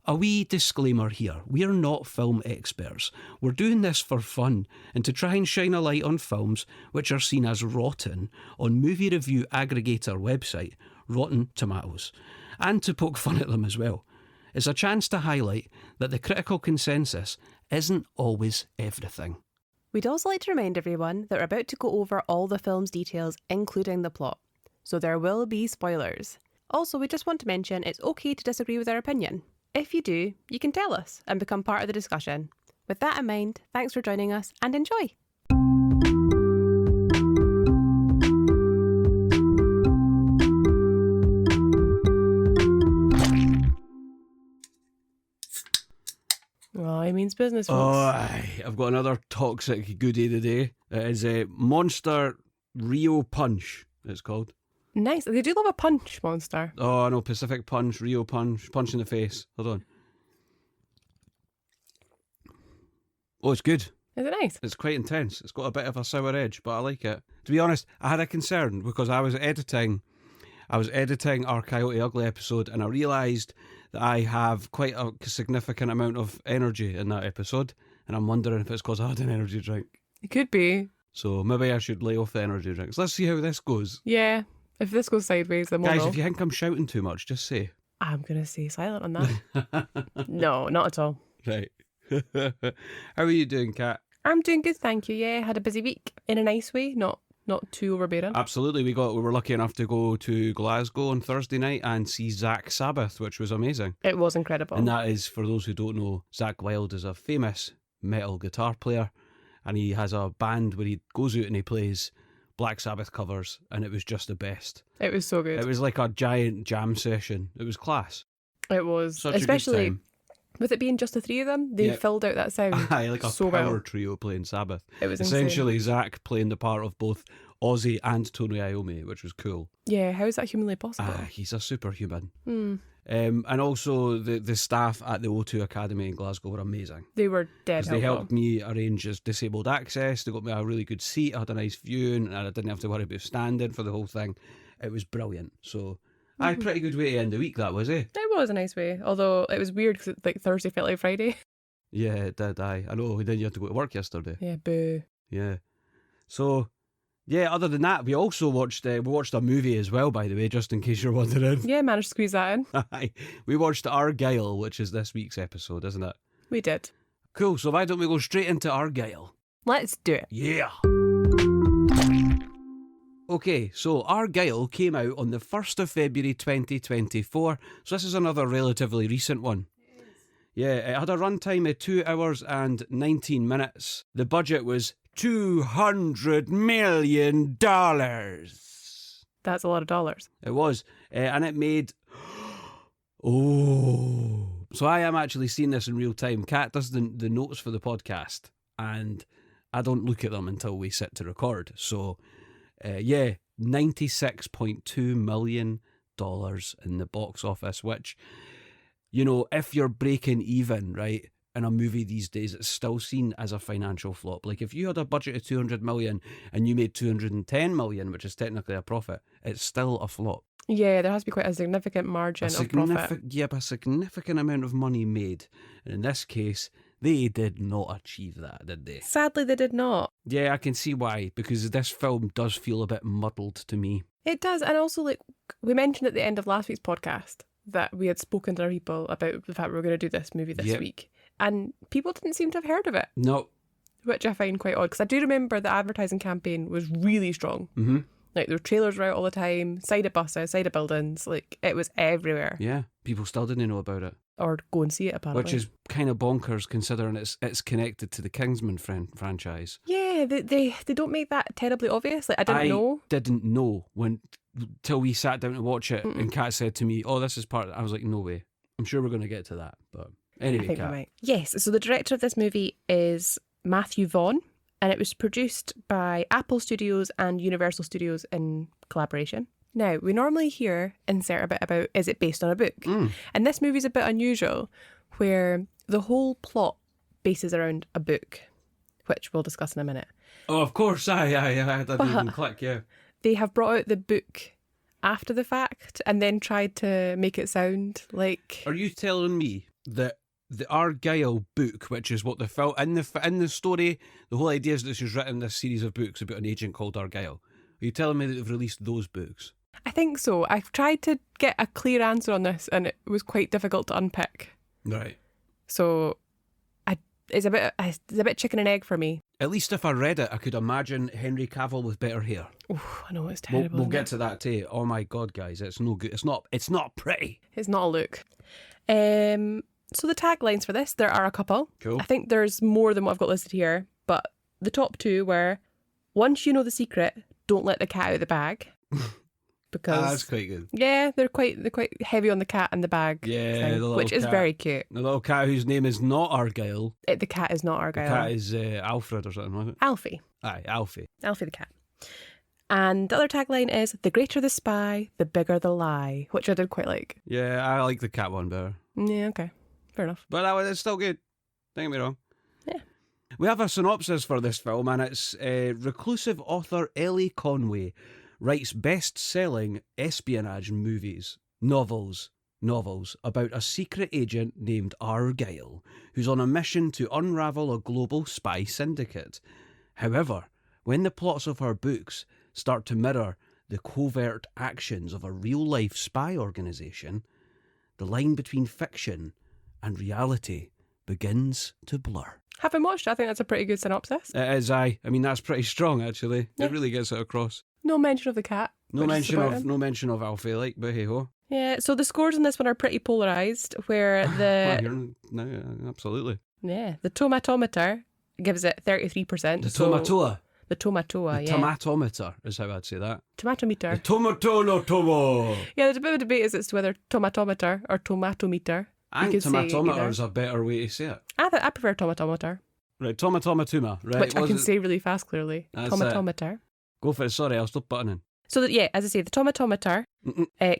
A wee disclaimer here, we're not film experts. We're doing this for fun and to try and shine a light on films which are seen as rotten on movie review aggregator website Rotten Tomatoes, and to poke fun at them as well. It's a chance to highlight that the critical consensus isn't always everything. We'd also like to remind everyone that we're about to go over all the film's details, including the plot, so there will be spoilers. Also, we just want to mention it's okay to disagree with our opinion. If you do, you can tell us and become part of the discussion. With that in mind, thanks for joining us and enjoy! Oh, he means business, folks. Oh, aye. I've got another toxic goodie today. It is a Monster Rio Punch, it's called. Nice. They do love a punch, Monster. Oh, I know. Pacific Punch, Rio Punch, punch in the face. Hold on. Oh, it's good. Is it nice? It's quite intense. It's got a bit of a sour edge, but I like it. To be honest, I had a concern because I was editing our Coyote Ugly episode and I realised that I have quite a significant amount of energy in that episode, and I'm wondering if it's because I had an energy drink. It could be. So maybe I should lay off the energy drinks. Let's see how this goes. Yeah. If this goes sideways, then we'll Guys, know. if you think I'm shouting too much, just say. I'm going to stay silent on that. No, not at all. Right. How are you doing, Kat? I'm doing good, thank you. Yeah, had a busy week in a nice way, not too overbearing. Absolutely. We were lucky enough to go to Glasgow on Thursday night and see Zach Sabbath, which was amazing. It was incredible. And that is, for those who don't know, Zach Wilde is a famous metal guitar player, and he has a band where he goes out and he plays Black Sabbath covers, and it was just the best. It was so good. It was like a giant jam session. It was class. It was. Such especially a good time. With it being just the three of them, they filled out that sound. Aye, like a so power well. trio playing Sabbath. It was essentially insane. Zach playing the part of both Ozzy and Tony Iommi, which was cool. Yeah, how is that humanly possible? He's a superhuman. Mm. And also the staff at the O2 Academy in Glasgow were amazing. They were dead helpful. They helped me arrange this disabled access. They got me a really good seat. I had a nice view and I didn't have to worry about standing for the whole thing. It was brilliant. So, pretty good way to end the week that was, eh? It was a nice way, although it was weird because like Thursday felt like Friday. Yeah, it did, I know. Then you had to go to work yesterday. Yeah, boo. Yeah. So, yeah, other than that, we also watched a movie as well, by the way, just in case you're wondering. Yeah, managed to squeeze that in. We watched Argylle, which is this week's episode, isn't it? We did. Cool, so why don't we go straight into Argylle? Let's do it. Yeah. Okay, so Argylle came out on the 1st of February 2024, so this is another relatively recent one. Yeah, it had a runtime of 2 hours and 19 minutes. The budget was $200 million. That's a lot of dollars. It was. And it made... Oh. So I am actually seeing this in real time. Kat does the notes for the podcast, and I don't look at them until we sit to record. So, yeah, $96.2 million in the box office, which, you know, if you're breaking even, right, in a movie these days, it's still seen as a financial flop. Like, if you had a budget of 200 million and you made 210 million, which is technically a profit, it's still a flop. Yeah, there has to be quite a significant margin of profit. Yeah, but a significant amount of money made. And in this case, they did not achieve that, did they? Sadly, they did not. Yeah, I can see why, because this film does feel a bit muddled to me. It does, and also, like, we mentioned at the end of last week's podcast that we had spoken to our people about the fact we were going to do this movie this week, and people didn't seem to have heard of it. No. Which I find quite odd, because I do remember the advertising campaign was really strong. Mm-hmm. Like, their trailers were out all the time, side of buses, side of buildings, like, it was everywhere. Yeah, people still didn't know about it. Or go and see it, apparently. Which is kind of bonkers, considering it's connected to the Kingsman franchise. Yeah, they don't make that terribly obvious. Like, I didn't know till we sat down to watch it, and Kat said to me, "Oh, this is part." I was like, "No way." I'm sure we're going to get to that, but anyway, I think Kat. we might. Yes. So the director of this movie is Matthew Vaughn, and it was produced by Apple Studios and Universal Studios in collaboration. Now, we normally hear insert a bit about, is it based on a book? And this movie's a bit unusual, where the whole plot bases around a book, which we'll discuss in a minute. Oh, of course, I didn't even click, yeah. They have brought out the book after the fact and then tried to make it sound like... Are you telling me the Argylle book, which is what the film in the story, the whole idea is that she's written this series of books about an agent called Argylle. Are you telling me that they've released those books? I think so. I've tried to get a clear answer on this, and it was quite difficult to unpick. Right. So, it's a bit chicken and egg for me. At least if I read it, I could imagine Henry Cavill with better hair. Oh, I know, it's terrible. We'll get to that too. Oh my God, guys, it's no good. It's not pretty. It's not a look. So the taglines for this, there are a couple. Cool. I think there's more than what I've got listed here, but the top two were, once you know the secret, don't let the cat out of the bag. Because that's quite good. Yeah, they're quite heavy on the cat and the bag. Yeah, thing, which is very cute. The little cat whose name is not Argylle. The cat is not Argylle. The cat is Alfred or something, wasn't it? Alfie. Aye, Alfie. Alfie the cat. And the other tagline is, the greater the spy, the bigger the lie, which I did quite like. Yeah, I like the cat one better. Yeah, okay. Fair enough. But that one is still good. Don't get me wrong. Yeah. We have a synopsis for this film, and it's Reclusive author Elly Conway writes best-selling espionage novels about a secret agent named Argylle, who's on a mission to unravel a global spy syndicate. However, when the plots of her books start to mirror the covert actions of a real-life spy organisation, the line between fiction and reality begins to blur. Having watched it, I think that's a pretty good synopsis. It is, aye. I mean, that's pretty strong, actually. Yeah. It really gets it across. No mention of the cat. No mention of Alfie, like, but hey ho. Yeah, so the scores on this one are pretty polarised, where Absolutely. the tomatometer gives it 33%. The tomatoa. The tomatoa, The tomatometer is how I'd say that. Tomatometer. The tomato. Yeah, there's a bit of a debate as to whether tomatometer or tomatometer. I think tomatometer is a better way to say it. I prefer tomatometer. Right, tomatomatuma, right? Which I can say really fast, clearly. That's tomatometer. Go for it. Sorry, I'll stop buttoning. So, as I say, the tomatometer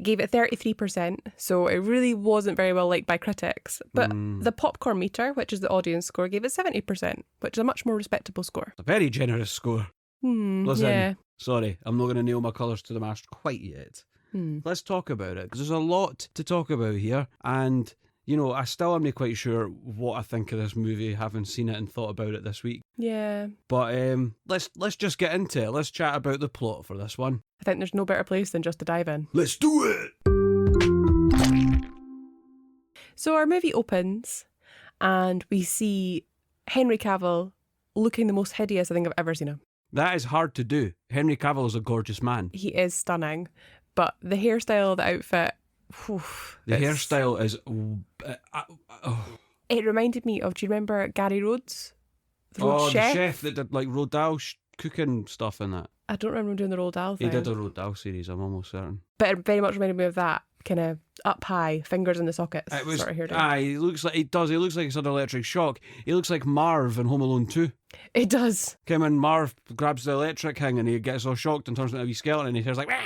gave it 33%, so it really wasn't very well liked by critics. But the popcorn meter, which is the audience score, gave it 70%, which is a much more respectable score. A very generous score. Listen, yeah. Sorry, I'm not going to nail my colours to the mast quite yet. Let's talk about it, because there's a lot to talk about here, and you know, I still am not quite sure what I think of this movie, having seen it and thought about it this week. Yeah. But let's just get into it. Let's chat about the plot for this one. I think there's no better place than just to dive in. Let's do it! So our movie opens and we see Henry Cavill looking the most hideous I think I've ever seen him. That is hard to do. Henry Cavill is a gorgeous man. He is stunning. But the hairstyle, the outfit... The hairstyle is... It reminded me of, do you remember Gary Rhodes? The chef that did like Roald Dahl cooking stuff in that. I don't remember him doing the Roald Dahl thing. He did a Roald Dahl series, I'm almost certain. But it very much reminded me of that, kind of up high, fingers in the sockets sort of hairdo. Aye, he looks like he looks like he's had an electric shock. He looks like Marv in Home Alone 2. It does. Come in, Marv grabs the electric thing and he gets all shocked and turns into a wee skeleton and he hears like... Wah!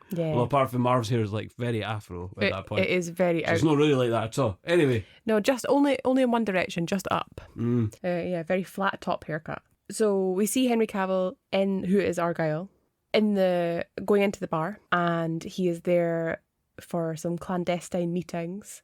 Yeah. Well, apart from Marv's hair is like very afro at that point. It is very so it's not really like that at all. Anyway. No, just only in one direction, just up. Very flat top haircut. So we see Henry Cavill, who is Argylle, going into the bar, and he is there for some clandestine meetings,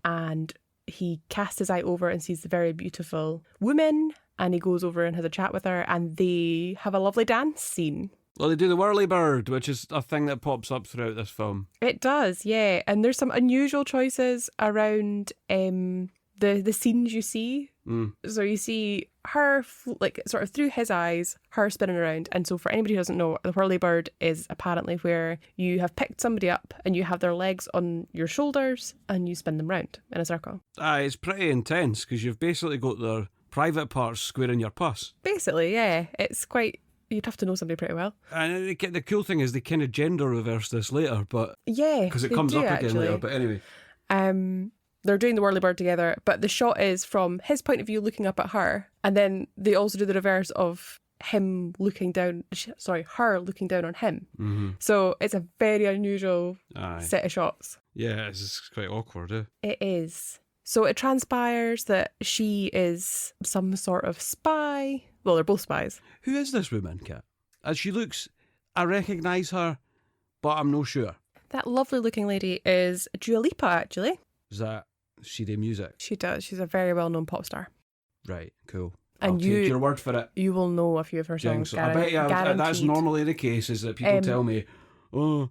and he casts his eye over and sees the very beautiful woman, and he goes over and has a chat with her, and they have a lovely dance scene. Well, they do the whirly bird, which is a thing that pops up throughout this film. It does, yeah. And there's some unusual choices around the scenes you see. So you see her, like, sort of through his eyes, her spinning around. And so for anybody who doesn't know, the whirly bird is apparently where you have picked somebody up and you have their legs on your shoulders and you spin them round in a circle. It's pretty intense because you've basically got their private parts squaring your puss. Basically, yeah. It's quite... You'd have to know somebody pretty well. And the cool thing is they kind of gender reverse this later, but... Yeah, because it comes up again later, but anyway. They're doing the whirly bird together, but the shot is from his point of view looking up at her, and then they also do the reverse of him looking down... her looking down on him. So it's a very unusual set of shots. Yeah, it's quite awkward, eh? It is. So it transpires that she is some sort of spy... Well, they're both spies. Who is this woman, Kat? As she looks, I recognise her, but I'm no sure. That lovely looking lady is Dua Lipa, actually. Is that CD music. She does. She's a very well-known pop star. Right, cool. And I'll take your word for it. You will know a few of her songs. I bet you that's guaranteed. normally the case, is that people tell me, oh,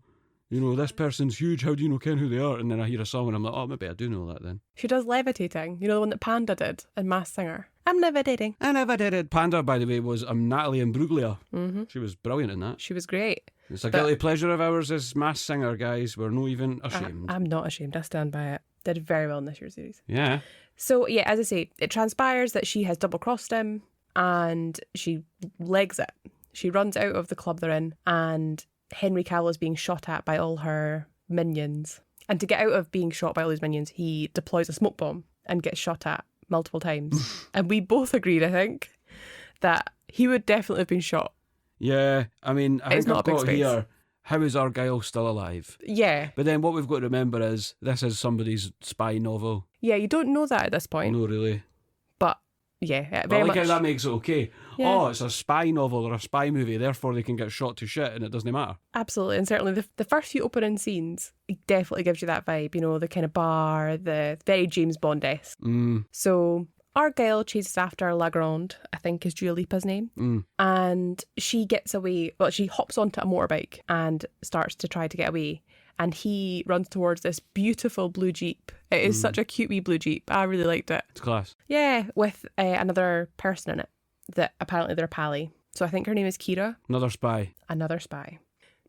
you know, this person's huge, how do you know ken who they are? And then I hear a song and I'm like, oh, maybe I do know that then. She does Levitating, you know, the one that Panda did in Masked Singer. I'm levitating. I never did it. Panda, by the way, was Natalie Imbruglia. Mm-hmm. She was brilliant in that. She was great. It's a guilty pleasure of ours as Masked Singer, guys. We're not even ashamed. I'm not ashamed. I stand by it. Did very well in this year's series. Yeah. So, yeah, as I say, it transpires that she has double-crossed him and she legs it. She runs out of the club they're in and Henry Cavill is being shot at by all her minions. And to get out of being shot by all his minions, he deploys a smoke bomb and gets shot at multiple times. And we both agreed, I think, that he would definitely have been shot. Yeah, I mean, I It's think not I've a big got space. here, how is Argylle still alive? Yeah. But then what we've got to remember is this is somebody's spy novel. Yeah, you don't know that at this point. No, really. But, yeah, But I very like much. how that makes it okay. Yeah. Oh, it's a spy novel or a spy movie, therefore they can get shot to shit and it doesn't matter. Absolutely, and certainly the first few opening scenes, it definitely gives you that vibe, you know, the kind of bar, the very James Bond-esque. So Argylle chases after Legrand, I think is Dua Lipa's name, and she gets away, well, she hops onto a motorbike and starts to try to get away, and he runs towards this beautiful blue Jeep. It is such a cute wee blue Jeep. I really liked it. It's class. Yeah, with another person in it that apparently they're pally. So I think her name is Kira. Another spy. Another spy.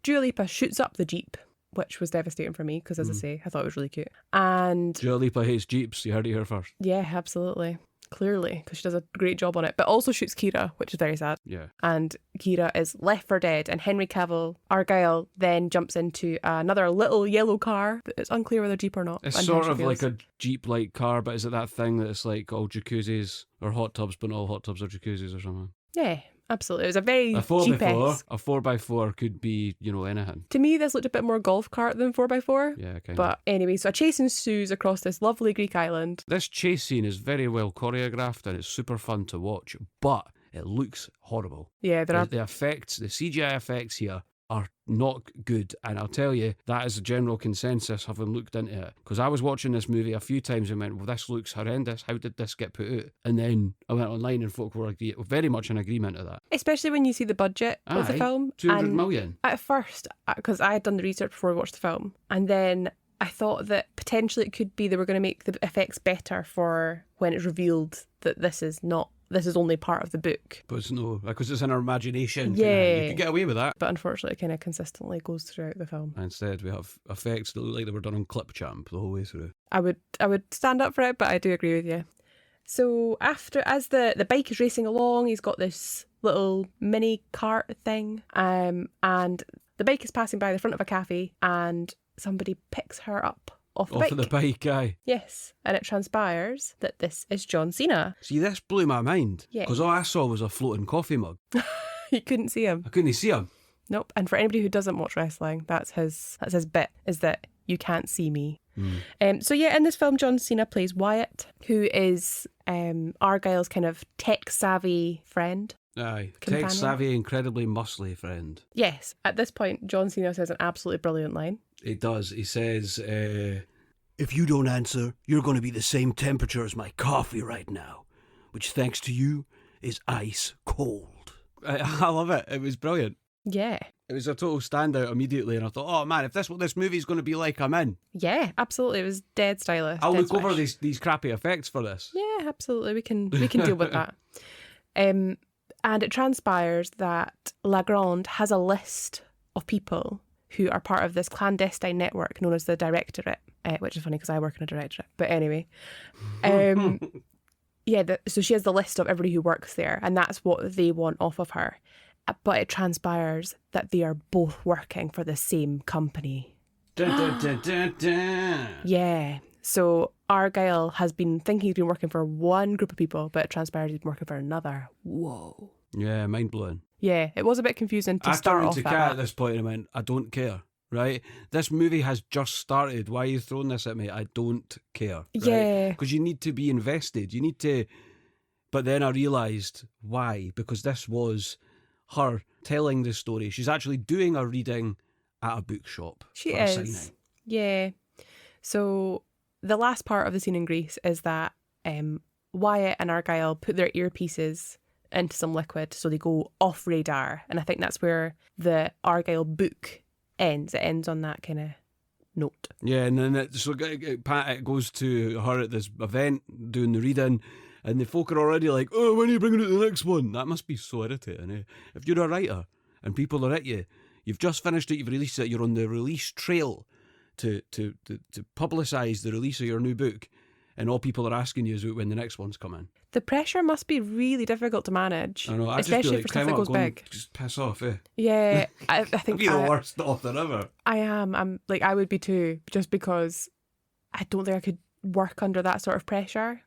Dua Lipa shoots up the Jeep, which was devastating for me because, as I say, I thought it was really cute. And Dua Lipa hates Jeeps. You heard it here first. yeah, absolutely. Clearly, because she does a great job on it, but also shoots Kira, which is very sad. Yeah. And Kira is left for dead, and Henry Cavill, Argylle, then jumps into another little yellow car. It's unclear whether Jeep or not. It's and sort how of she like feels. a Jeep-like car, but is it that thing that it's like all jacuzzis or hot tubs, but not all hot tubs are jacuzzis or something? Yeah, absolutely. It was a very A 4x4, Jeep-esque. a 4x4 could be, you know, anything. To me, this looked a bit more golf cart than 4x4. Yeah, kind of. But anyway, so a chase ensues across this lovely Greek island. This chase scene is very well choreographed and it's super fun to watch, but it looks horrible. Yeah, there are. The effects, the CGI effects here are not good, and I'll tell you that is a general consensus having looked into it, because I was watching this movie a few times and went, well, this looks horrendous, how did this get put out? And then I went online and folk were very much in agreement of that. Especially when you see the budget of the Aye, film. 200 and million. At first, because I had done the research before we watched the film, and then I thought that potentially it could be they were going to make the effects better for when it's revealed that this is only part of the book. But it's no, because it's in our imagination. Yeah. You could get away with that. But unfortunately, it kind of consistently goes throughout the film. Instead, we have effects that look like they were done on Clipchamp the whole way through. I would stand up for it, but I do agree with you. So as the bike is racing along, he's got this little mini cart thing, and the bike is passing by the front of a cafe, and somebody picks her up off the Off bike. of the bike, aye. Yes, and it transpires that this is John Cena. See, this blew my mind. Yeah. Because all I saw was a floating coffee mug. You couldn't see him. I couldn't see him. Nope. And for anybody who doesn't watch wrestling, that's his bit, is that you can't see me. So yeah, in this film, John Cena plays Wyatt, who is Argyle's kind of tech-savvy friend. Aye. Companion. Tech-savvy, incredibly muscly friend. Yes. At this point, John Cena says an absolutely brilliant line. He does. He says, if you don't answer, you're going to be the same temperature as my coffee right now, which thanks to you is ice cold. I love it. It was brilliant. Yeah. It was a total standout immediately, and I thought, oh man, if that's what this movie's going to be like, I'm in. Yeah, absolutely. It was dead stylish. I'll dead look over smash. these crappy effects for this. Yeah, absolutely. We can deal with that. And it transpires that Legrand has a list of people who are part of this clandestine network known as the Directorate, which is funny because I work in a directorate. But anyway, so she has the list of everybody who works there, and that's what they want off of her. But it transpires that they are both working for the same company. Dun, dun, dun, dun, dun. Yeah. So Argylle has been thinking he's been working for one group of people, but it transpires he's been working for another. Whoa. Yeah, mind blowing. Yeah, it was a bit confusing to I start turned off to that Kat way. at this point and went, I don't care, right? This movie has just started. Why are you throwing this at me? I don't care. Right? Yeah. Because you need to be invested. You need to... But then I realised why. Because this was her telling the story. She's actually doing a reading at a bookshop. She for a is. signing. Yeah. So the last part of the scene in Greece is that Wyatt and Argylle put their earpieces into some liquid so they go off radar. And I think that's where the Argylle book ends. It ends on that kind of note. Yeah, and then it goes to her at this event doing the reading, and the folk are already like, oh, when are you bringing out the next one? That must be so irritating, eh? If you're a writer and people are at you, you've just finished it, you've released it, you're on the release trail to publicise the release of your new book, and all people are asking you is when the next one's coming. The pressure must be really difficult to manage. I know, especially for stuff that goes big. Just piss off, eh? Yeah, I think I'd be the worst author ever. I am. I'm like, I would be too, just because I don't think I could work under that sort of pressure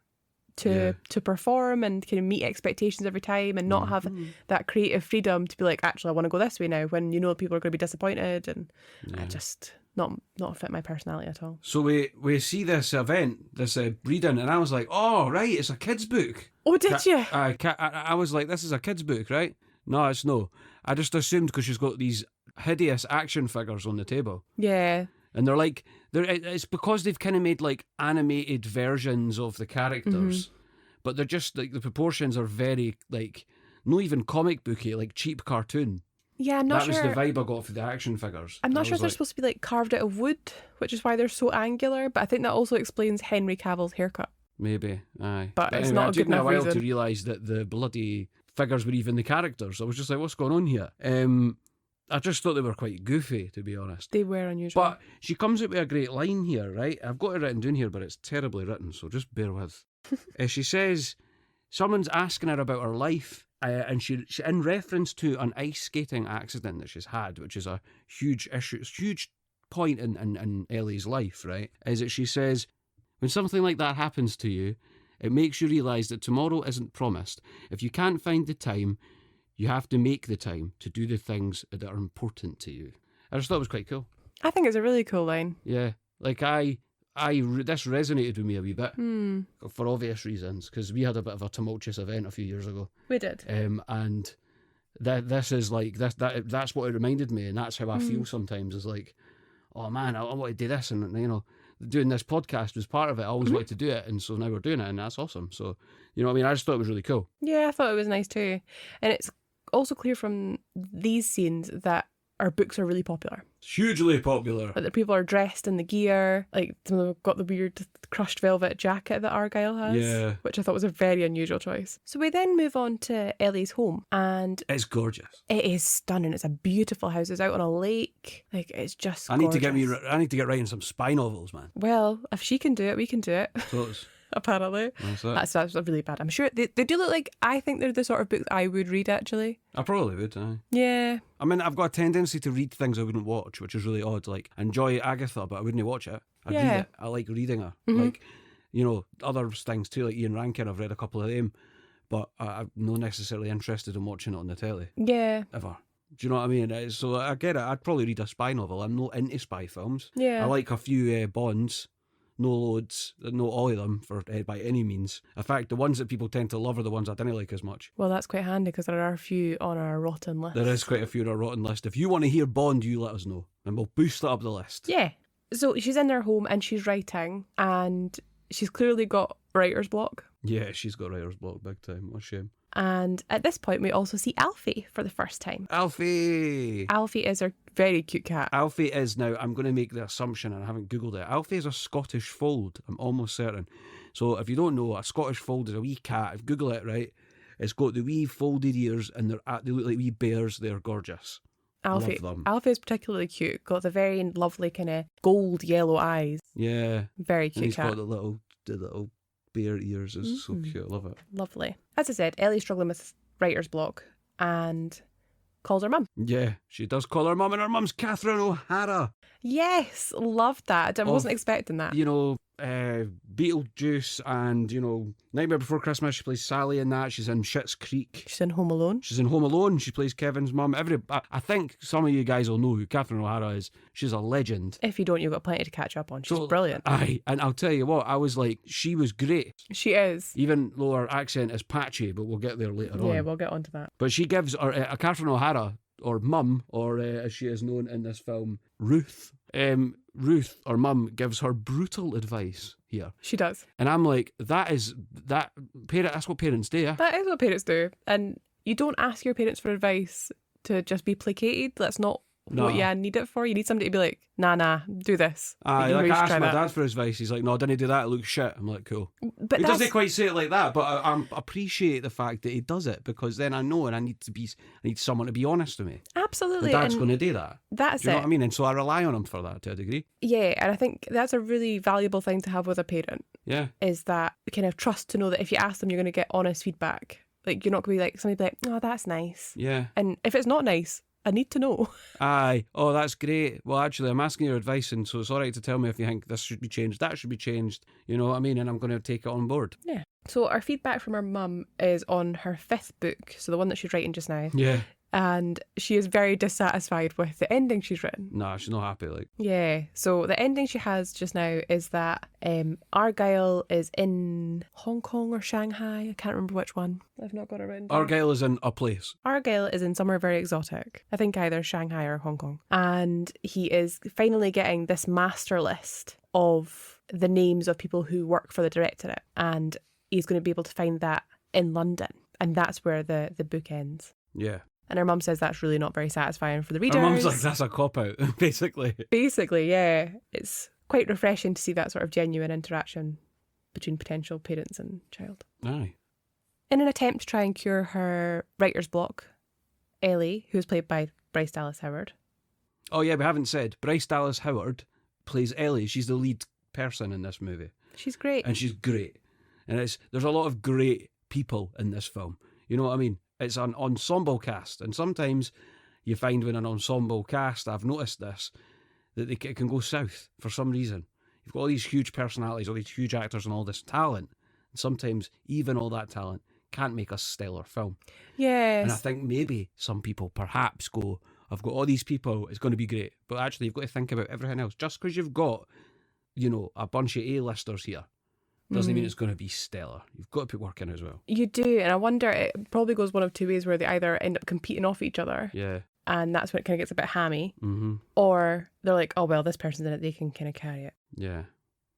to perform and kind of meet expectations every time and not have that creative freedom to be like, actually, I want to go this way now, when you know people are going to be disappointed, and I just not fit my personality at all. So we see this event, this reading, and I was like, oh, right, it's a kid's book. Oh, did you? I was like, this is a kid's book, right? No, it's no. I just assumed because she's got these hideous action figures on the table. Yeah. And they're like, it's because they've kind of made like animated versions of the characters, but they're just like, the proportions are very like, not even comic booky, like cheap cartoon. Yeah, I'm not sure. That was the vibe I got for the action figures. I'm not sure if they're supposed to be like carved out of wood, which is why they're so angular, but I think that also explains Henry Cavill's haircut. Maybe, aye. But it's anyway, not a good enough reason. It took me a while reason to realise that the bloody figures were even the characters. I was just like, what's going on here? I just thought they were quite goofy, to be honest. They were unusual. But she comes out with a great line here, right? I've got it written down here, but it's terribly written, so just bear with. She says, someone's asking her about her life, and she in reference to an ice skating accident that she's had, which is a huge issue, huge point in Elly's life, right? Is that she says, when something like that happens to you, it makes you realise that tomorrow isn't promised. If you can't find the time, you have to make the time to do the things that are important to you. I just thought it was quite cool. I think it's a really cool line. Yeah, like this resonated with me a wee bit for obvious reasons, because we had a bit of a tumultuous event a few years ago. We did. And this is like that's what it reminded me, and that's how I feel sometimes. Is like, oh man, I want to do this, and you know, doing this podcast was part of it. I always wanted to do it, and so now we're doing it, and that's awesome. So, you know what I mean? I just thought it was really cool. Yeah, I thought it was nice too. And it's also clear from these scenes that our books are really popular. Hugely popular. Like the people are dressed in the gear, like some of them have got the weird crushed velvet jacket that Argylle has, which I thought was a very unusual choice. So we then move on to Elly's home, and it's gorgeous. It is stunning. It's a beautiful house. It's out on a lake. Like, it's just gorgeous. I need to get writing some spy novels, man. Well, if she can do it, we can do it. So it's apparently. That's really bad. I'm sure they do look like, I think they're the sort of books I would read, actually. I probably would, aye. Yeah. I mean, I've got a tendency to read things I wouldn't watch, which is really odd. Like, I enjoy Agatha, but I wouldn't watch it. I'd read it. I like reading her. Like, you know, other things too, like Ian Rankin, I've read a couple of them, but I'm not necessarily interested in watching it on the telly. Yeah. Ever. Do you know what I mean? So I get it. I'd probably read a spy novel. I'm not into spy films. Yeah. I like a few Bonds. No loads, not all of them by any means. In fact, the ones that people tend to love are the ones I didn't like as much. Well, that's quite handy because there are a few on our rotten list. There is quite a few on our rotten list. If you want to hear Bond, you let us know and we'll boost it up the list. Yeah. So she's in their home and she's writing, and she's clearly got writer's block. Yeah, she's got writer's block big time. What a shame. And at this point, we also see Alfie for the first time. Alfie is our very cute cat. Alfie is now, I'm going to make the assumption, and I haven't Googled it, Alfie is a Scottish fold, I'm almost certain. So if you don't know, a Scottish fold is a wee cat. If you Google it, right, it's got the wee folded ears, and they look like wee bears. They're gorgeous. Alfie, love them. Alfie is particularly cute. Got the very lovely kind of gold yellow eyes. Yeah. Very cute and he's cat. Got the little bear ears. It's so cute. I love it. Lovely. As I said, Elly's struggling with writer's block and calls her mum. Yeah, she does call her mum, and her mum's Catherine O'Hara. Yes, loved that. I wasn't expecting that. You know, Beetlejuice and, you know, Nightmare Before Christmas. She plays Sally in that. She's in Schitt's Creek. She's in Home Alone. She plays Kevin's mum. I think some of you guys will know who Catherine O'Hara is. She's a legend. If you don't, you've got plenty to catch up on. She's brilliant. Aye, and I'll tell you what, I was like, she was great. She is. Even though her accent is patchy, but we'll get there later on. Yeah, we'll get onto that. But she gives Catherine O'Hara, or Mum, or as she is known in this film, Ruth, Ruth, or Mum, gives her brutal advice here. She does. And I'm like, that's what parents do, yeah? That is what parents do. And you don't ask your parents for advice to just be placated. That's not what you need it for. You need somebody to be like, nah, do this. I asked my dad for his advice. He's like, no, didn't do that. It looks shit. I'm like, cool. But he doesn't quite say it like that, but I appreciate the fact that he does it, because then I know, and I need someone to be honest with me. Absolutely. My dad's going to do that. That's do you know what I mean? And so I rely on him for that to a degree. Yeah, and I think that's a really valuable thing to have with a parent. Yeah. Is that kind of trust to know that if you ask them, you're going to get honest feedback. Like, you're not going to be like, somebody be like, oh, that's nice. Yeah. And if it's not nice, I need to know. Aye. Oh, that's great. Well, actually, I'm asking your advice, and so it's all right to tell me if you think this should be changed, that should be changed. You know what I mean? And I'm going to take it on board. Yeah. So our feedback from our mum is on her 5th book, so the one that she's writing just now. Yeah. And she is very dissatisfied with the ending she's written. Nah, she's not happy. Like. Yeah. So the ending she has just now is that Argylle is in Hong Kong or Shanghai. I can't remember which one. I've not got it written down. Argylle is in a place. Argylle is in somewhere very exotic. I think either Shanghai or Hong Kong. And he is finally getting this master list of the names of people who work for the directorate. And he's going to be able to find that in London. And that's where the book ends. Yeah. And her mum says that's really not very satisfying for the readers. Her mum's like, that's a cop-out, basically. Basically, yeah. It's quite refreshing to see that sort of genuine interaction between potential parents and child. Aye. In an attempt to try and cure her writer's block, Elly, who's played by Bryce Dallas Howard. Oh, yeah, we haven't said. Bryce Dallas Howard plays Elly. She's the lead person in this movie. She's great. And she's great. And there's a lot of great people in this film. You know what I mean? It's an ensemble cast, and sometimes you find when an ensemble cast, I've noticed this, that it can go south for some reason. You've got all these huge personalities, all these huge actors and all this talent, and sometimes even all that talent can't make a stellar film. Yes. And I think maybe some people perhaps go, I've got all these people, it's going to be great, but actually you've got to think about everything else. Just because you've got, a bunch of A-listers here, doesn't mean it's going to be stellar. You've got to put work in as well. You do, and I wonder, it probably goes one of two ways, where they either end up competing off each other. Yeah. And that's when it kind of gets a bit hammy. Mm-hmm. Or they're like, oh, well, this person's in it, they can kind of carry it. Yeah,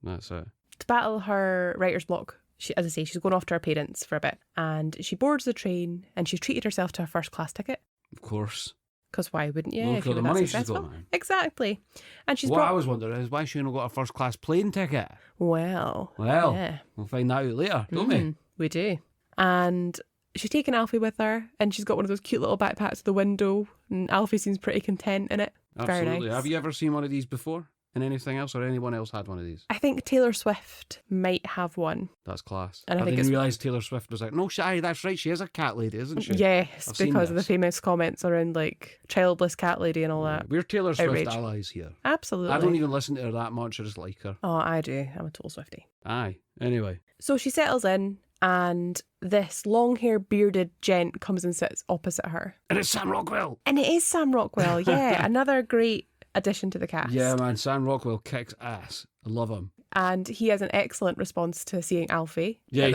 that's it. To battle her writer's block, as I say, she's going off to her parents for a bit. And she boards the train, and she's treated herself to a first class ticket. Of course. Because why wouldn't you? Look if at you the were that money she's successful? got now. Exactly. And she's What I was wondering is why she not got a first class plane ticket. Well, yeah. We'll find that out later, don't we? We do. And she's taken Alfie with her, and she's got one of those cute little backpacks with the window, and Alfie seems pretty content in it. Absolutely. Very nice. Have you ever seen one of these before? In anything else, or anyone else had one of these? I think Taylor Swift might have one. That's class. And I think didn't realise Taylor Swift was like, no, that's right, she is a cat lady, isn't she? Yes, because of the famous comments around like childless cat lady and all that. We're Taylor Swift outrage. allies here. Absolutely. I don't even listen to her that much, I just like her. Oh, I do. I'm a total Swiftie. Aye. Anyway. So she settles in, and this long-haired bearded gent comes and sits opposite her. And it's Sam Rockwell. And it is Sam Rockwell, yeah. Another great addition to the cast. Yeah, man, Sam Rockwell kicks ass. I love him. And he has an excellent response to seeing Alfie. Yeah,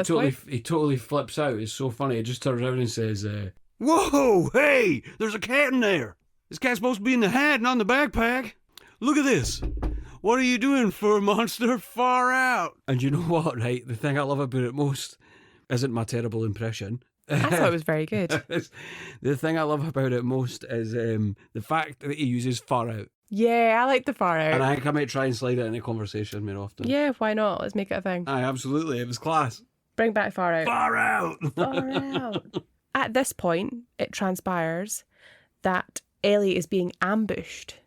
he totally flips out. It's so funny. He just turns around and says, whoa, hey, there's a cat in there. This cat's supposed to be in the hat, not in the backpack. Look at this. What are you doing, fur monster? Far out. And you know what, right? The thing I love about it most isn't my terrible impression. I thought it was very good. The thing I love about it most is the fact that he uses far out. Yeah, I like the far out. And I think I might try and slide it into conversation more often. Yeah, why not? Let's make it a thing. Aye, absolutely. It was class. Bring back far out. Far out! Far out. At this point, it transpires that Elly is being ambushed.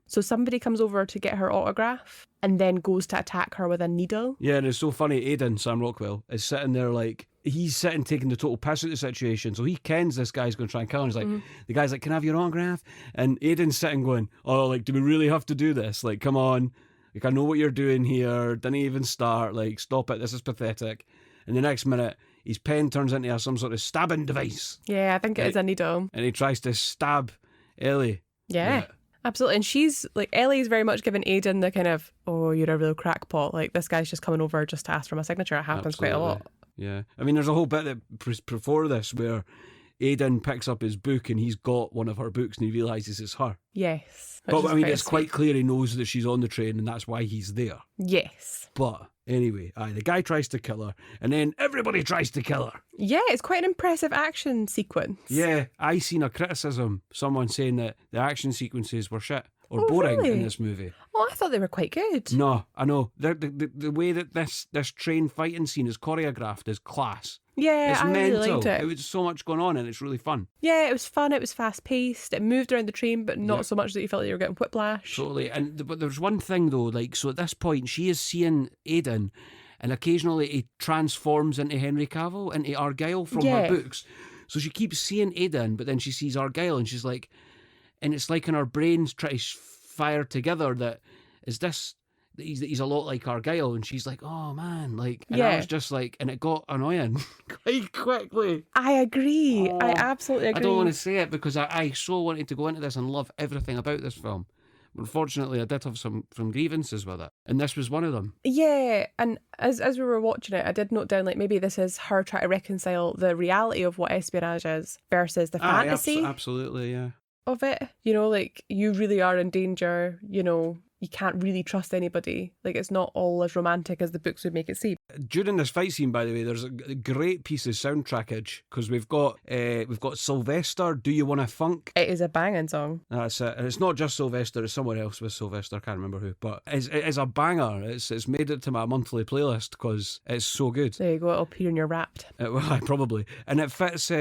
So somebody comes over to get her autograph and then goes to attack her with a needle. Yeah, and it's so funny. Aidan, Sam Rockwell, is sitting there like, he's sitting taking the total piss out of the situation. So he kens this guy's going to try and kill him. He's like, the guy's like, can I have your autograph? And Aidan's sitting going, oh, like, do we really have to do this? Like, come on. Like, I know what you're doing here. Didn't even start. Like, stop it. This is pathetic. And the next minute, his pen turns into some sort of stabbing device. Yeah, I think it is a needle. And he tries to stab Elly. Yeah. Absolutely. And she's like, Ellie's very much giving Aidan the kind of, oh, you're a real crackpot. Like, this guy's just coming over just to ask for my signature. It happens quite a lot. Yeah. I mean, there's a whole bit that before this where Aidan picks up his book and he's got one of her books and he realises it's her. Yes. But I mean, it's quite clear he knows that she's on the train and that's why he's there. Yes. But anyway, the guy tries to kill her and then everybody tries to kill her. Yeah, it's quite an impressive action sequence. Yeah, I seen a criticism, someone saying that the action sequences were shit or boring really? in this movie. Oh, I thought they were quite good. No, I know. The way that this train fighting scene is choreographed is class. Yeah, It's I mental. really liked it. It was so much going on and it's really fun. Yeah, it was fun. It was fast paced. It moved around the train, but not so much that you felt like you were getting whiplash. Totally. But there's one thing though, like, so at this point she is seeing Aidan and occasionally he transforms into Henry Cavill, into Argylle from her books. So she keeps seeing Aidan, but then she sees Argylle and she's like, and it's like in her brains try to fire together that he's a lot like Argylle, and she's like, oh man, like, and I was just like, and it got annoying quite quickly. I agree. I absolutely agree. I don't want to say it because I so wanted to go into this and love everything about this film. Unfortunately, I did have some grievances with it, and this was one of them. Yeah, and as we were watching it, I did note down, like, maybe this is her trying to reconcile the reality of what espionage is versus the fantasy absolutely, yeah. of it. You know, like, you really are in danger, you know, you can't really trust anybody. Like, it's not all as romantic as the books would make it seem. During this fight scene, by the way, there's a great piece of soundtrackage because we've got Sylvester, Do You Want to Funk? It is a banging song. That's it. And it's not just Sylvester, it's someone else with Sylvester, I can't remember who. But it's a banger. It's made it to my monthly playlist because it's so good. There you go, it'll appear in your Wrapped. Well, probably. And it fits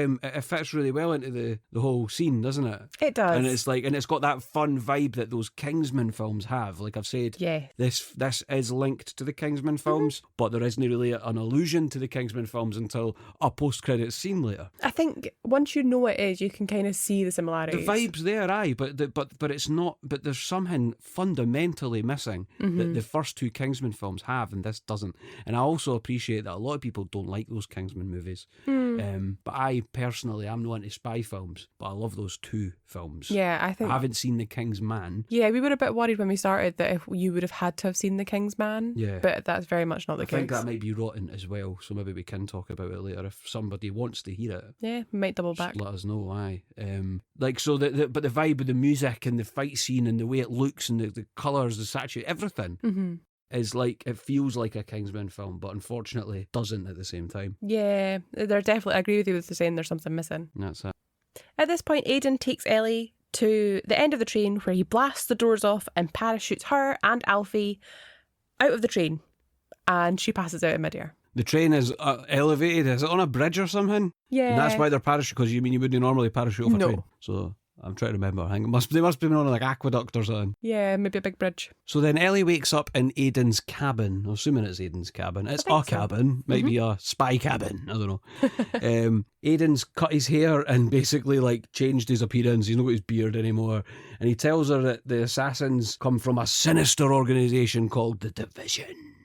really well into the whole scene, doesn't it? It does. And it's got that fun vibe that those Kingsman films have. Like I've said, this is linked to the Kingsman films, but there isn't really an allusion to the Kingsman films until a post-credits scene later. I think once you know what it is, you can kind of see the similarities. The vibe's there, aye, but it's not. But there's something fundamentally missing that the first two Kingsman films have, and this doesn't. And I also appreciate that a lot of people don't like those Kingsman movies. But I personally, I'm not into spy films, but I love those two films. Yeah, I think I haven't seen The King's Man. Yeah, we were a bit worried when we started that if you would have had to have seen The King's Man. Yeah, but that's very much not the case. I think that might be rotten as well, so maybe we can talk about it later if somebody wants to hear it. Yeah, we might double back. Just let us know, aye. But the vibe of the music and the fight scene and the way it looks and the colours, the saturation, everything is like, it feels like a Kingsman film, but unfortunately doesn't at the same time. Yeah, they're definitely, I agree with you with saying there's something missing. That's it. At this point, Aidan takes Elly to the end of the train where he blasts the doors off and parachutes her and Alfie out of the train, and she passes out in midair. The train is elevated. Is it on a bridge or something? Yeah. And that's why they're parachute, because you wouldn't normally parachute off a train. So I'm trying to remember. I think they must be on like aqueduct or something. Yeah, maybe a big bridge. So then Elly wakes up in Aidan's cabin. I'm assuming it's Aidan's cabin. It's a cabin. Might be a spy cabin. I don't know. Aidan's cut his hair and basically like changed his appearance. He's not got his beard anymore. And he tells her that the assassins come from a sinister organisation called the Division.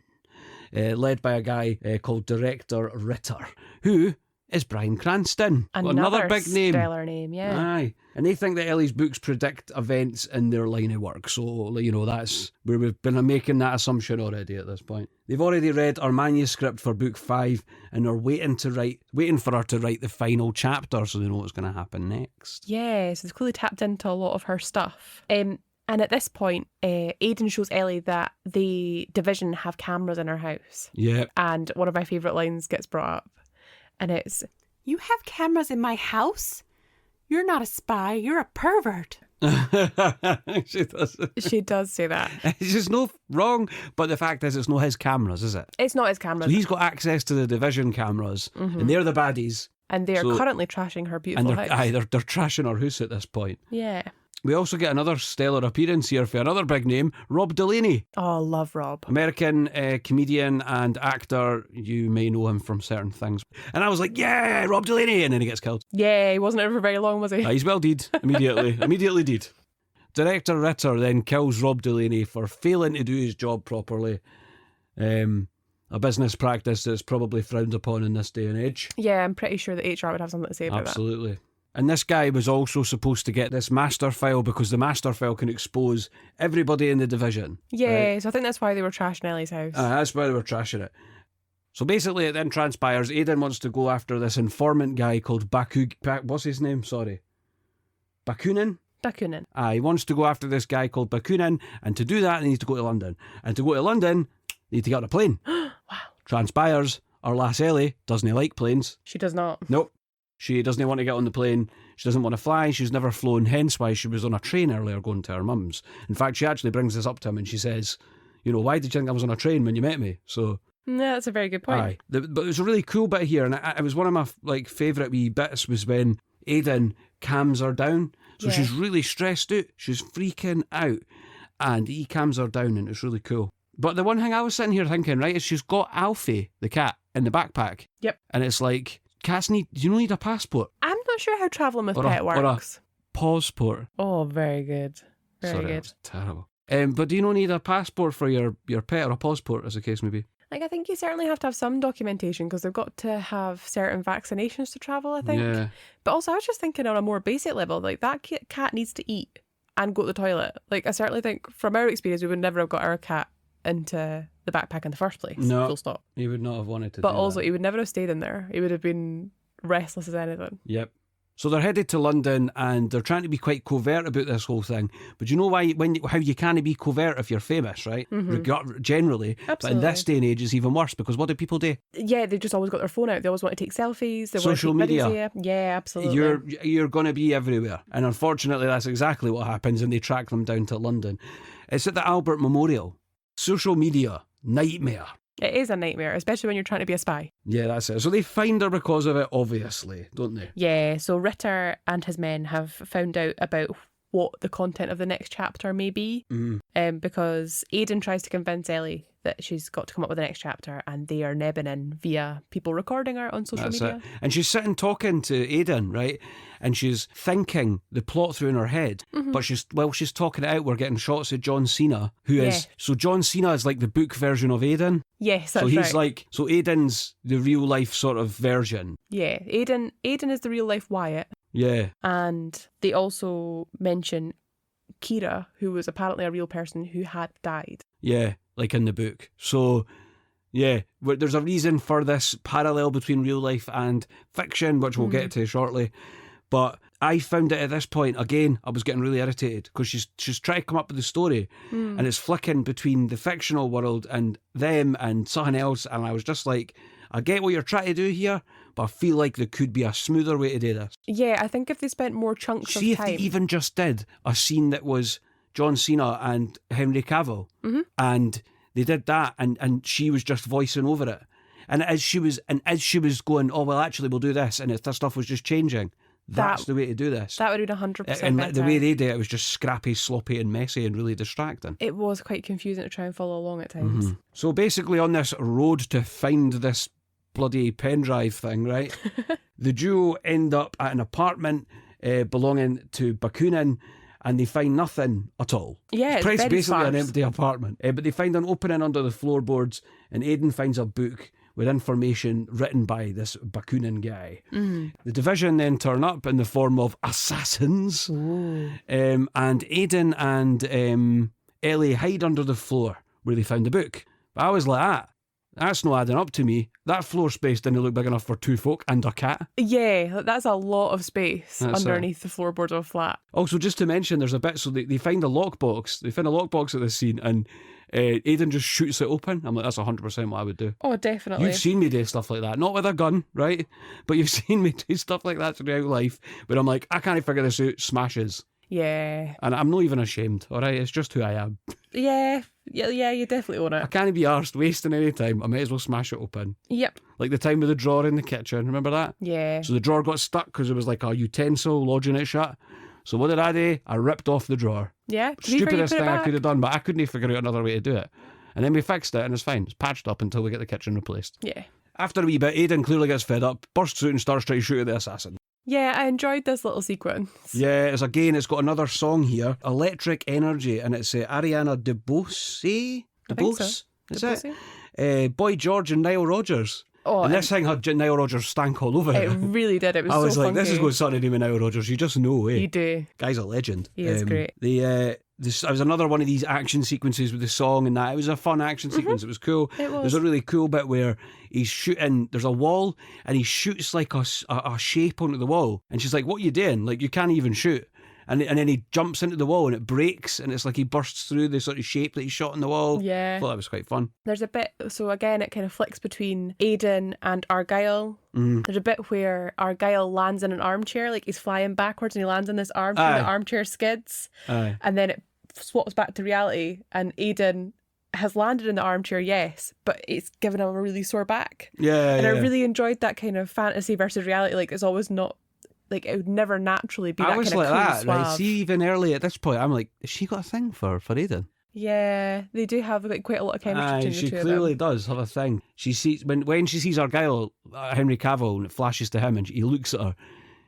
Led by a guy called Director Ritter, who is Bryan Cranston. Another big name. Stellar name, yeah. Aye. And they think that Elly's books predict events in their line of work. So, you know, that's where we've been making that assumption already at this point. They've already read our manuscript for book 5 and are waiting for her to write the final chapter so they know what's going to happen next. Yeah, so they've clearly tapped into a lot of her stuff. And at this point, Aidan shows Elly that the Division have cameras in her house. Yeah. And one of my favourite lines gets brought up. And it's, "You have cameras in my house? You're not a spy, you're a pervert." She does. She does say that. It's just no wrong, but the fact is it's not his cameras, is it? It's not his cameras. So he's got access to the Division cameras, and they're the baddies. And they're currently trashing her beautiful house. They're trashing her house at this point. Yeah. We also get another stellar appearance here for another big name, Rob Delaney. Oh, love Rob. American comedian and actor. You may know him from certain things. And I was like, yeah, Rob Delaney. And then he gets killed. Yeah, he wasn't ever for very long, was he? He's well deed. Immediately deed. Director Ritter then kills Rob Delaney for failing to do his job properly. A business practice that's probably frowned upon in this day and age. Yeah, I'm pretty sure that HR would have something to say about that. Absolutely. And this guy was also supposed to get this master file because the master file can expose everybody in the Division. Yeah, right? so I think that's why they were trashing Elly's house. That's why they were trashing it. So basically it then transpires Aidan wants to go after this informant guy called what's his name? Sorry. Bakunin? Bakunin. He wants to go after this guy called Bakunin, and to do that he needs to go to London. And to go to London, they need to get on a plane. Wow. Transpires our lass Elly doesn't like planes. She does not. Nope. She doesn't want to get on the plane. She doesn't want to fly. She's never flown, hence why she was on a train earlier going to her mum's. In fact, she actually brings this up to him and she says, you know, why did you think I was on a train when you met me? So... Yeah, that's a very good point. Aye. But it was a really cool bit here, and it was one of my favourite wee bits was when Aidan calms her down. So she's really stressed out. She's freaking out. And he calms her down, and it's really cool. But the one thing I was sitting here thinking, right, is she's got Alfie, the cat, in the backpack. Yep. And it's like, cats do you need a passport? I'm not sure how travelling with pet works. Or a passport. Oh, very good. Very Sorry, good. that was terrible. But do you not need a passport for your pet, or a passport, as the case may be? Like, I think you certainly have to have some documentation because they've got to have certain vaccinations to travel, I think. Yeah. But also, I was just thinking on a more basic level, like, that cat needs to eat and go to the toilet. Like, I certainly think from our experience, we would never have got our cat into the backpack in the first place. No. Full stop. He would not have wanted to But do also, that. he would never have stayed in there. He would have been restless as anything. Yep. So they're headed to London and they're trying to be quite covert about this whole thing. But you know how you can't be covert if you're famous, right? Generally. Absolutely. But in this day and age, it's even worse because what do people do? Yeah, they've just always got their phone out. They always want to take selfies. They Social want to take media. videos. Yeah, absolutely. You're going to be everywhere. And unfortunately, that's exactly what happens, and they track them down to London. It's at the Albert Memorial. Social media, nightmare. It is a nightmare, especially when you're trying to be a spy. Yeah, that's it. So they find her because of it, obviously, don't they? Yeah, so Ritter and his men have found out about what the content of the next chapter may be, because Aidan tries to convince Elly that she's got to come up with the next chapter, and they are nebbing in via people recording her on social media. It. And she's sitting talking to Aidan, right? And she's thinking the plot through in her head. But she's talking it out. We're getting shots of John Cena, who is... So John Cena is like the book version of Aidan. Yes, that's so he's right. So Aidan's the real life sort of version. Yeah, Aidan is the real life Wyatt. Yeah. And they also mention Kira, who was apparently a real person who had died. Yeah, like in the book. So, yeah, there's a reason for this parallel between real life and fiction, which we'll get to shortly. But I found it at this point, again, I was getting really irritated because she's trying to come up with the story and it's flicking between the fictional world and them and something else. And I was just like, I get what you're trying to do here, but I feel like there could be a smoother way to do this. Yeah, I think if they spent more chunks of time... See if they even just did a scene that was John Cena and Henry Cavill, and they did that, and she was just voicing over it. And as she was going, oh, well, actually, we'll do this, and that stuff was just changing. That's the way to do this. That would have been 100% And better. the way they did it was just scrappy, sloppy and messy and really distracting. It was quite confusing to try and follow along at times. So basically on this road to find this bloody pen drive thing, right, the duo end up at an apartment belonging to Bakunin, and they find nothing at all. Yeah, it's very basically sparse. an empty apartment. But they find an opening under the floorboards, and Aidan finds a book with information written by this Bakunin guy. The division then turn up in the form of assassins, and Aidan and Elly hide under the floor where they found the book. But I was like, that's not adding up to me. That floor space didn't look big enough for two folk and a cat. Yeah, that's a lot of space underneath the floorboards of a flat. Also, just to mention, there's a bit, so they find a lockbox. They find a lockbox at this scene, and Aidan just shoots it open. I'm like, that's 100% what I would do. Oh, definitely. You've seen me do stuff like that. Not with a gun, right? But you've seen me do stuff like that throughout life. But I'm like, I can't figure this out. Smashes. Yeah. And I'm not even ashamed, all right? It's just who I am. Yeah, you definitely own I it. can't be arsed wasting any time. I might as well smash it open. Yep. Like the time with the drawer in the kitchen. Remember that? Yeah. So the drawer got stuck because it was like a utensil lodging it shut. So what did I do? I ripped off the drawer. Yeah. To be fair, you Stupidest put it thing I back. could have done, but I couldn't figure out another way to do it. And then we fixed it and it's fine. It's patched up until we get the kitchen replaced. Yeah. After a wee bit, Aidan clearly gets fed up, bursts out and starts trying to shoot at the assassin. Yeah, I enjoyed this little sequence. Yeah, it's got another song here, Electric Energy, and it's Ariana DeBose? I think so. Is it? Boy George and Nile Rodgers. Oh, and this thing had Nile Rodgers stank all over it it. really did. It was I was so like, funky. this is going something to do with Nile Rodgers. You just know, eh? You do. Guy's a legend. He is great. I was another one of these action sequences with the song and that. It was a fun action sequence. It was cool. It was. There's a really cool bit where he's shooting, there's a wall, and he shoots like a shape onto the wall. And she's like, what are you doing? Like, you can't even shoot. And then he jumps into the wall and it breaks, and it's like he bursts through the sort of shape that he shot in the wall. Yeah. I thought that was quite fun. There's a bit, so again, it kind of flicks between Aidan and Argylle. There's a bit where Argylle lands in an armchair, like he's flying backwards and he lands in this armchair, and the armchair skids. Aye. And then it swaps back to reality, and Aidan has landed in the armchair, yes, but it's given him a really sore back. Yeah, And yeah. I really enjoyed that kind of fantasy versus reality. Like, it's always not, like, it would never naturally be that I was kind of like cool that. suave. Right? See, even early at this point, I'm like, has she got a thing for Aidan? Yeah, they do have like quite a lot of chemistry between the She two clearly of them. does have a thing. She sees when she sees Argylle, Henry Cavill, and it flashes to him, and he looks at her.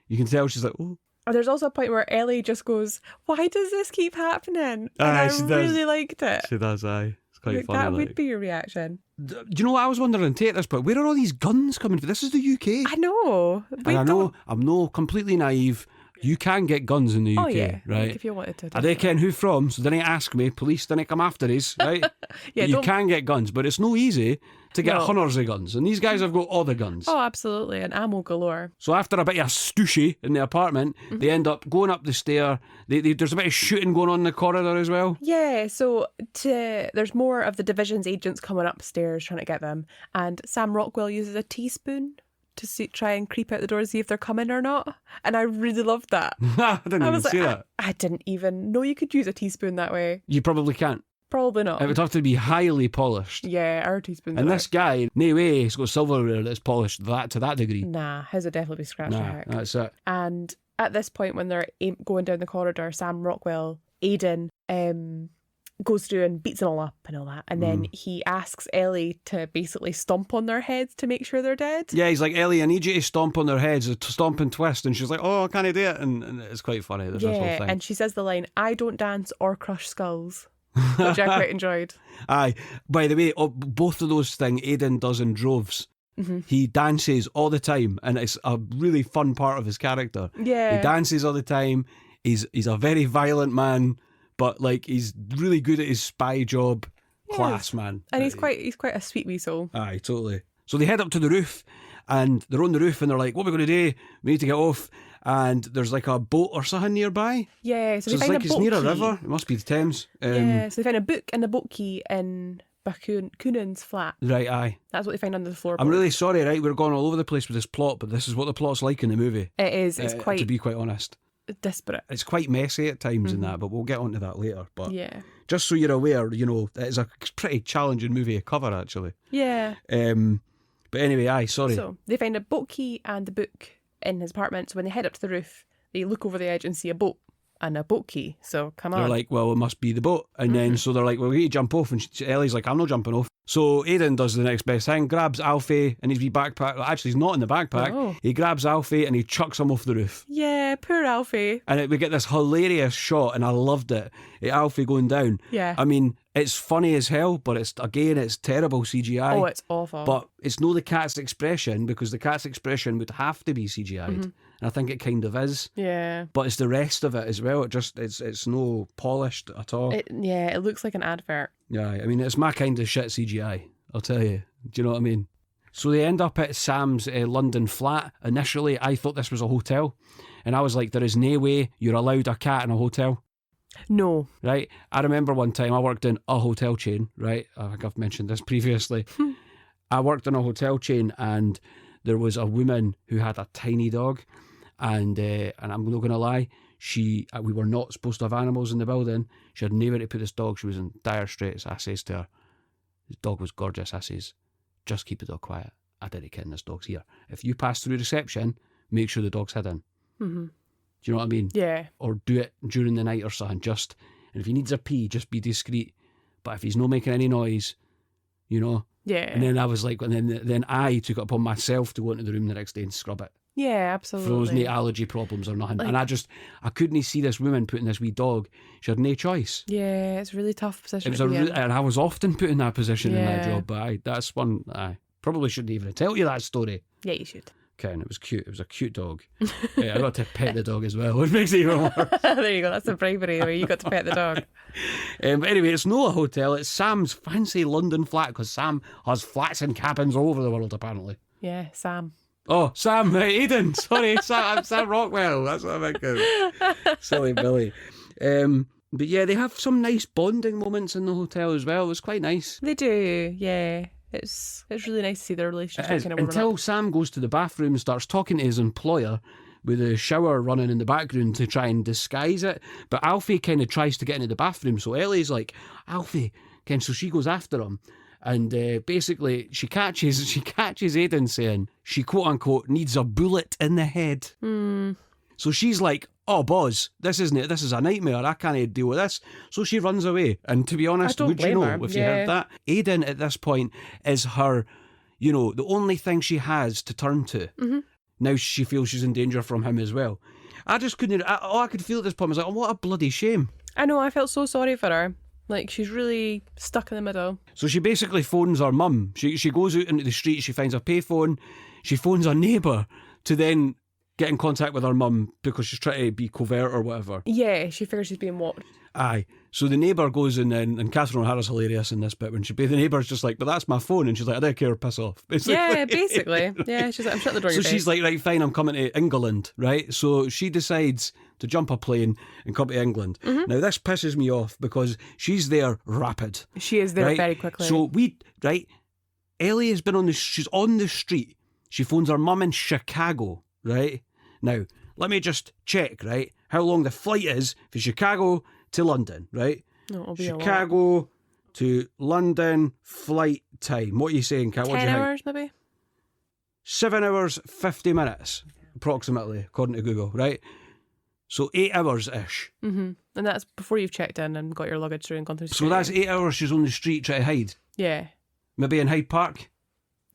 You can tell she's like, oh. Or there's also a point where Elly just goes, "Why does this keep happening?" And I she does. really liked it. She does, aye. It's quite Like, funny. that like. would be your reaction. Do you know what I was wondering, Tate, at this point? Where are all these guns coming from? This is the UK. I know. And I know I'm no completely naive. You can get guns in the UK, Oh yeah, right? Like if you wanted to. I don't ken who from, so didn't ask me. Police didn't come after us, right? Yeah, But you don't- can get guns, but it's no easy to get No. hundreds of guns. And these guys have got all the guns. Oh, absolutely, and ammo galore. So after a bit of stooshy in the apartment, they end up going up the stair. There's a bit of shooting going on in the corridor as well. Yeah, so there's more of the division's agents coming upstairs trying to get them, and Sam Rockwell uses a teaspoon to try and creep out the door to see if they're coming or not. And I really loved that. I didn't I even was like, see that. I didn't even know you could use a teaspoon that way. You probably can't. Probably not. It would have to be highly polished. Yeah, our teaspoons. And are this guy, no way, he's got silverware that's polished to that degree. Nah, his would definitely be scratched Nah, out. that's it. And at this point, when they're going down the corridor, Sam Rockwell, Aidan, goes through and beats them all up and all that. And then he asks Elly to basically stomp on their heads to make sure they're dead. Yeah, he's like, Elly, I need you to stomp on their heads, stomp and twist. And she's like, oh, I can't do it. And it's quite funny. There's this whole Yeah, thing. and she says the line, "I don't dance or crush skulls," which I quite enjoyed. Aye. By the way, both of those things Aidan does in droves. He dances all the time, and it's a really fun part of his character. Yeah. He dances all the time. He's a very violent man, but like he's really good at his spy job. Class, man. And he's quite a sweet wee soul. Aye, totally. So they head up to the roof, and they're on the roof, and they're like, what are we going to do? We need to get off. And there's like a boat or something nearby. Yeah, so So they it's find like a it's boat near a key. river. It must be the Thames. Yeah, so they find a book and a boat key in Coonan's flat. Right, aye. That's what they find under the floorboard. I'm really sorry, right? We're going all over the place with this plot, but this is what the plot's like in the movie. It is. It's To be quite honest. disparate. It's quite messy at times in that, but we'll get onto that later. But Yeah. just so you're aware, you know, it's a pretty challenging movie to cover, actually. Yeah. But anyway, aye, sorry. So they find a boat key and a book in his apartment. So when they head up to the roof, they look over the edge and see a boat and a boat key. So come on. They're like, well, it must be the boat. And then so they're like, well, we need to jump off. And Ellie's like, I'm not jumping off. So Aidan does the next best thing, grabs Alfie and his wee backpack. Well, actually, he's not in the backpack. No. He grabs Alfie and he chucks him off the roof. Yeah, poor Alfie. And we get this hilarious shot, and I loved it. Alfie going down. Yeah. I mean, it's funny as hell, but it's terrible CGI. Oh, it's awful. But it's no the cat's expression, because the cat's expression would have to be CGI'd. And I think it kind of is. yeah. But it's the rest of it as well. It's no polished at all. It looks like an advert. Yeah, I mean, it's my kind of shit CGI, I'll tell you. Do you know what I mean? So they end up at Sam's London flat. Initially, I thought this was a hotel. And I was like, there is no way you're allowed a cat in a hotel. No. Right? I remember one time I worked in a hotel chain, right? I think I've mentioned this previously. I worked in a hotel chain, and there was a woman who had a tiny dog. And I'm not going to lie, we were not supposed to have animals in the building. She had nowhere to put this dog. She was in dire straits. I says to her, this dog was gorgeous. I says, just keep the dog quiet. I didn't kid, this dog's here. If you pass through reception, make sure the dog's hidden. Mm-hmm. Do you know what I mean? Yeah. Or do it during the night or something. And if he needs a pee, just be discreet. But if he's not making any noise, you know. Yeah. And then I was like, and then I took it upon myself to go into the room the next day and scrub it. Yeah, For those absolutely. no allergy problems or nothing. And I couldn't see this woman putting this wee dog. She had no choice. Yeah, it's a really tough position. It was to be in. and I was often put in that position in that Yeah. job. But that's one. Probably shouldn't even tell you that story. Yeah, you should. Okay, and it was cute. It was a cute dog. I got to pet the dog as well, which makes it even worse. There you go. That's the bribery where you got to pet the dog. But anyway, it's not a hotel. It's Sam's fancy London flat because Sam has flats and cabins all over the world, apparently. Yeah, Sam. Oh, Sam, Aidan. Sorry, Sam Rockwell. That's what I'm thinking. Silly Billy. But yeah, they have some nice bonding moments in the hotel as well. It was quite nice. They do, yeah. It's really nice to see their relationship kind of warming until up. Sam goes to the bathroom and starts talking to his employer with a shower running in the background to try and disguise it. But Alfie kind of tries to get into the bathroom, so Elly's like, Alfie, so she goes after him. And basically, she catches Aidan saying she quote unquote needs a bullet in the head. So she's like, oh, boss, this isn't it. This is a nightmare. I can't deal with this. So she runs away. And to be honest, would you know if you heard that? Aidan at this point is her, the only thing she has to turn to. Mm-hmm. Now she feels she's in danger from him as well. I just couldn't, all I could feel at this point was like, oh, what a bloody shame. I know, I felt so sorry for her. Like, she's really stuck in the middle. So she basically phones her mum. She goes out into the street, she finds a payphone, she phones her neighbour to then get in contact with her mum because she's trying to be covert or whatever. Yeah, she figures she's being watched. Aye. So the neighbour goes in, and Catherine O'Hara's hilarious in this bit when the neighbour's just like, but that's my phone. And she's like, I don't care, piss off. Basically. Yeah, basically. Yeah, she's like, I'm shutting the door. So she's like, right, fine, I'm coming to England, right? So she decides to jump a plane and come to England. Mm-hmm. Now, this pisses me off because she's there rapid. She is there right? very quickly. So Elly has been she's on the street. She phones her mum in Chicago, right? Now, let me just check, right, how long the flight is from Chicago to London, right? No, it'll be Chicago to London flight time. What are you saying, Kat? 10 hours, maybe? 7 hours, 50 minutes, approximately, according to Google, right? So 8 hours-ish. Mm-hmm. And that's before you've checked in and got your luggage through and gone through security. So that's 8 hours she's on the street trying to hide? Yeah. Maybe in Hyde Park?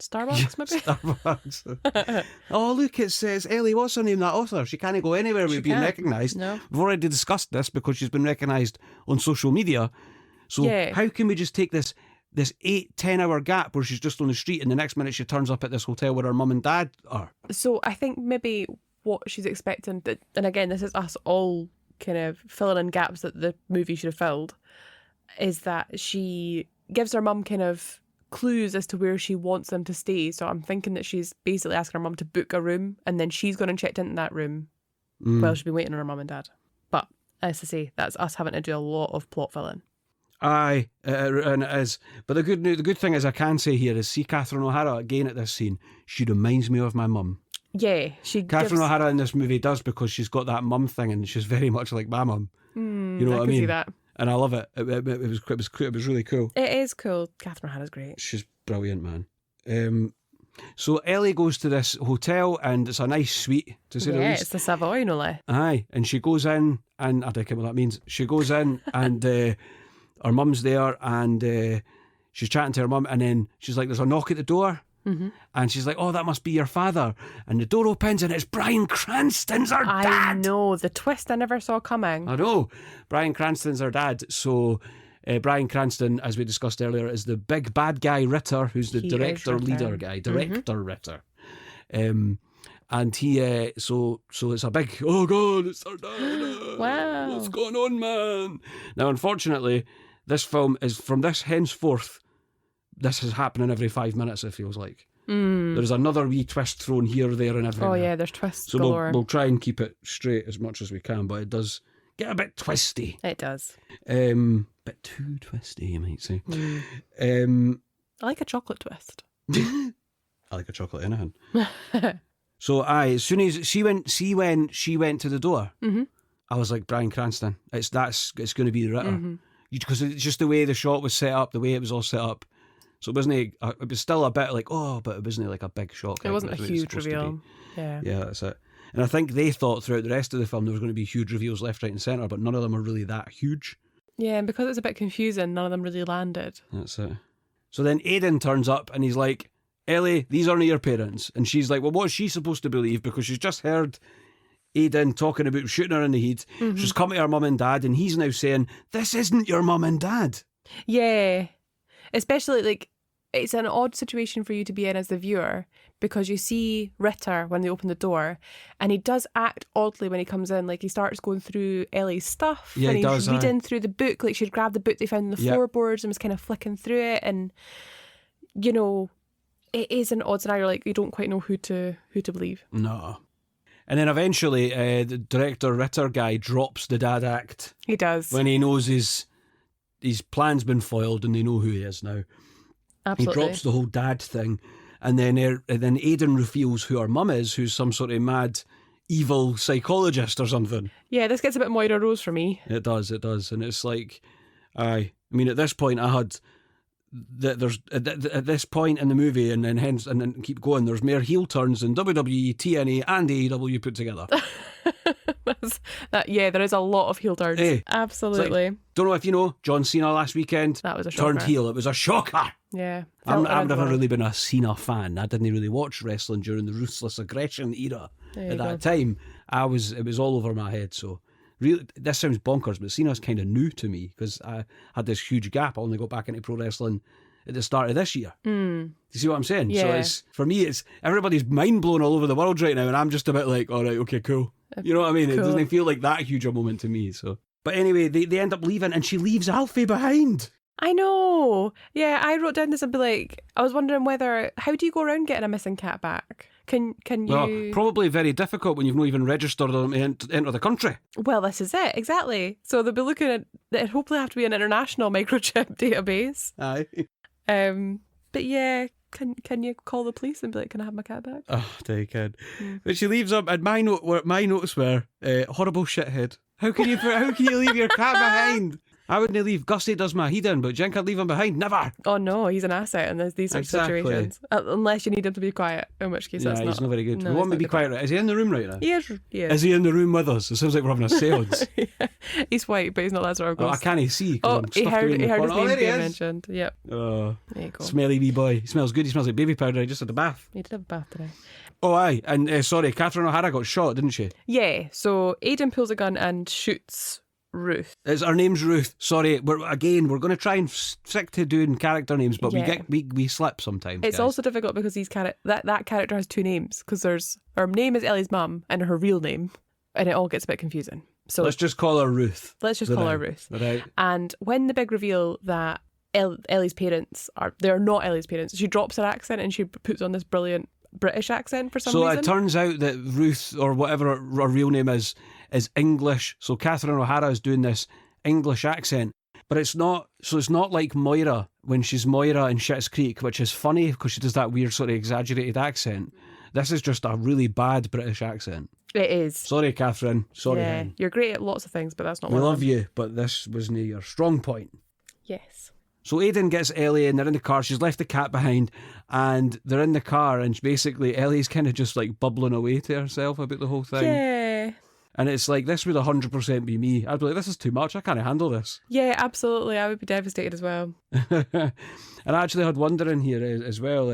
Starbucks, maybe? Starbucks. Oh, look, it says, Elly, what's her name, that author? She can't go anywhere without being recognised. No. We've already discussed this because she's been recognised on social media. So how can we just take this 8-10 hour gap where she's just on the street and the next minute she turns up at this hotel where her mum and dad are? So I think maybe what she's expecting, and again, this is us all kind of filling in gaps that the movie should have filled, is that she gives her mum kind of clues as to where she wants them to stay. So I'm thinking that she's basically asking her mum to book a room and then she's gone and checked into that room while she's been waiting on her mum and dad. But as I say, that's us having to do a lot of plot filling. Aye, and it is. But the good thing is I can say here is see Catherine O'Hara again at this scene. She reminds me of my mum. Yeah, Catherine O'Hara in this movie does because she's got that mum thing and she's very much like my mum. You know what I mean? See that. And I love it. It was really cool. It is cool. Catherine O'Hara's great. She's brilliant, man. So Elly goes to this hotel and it's a nice suite, to say the least. Yeah, it's the Savoy, no less. Aye, and she goes in and I don't care what that means. She goes in and her mum's there and she's chatting to her mum and then she's like, there's a knock at the door. Mm-hmm. And she's like, oh, that must be your father. And the door opens and it's Bryan Cranston's her dad. I know, the twist I never saw coming. I know. Bryan Cranston's her dad. So Bryan Cranston, as we discussed earlier, is the big bad guy Ritter, who's the director-leader guy. Director Ritter. And he, so it's a big, oh God, it's our dad. Wow. What's going on, man? Now, unfortunately, this film is from this henceforth, this is happening every 5 minutes, it feels like. There's another wee twist thrown here, there and everywhere. Oh yeah, there's twists so galore. we'll try and keep it straight as much as we can, but it does get a bit twisty. It does. Bit too twisty, you might say. I like a chocolate twist. I like a chocolate anything. So as soon as she went to the door, I was like, Bryan Cranston, it's going to be the Ritter. Because it's just the way the shot was set up, the way it was all set up. So it wasn't it was still a bit like, oh, but it wasn't like a big shock. It wasn't a huge reveal. Yeah, that's it. And I think they thought throughout the rest of the film there was going to be huge reveals left, right and centre, but none of them are really that huge. Yeah, and because it's a bit confusing, none of them really landed. That's it. So then Aidan turns up and he's like, Elly, these aren't your parents. And she's like, well, what's she supposed to believe? Because she's just heard Aidan talking about shooting her in the head. She's come to her mum and dad and he's now saying, this isn't your mum and dad. Yeah. Especially, like, it's an odd situation for you to be in as the viewer, because you see Ritter when they open the door, and he does act oddly when he comes in. Like, he starts going through Elly's stuff, Yeah, and he he's does, reading through the book. Like, she'd grabbed the book they found in the floorboards and was kind of flicking through it, and you know, it is an odd scenario. Like, you don't quite know who to believe. No. And then eventually, the director Ritter guy drops the dad act. He does. When he knows his plan's been foiled and they know who he is now. Absolutely. He drops the whole dad thing. And then Aidan reveals who her mum is, who's some sort of mad, evil psychologist or something. Yeah, this gets a bit Moira Rose for me. It does. And it's like, I mean, at this point I had... There's at this point in the movie, and then keep going, there's more heel turns than WWE, TNA and AEW put together. There is a lot of heel turns. Hey, absolutely. Like, don't know if you know, John Cena last weekend that was a shocker. Turned heel. It was a shocker. Yeah, I've never really been a Cena fan. I didn't really watch wrestling during the ruthless aggression era. At that time, it was all over my head. So really, this sounds bonkers, but Cena's kind of new to me because I had this huge gap. I only got back into pro wrestling at the start of this year. Do you see what I'm saying? Yeah. So for me, it's everybody's mind blown all over the world right now, and I'm just a bit like, all right, okay, cool. You know what I mean? Cool. It doesn't feel like that huge a moment to me. So, but anyway, they end up leaving, and she leaves Alfie behind. I know. Yeah, I wrote down this and be like, I was wondering how do you go around getting a missing cat back? Can you? Well, probably very difficult when you've not even registered them to enter the country. Well, this is it, exactly. So they'll be looking at, it hopefully have to be an international microchip database. Aye. But yeah, can you call the police and be like, can I have my cat back? Oh, they can. But she leaves up, and my notes were horrible shithead. How can you leave your cat behind? I wouldn't leave. Gussie does my head in, but Jen can't leave him behind. Never. Oh no, he's an asset in these sorts of situations. Unless you need him to be quiet, in which case that's he's not very good. No, we want me to be quiet. Right? Is he in the room right now? He is. Is he in the room with us? It sounds like we're having a seance. Yeah. He's white, but he's not that sort of ghost. I can't see. He heard his name being mentioned. Yep. Oh, there you go. Smelly wee boy. He smells good. He smells like baby powder. He just had a bath. He did have a bath today. Oh, aye. And sorry, Catherine O'Hara got shot, didn't she? Yeah. So Aidan pulls a gun and shoots Ruth. Her name's Ruth. Sorry, we're going to try and stick to doing character names, but we slip sometimes. It's also difficult because that character has two names, because her name is Elly's mum and her real name, and it all gets a bit confusing. So let's just call her Ruth. Right. And when the big reveal that Elly's parents they're not Elly's parents, she drops her accent and she puts on this brilliant British accent for some reason. So it turns out that Ruth, or whatever her real name is English. So Catherine O'Hara is doing this English accent, but it's not like Moira when she's Moira in Schitt's Creek, which is funny because she does that weird sort of exaggerated accent. This is just a really bad British accent. It is. Sorry, Catherine. Sorry. Yeah, Hen. You're great at lots of things, but that's not one. We of love them. you, but this wasn't your strong point. Yes. So Aidan gets Elly and they're in the car. She's left the cat behind and they're in the car, and basically Ellie's kind of just like bubbling away to herself about the whole thing. Yeah. And it's like, this would 100% be me. I'd be like, this is too much. I can't handle this. Yeah, absolutely. I would be devastated as well. And I actually had wonder in here as well,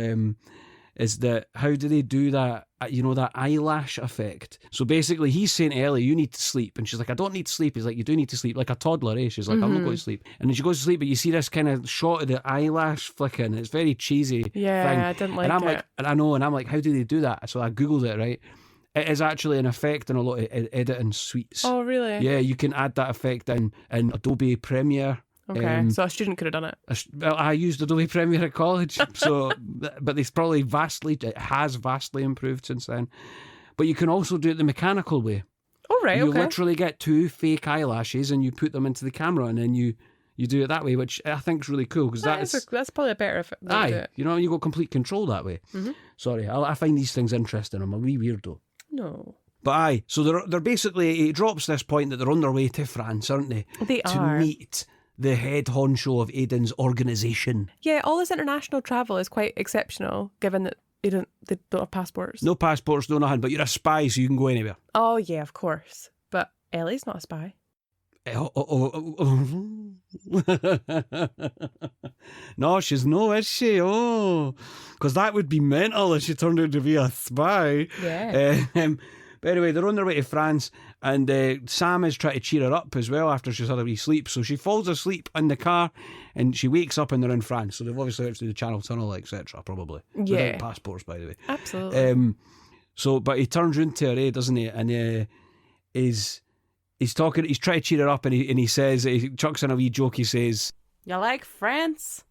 is that how do they do that, that eyelash effect? So basically he's saying to Elly, you need to sleep. And she's like, I don't need to sleep. He's like, you do need to sleep. Like a toddler, eh? She's like, I'm not going to sleep. And then she goes to sleep, but you see this kind of shot of the eyelash flicking. It's very cheesy thing. I didn't like it. And I'm like, and I know, and I'm like, how do they do that? So I Googled it, right? It is actually an effect in a lot of editing suites. Oh, really? Yeah, you can add that effect in Adobe Premiere. Okay, so a student could have done it. Well, I used Adobe Premiere at college, so but it has vastly improved since then. But you can also do it the mechanical way. Oh, right, You literally get two fake eyelashes and you put them into the camera, and then you do it that way, which I think is really cool, because that's probably a better effect. Aye, you got complete control that way. Mm-hmm. Sorry, I find these things interesting. I'm a wee weirdo. No. But aye, so they're basically, it drops this point that they're on their way to France, aren't they? They to are. meet the head honcho of Aidan's organisation. Yeah, all this international travel is quite exceptional, given that they don't have passports. No passports, no nothing, but you're a spy, so you can go anywhere. Oh, yeah, of course. But Elly's not a spy. No, she's no, is she? Oh, because that would be mental if she turned out to be a spy. Yeah. But anyway, they're on their way to France, and Sam is trying to cheer her up as well after she's had a wee sleep. So she falls asleep in the car, and she wakes up and they're in France. So they've obviously went through the Channel Tunnel, etc. Probably. Yeah. Without passports, by the way. Absolutely. But he turns round to her, doesn't he? And he's talking. He's trying to cheer her up, and he says, he chucks in a wee joke. He says, "You like France?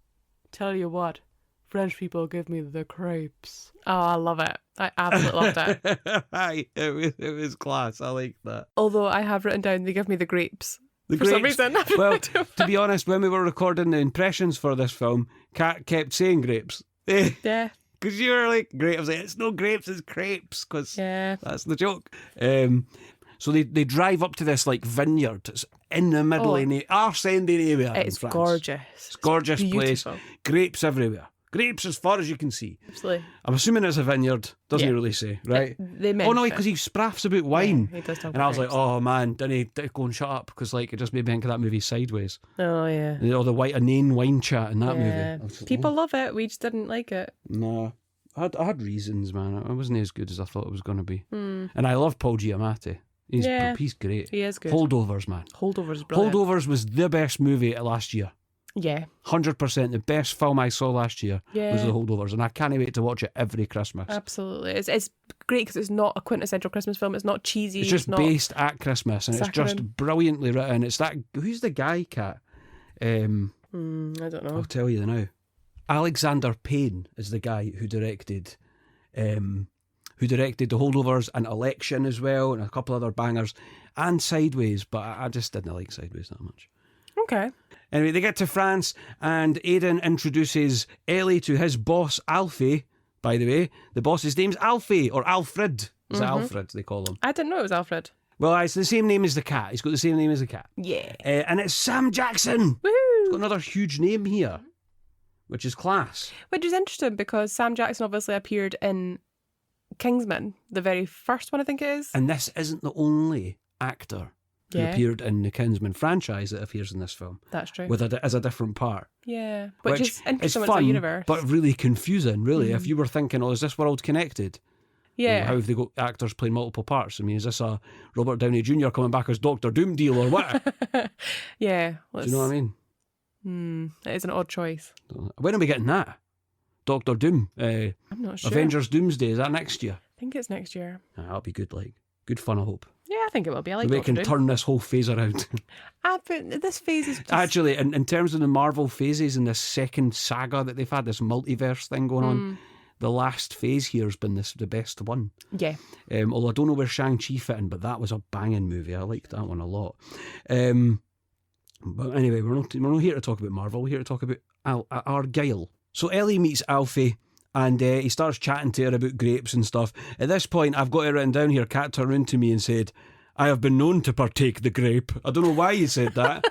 Tell you what, French people give me the crepes." Oh, I love it. I absolutely loved it. it was class. I like that. Although I have written down, they give me the grapes. The for grapes. some reason. Well, to be honest, when we were recording the impressions for this film, Kat kept saying grapes. Yeah. Because you were like, grapes. I was like, it's no grapes, it's crepes. Because that's the joke. So they drive up to this like vineyard. It's in the middle of arse-ending area in It's France. gorgeous. It's a gorgeous Beautiful. place. Grapes everywhere. Grapes as far as you can see. Absolutely. I'm assuming it's a vineyard. Doesn't he really say, right? They Oh no, mention because he spraffs about wine. Yeah, he does talk and about I was like, grapes. oh man, didn't he go and shut up? Because like it just made me think of that movie Sideways. Oh, yeah. Or the inane wine chat in that movie. I was like, People love it. We just didn't like it. No. I had reasons, man. It wasn't as good as I thought it was going to be. And I love Paul Giamatti. He's great. He is good. Holdovers, man. Holdovers, brilliant. Holdovers was the best movie last year. Yeah. 100%. The best film I saw last year was The Holdovers, and I can't wait to watch it every Christmas. Absolutely. It's great because it's not a quintessential Christmas film. It's not cheesy. It's just not based at Christmas, and it's just brilliantly written. It's that. Who's the guy, Kat? I don't know. I'll tell you now. Alexander Payne is the guy who directed The Holdovers and Election as well, and a couple other bangers, and Sideways, but I just didn't like Sideways that much. Okay. Anyway, they get to France, and Aidan introduces Ellie to his boss, Alfie. By the way, the boss's name's Alfie, or Alfred. Is it Alfred, they call him? I didn't know it was Alfred. Well, it's the same name as the cat. He's got the same name as the cat. Yeah. And it's Sam Jackson. Woohoo! He's got another huge name here, which is class. Which is interesting because Sam Jackson obviously appeared in Kingsman, the very first one, I think it is. And this isn't the only actor who appeared in the Kingsman franchise that appears in this film. That's true. As a different part. Yeah. Which is interesting. It's It's fun, a universe. but really confusing, really. If you were thinking, is this world connected? Yeah. How have they got actors playing multiple parts? I mean, is this a Robert Downey Jr. coming back as Doctor Doom deal or what? Yeah. Do you know what I mean? It is an odd choice. When are we getting that? Doctor Doom. I'm not sure. Avengers Doomsday. Is that next year? I think it's next year. That'll be good, good fun, I hope. Yeah, I think it will be. I like We Doctor can Doom. turn this whole phase around. But this phase is just... Actually, in terms of the Marvel phases and this second saga that they've had, this multiverse thing going on, the last phase here has been the best one. Yeah. Although I don't know where Shang-Chi fit in, but that was a banging movie. I liked that one a lot. But anyway, we're not here to talk about Marvel. We're here to talk about Argylle. So Ellie meets Alfie, and he starts chatting to her about grapes and stuff. At this point, I've got it written down here. Kat turned around to me and said, "I have been known to partake the grape." I don't know why you said that,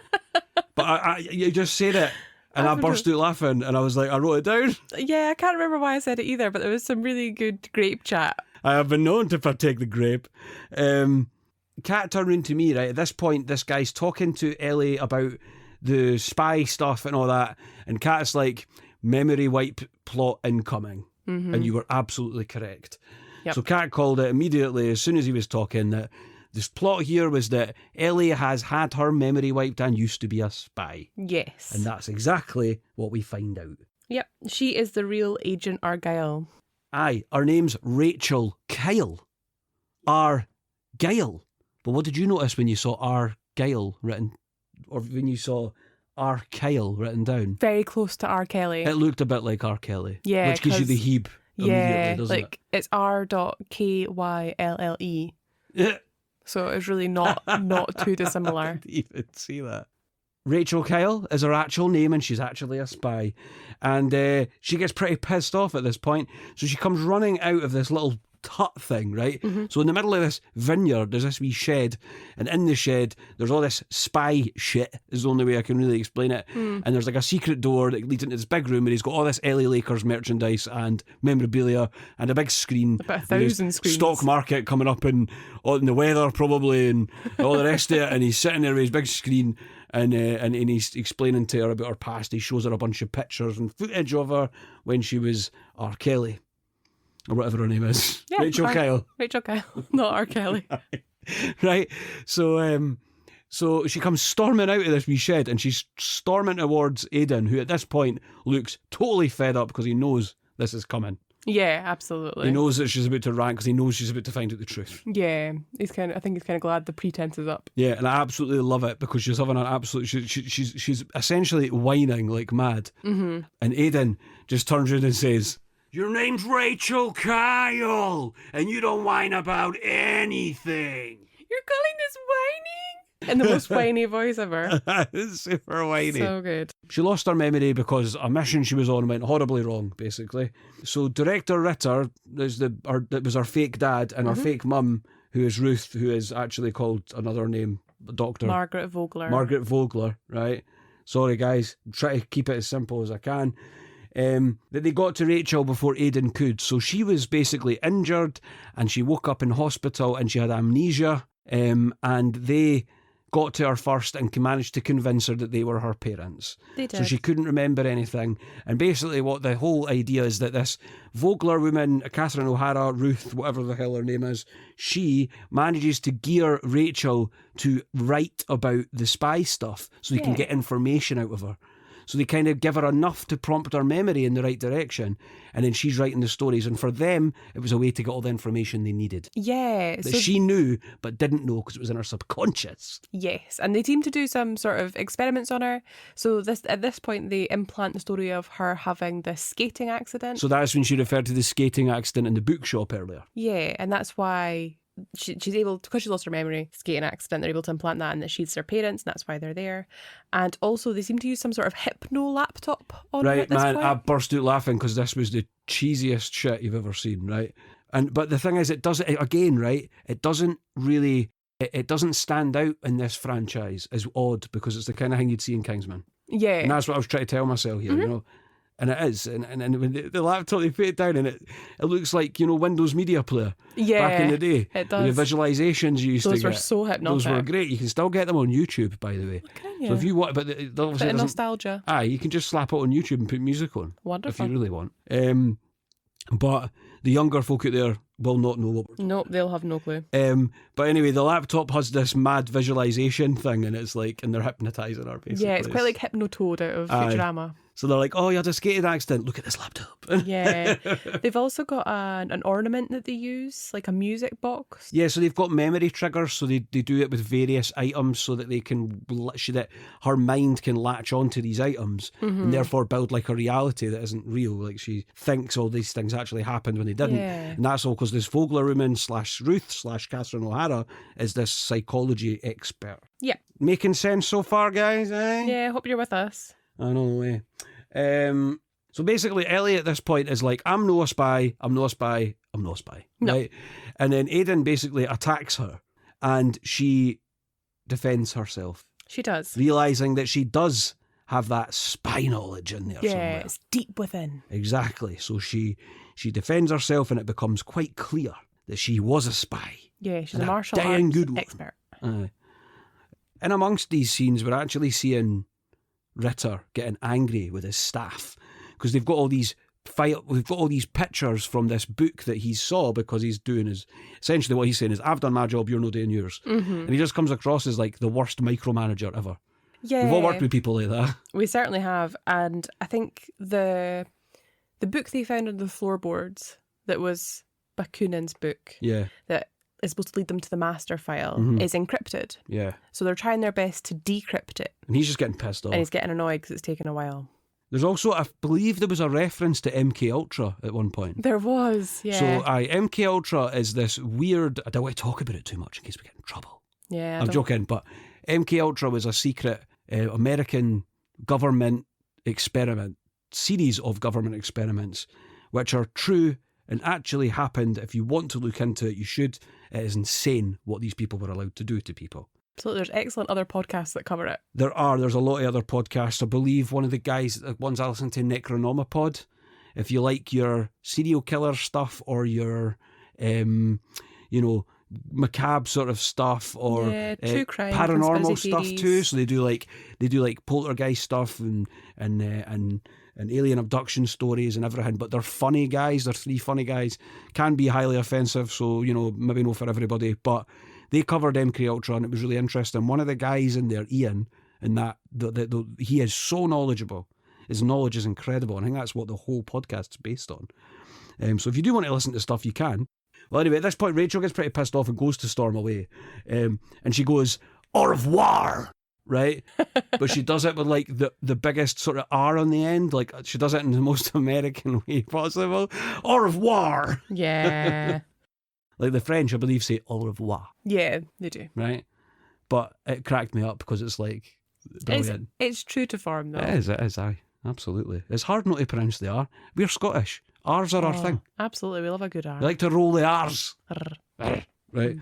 but you just said it. And I burst out laughing, and I was like, I wrote it down. Yeah, I can't remember why I said it either, but there was some really good grape chat. I have been known to partake the grape. Kat turned around to me, right? At this point, this guy's talking to Ellie about the spy stuff and all that, and Kat's like, memory wipe plot incoming. And you were absolutely correct. Yep. So Kat called it immediately as soon as he was talking that this plot here was that Ellie has had her memory wiped and used to be a spy. Yes. And that's exactly what we find out. Yep. She is the real Agent Argylle. Aye, her name's Rachel Kyle. Argylle. But what did you notice when you saw Argylle written, or when you saw R. Kyle written down? Very close to R. Kelly. It looked a bit like R. Kelly. Yeah, Which gives you the heeb yeah, immediately, doesn't like it's R.Kylle. it? So it's really not too dissimilar. I didn't even see that. Rachel Kyle is her actual name, and she's actually a spy. And she gets pretty pissed off at this point. So she comes running out of this little hut thing, right? So in the middle of this vineyard, there's this wee shed. And in the shed, there's all this spy shit, is the only way I can really explain it. And there's like a secret door that leads into this big room, and he's got all this LA Lakers merchandise and memorabilia and a big screen. About 1,000 screens. Stock market coming up and the weather probably and all the rest of it. And he's sitting there with his big screen. And he's explaining to her about her past. He shows her a bunch of pictures and footage of her when she was R. Kelly. or whatever her name is. Yeah, Rachel Kyle. Rachel Kyle, not R. Kelly. Right? So she comes storming out of this wee shed, and she's storming towards Aidan, who at this point looks totally fed up because he knows this is coming. Yeah, absolutely. He knows that she's about to rant because he knows she's about to find out the truth. Yeah, I think he's kind of glad the pretense is up. Yeah, and I absolutely love it because she's having an absolute. She's essentially whining like mad, and Aidan just turns around and says, "Your name's Rachel Kyle, and you don't whine about anything." You're calling this whining? In the most whiny voice ever. It's super whiny. So good. She lost her memory because a mission she was on went horribly wrong, basically. So Director Ritter, that was her fake dad, and her fake mum, who is Ruth, who is actually called another name, Dr. Margaret Vogler. Margaret Vogler, right? Sorry, guys. Try to keep it as simple as I can. That they got to Rachel before Aidan could. So she was basically injured, and she woke up in hospital, and she had amnesia, and they got to her first and managed to convince her that they were her parents. They did. So she couldn't remember anything. And basically what the whole idea is that this Vogler woman, Catherine O'Hara, Ruth, whatever the hell her name is, she manages to gear Rachel to write about the spy stuff so they can get information out of her. So they kind of give her enough to prompt her memory in the right direction, and then she's writing the stories. And for them, it was a way to get all the information they needed. Yeah. That she knew but didn't know because it was in her subconscious. Yes, and they seem to do some sort of experiments on her. So at this point, they implant the story of her having this skating accident. So that's when she referred to the skating accident in the bookshop earlier. Yeah, and that's why she's able, because she lost her memory, skating accident, they're able to implant that and that she's their parents, and that's why they're there. And also they seem to use some sort of HYPNO-LAPTOP on her at this point. I burst out laughing because this was the cheesiest shit you've ever seen, right? But the thing is, it doesn't stand out in this franchise as odd because it's the kind of thing you'd see in Kingsman. Yeah. And that's what I was trying to tell myself here, you know. And it is. And when the laptop, they put it down and it looks like, Windows Media Player back in the day. It does. The visualizations you used to get. Those were so hypnotic. Those were great. You can still get them on YouTube, by the way. Can you? So if you want, but obviously bit of nostalgia. Aye, you can just slap it on YouTube and put music on. Wonderful. If you really want. But the younger folk out there will not know what we're talking. Nope, they'll have no clue. But anyway, the laptop has this mad visualization thing, and it's like, and they're hypnotising her basically. Yeah, it's quite like Hypno-Toad out of Futurama. So they're like, oh, you had a skating accident. Look at this laptop. Yeah. They've also got an ornament that they use, like a music box. Yeah, so they've got memory triggers, so they do it with various items so that they can, that her mind can latch onto these items and therefore build like a reality that isn't real. Like she thinks all these things actually happened when they didn't. Yeah. And that's all because this Vogler woman / Ruth / Catherine O'Hara is this psychology expert. Yeah. Making sense so far, guys, eh? Yeah, hope you're with us. I know the way. So basically, Ellie at this point is like, I'm no a spy, No. right? And then Aidan basically attacks her, and she defends herself. She does. Realising that she does have that spy knowledge in there somewhere. Yeah, it's deep within. Exactly. So she defends herself, and it becomes quite clear that she was a spy. Yeah, she's And a martial dang arts good one. expert. And amongst these scenes, we're actually seeing Ritter getting angry with his staff because they've got all these pictures from this book that he saw because he's doing essentially what he's saying is, I've done my job, you're not doing yours. And he just comes across as like the worst micromanager ever. Yeah. We've all worked with people like that. We certainly have. And I think the book they found on the floorboards that was Bakunin's book, that is supposed to lead them to the master file, is encrypted. Yeah. So they're trying their best to decrypt it. And he's just getting pissed off. And he's getting annoyed because it's taken a while. There's also, I believe there was a reference to MK Ultra at one point. There was, yeah. So MK Ultra is this weird, I don't want to talk about it too much in case we get in trouble. Yeah. I'm joking, but MK Ultra was a secret American government series of government experiments, which are true and actually happened. If you want to look into it, you should. It is insane what these people were allowed to do to people. So there's excellent other podcasts that cover it. There's a lot of other podcasts. I believe one of the guys, the ones I listen to, Necronomipod. If you like your serial killer stuff or your, macabre sort of stuff or true crime, paranormal stuff theories. too. So they do like poltergeist stuff and and alien abduction stories and everything, but they're funny guys. They're three funny guys. Can be highly offensive, so, you know, maybe not for everybody, but they covered MK Ultra and it was really interesting. One of the guys in there, Ian, and that he is so knowledgeable. His knowledge is incredible, and I think that's what the whole podcast's based on. So if you do want to listen to stuff, you can. Well, anyway, at this point, Rachel gets pretty pissed off and goes to storm away. And she goes, au revoir, right? But she does it with like the biggest sort of R on the end. Like she does it in the most American way possible. Au revoir. Yeah. Like the French, I believe, say au revoir. Yeah, they do. Right? But it cracked me up because it's like brilliant. It's true to form, though. It is, aye. Absolutely. It's hard not to pronounce the R. We're Scottish. R's are our thing. Absolutely. We love a good R. We like to roll the R's. Right.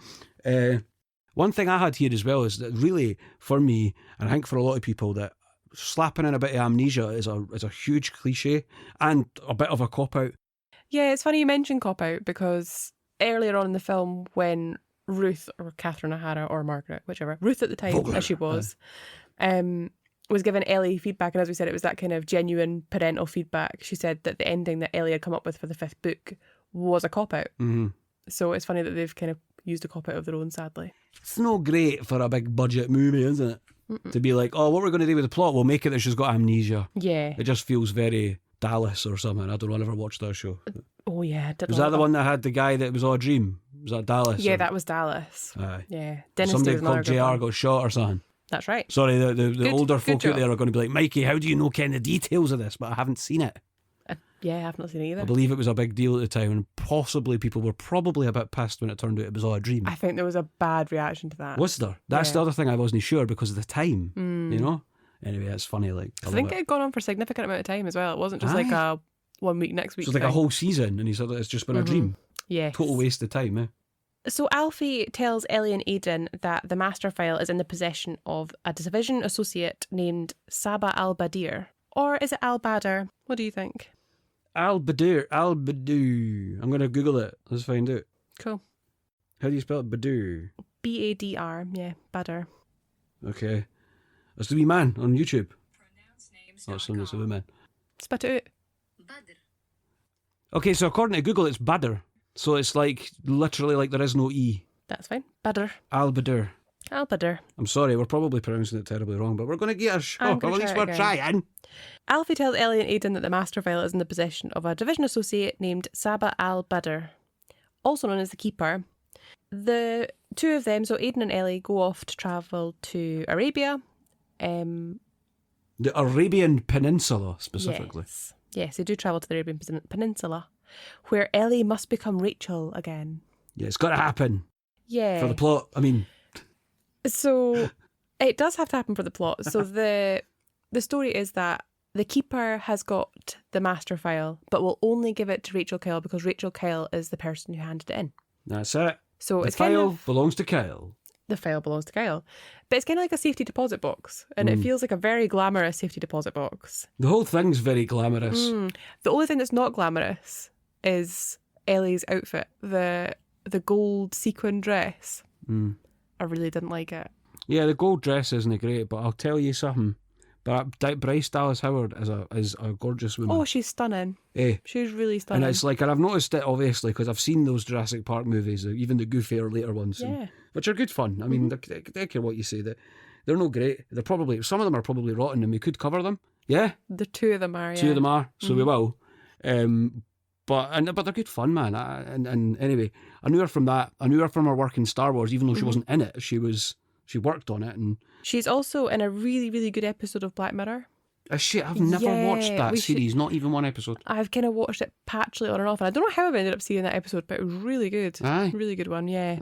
One thing I had here as well is that really, for me, and I think for a lot of people, that slapping in a bit of amnesia is a huge cliche and a bit of a cop-out. Yeah, it's funny you mention cop-out because earlier on in the film when Ruth, or Catherine O'Hara, or Margaret, whichever, Ruth at the time, Vogler. as she was giving Ellie feedback, and as we said, it was that kind of genuine parental feedback. She said that the ending that Ellie had come up with for the 5th book was a cop-out. Mm-hmm. So it's funny that they've kind of used a cop-out of their own, sadly. It's no great for a big budget movie, is it? Mm-mm. To be like, oh, what we're going to do with the plot, we'll make it that she's got amnesia. Yeah. It just feels very Dallas or something. I don't know, I never watched that show. Oh, yeah. Was that the one that had the guy that was all a dream? Was that Dallas? Yeah, that was Dallas. Aye. Yeah. Dennis Somebody called JR got shot or something. That's right. Sorry, the older folk job. out there are going to be like, Mikey, how do you know kind of details of this? But I haven't seen it. Yeah, I've not seen it either. I believe it was a big deal at the time, and possibly people were probably a bit pissed when it turned out it was all a dream. I think there was a bad reaction to that. Was there? That's the other thing I wasn't sure because of the time, you know? Anyway, it's funny. Like I think it had gone on for a significant amount of time as well. It wasn't just like a 1 week, next week. So it's like a whole season, and he said that it's just been a dream. Yeah. Total waste of time, eh? So Alfie tells Ellie and Aidan that the master file is in the possession of a division associate named Saba al-Badir. Or is it al-Badr? What do you think? Al-Badir. I'm going to Google it. Let's find out. Cool. How do you spell it? Badir. B-A-D-R. Yeah, Badr. Okay. That's the wee man on YouTube. Oh, it's a woman. Spit it out. Badr. Okay, so according to Google, it's Badr. So it's like, literally like there is no E. That's fine. Badr. Al-Badir. Al-Badr. I'm sorry, we're probably pronouncing it terribly wrong, but we're going to get a shot. At least we're trying. Alfie tells Ellie and Aidan that the master file is in the possession of a division associate named Saba al-Badr, also known as the Keeper. The two of them, so Aidan and Ellie, go off to travel to Arabia. The Arabian Peninsula, specifically. Yes, they do travel to the Arabian Peninsula, where Ellie must become Rachel again. Yeah, it's got to happen. Yeah. For the plot, I mean... So, it does have to happen for the plot. So the story is that the Keeper has got the master file, but will only give it to Rachel Kyle because Rachel Kyle is the person who handed it in. That's it. So the it's file kind of, belongs to Kyle. The file belongs to Kyle. But it's kind of like a safety deposit box, and it feels like a very glamorous safety deposit box. The whole thing's very glamorous. The only thing that's not glamorous is Ellie's outfit, the gold sequin dress. I really didn't like it. Yeah, the gold dress isn't great, but I'll tell you something. But Bryce Dallas Howard is a gorgeous woman. Oh, she's stunning. She's really stunning. And it's like, and I've noticed it obviously because I've seen those Jurassic Park movies, even the goofier later ones, which are good fun. I mean, they don't care what you say. They're no great. They're probably, some of them are probably rotten, and we could cover them. Yeah, the two of them are. Yeah. Two of them are, so we will. But they're good fun, man. And anyway, I knew her from that. I knew her from her work in Star Wars, even though she wasn't in it. She worked on it, and she's also in a really, really good episode of Black Mirror. I've never watched that series, not even one episode. I've kind of watched it patchily on and off, and I don't know how I ended up seeing that episode, but it was really good. Aye. Really good one, yeah.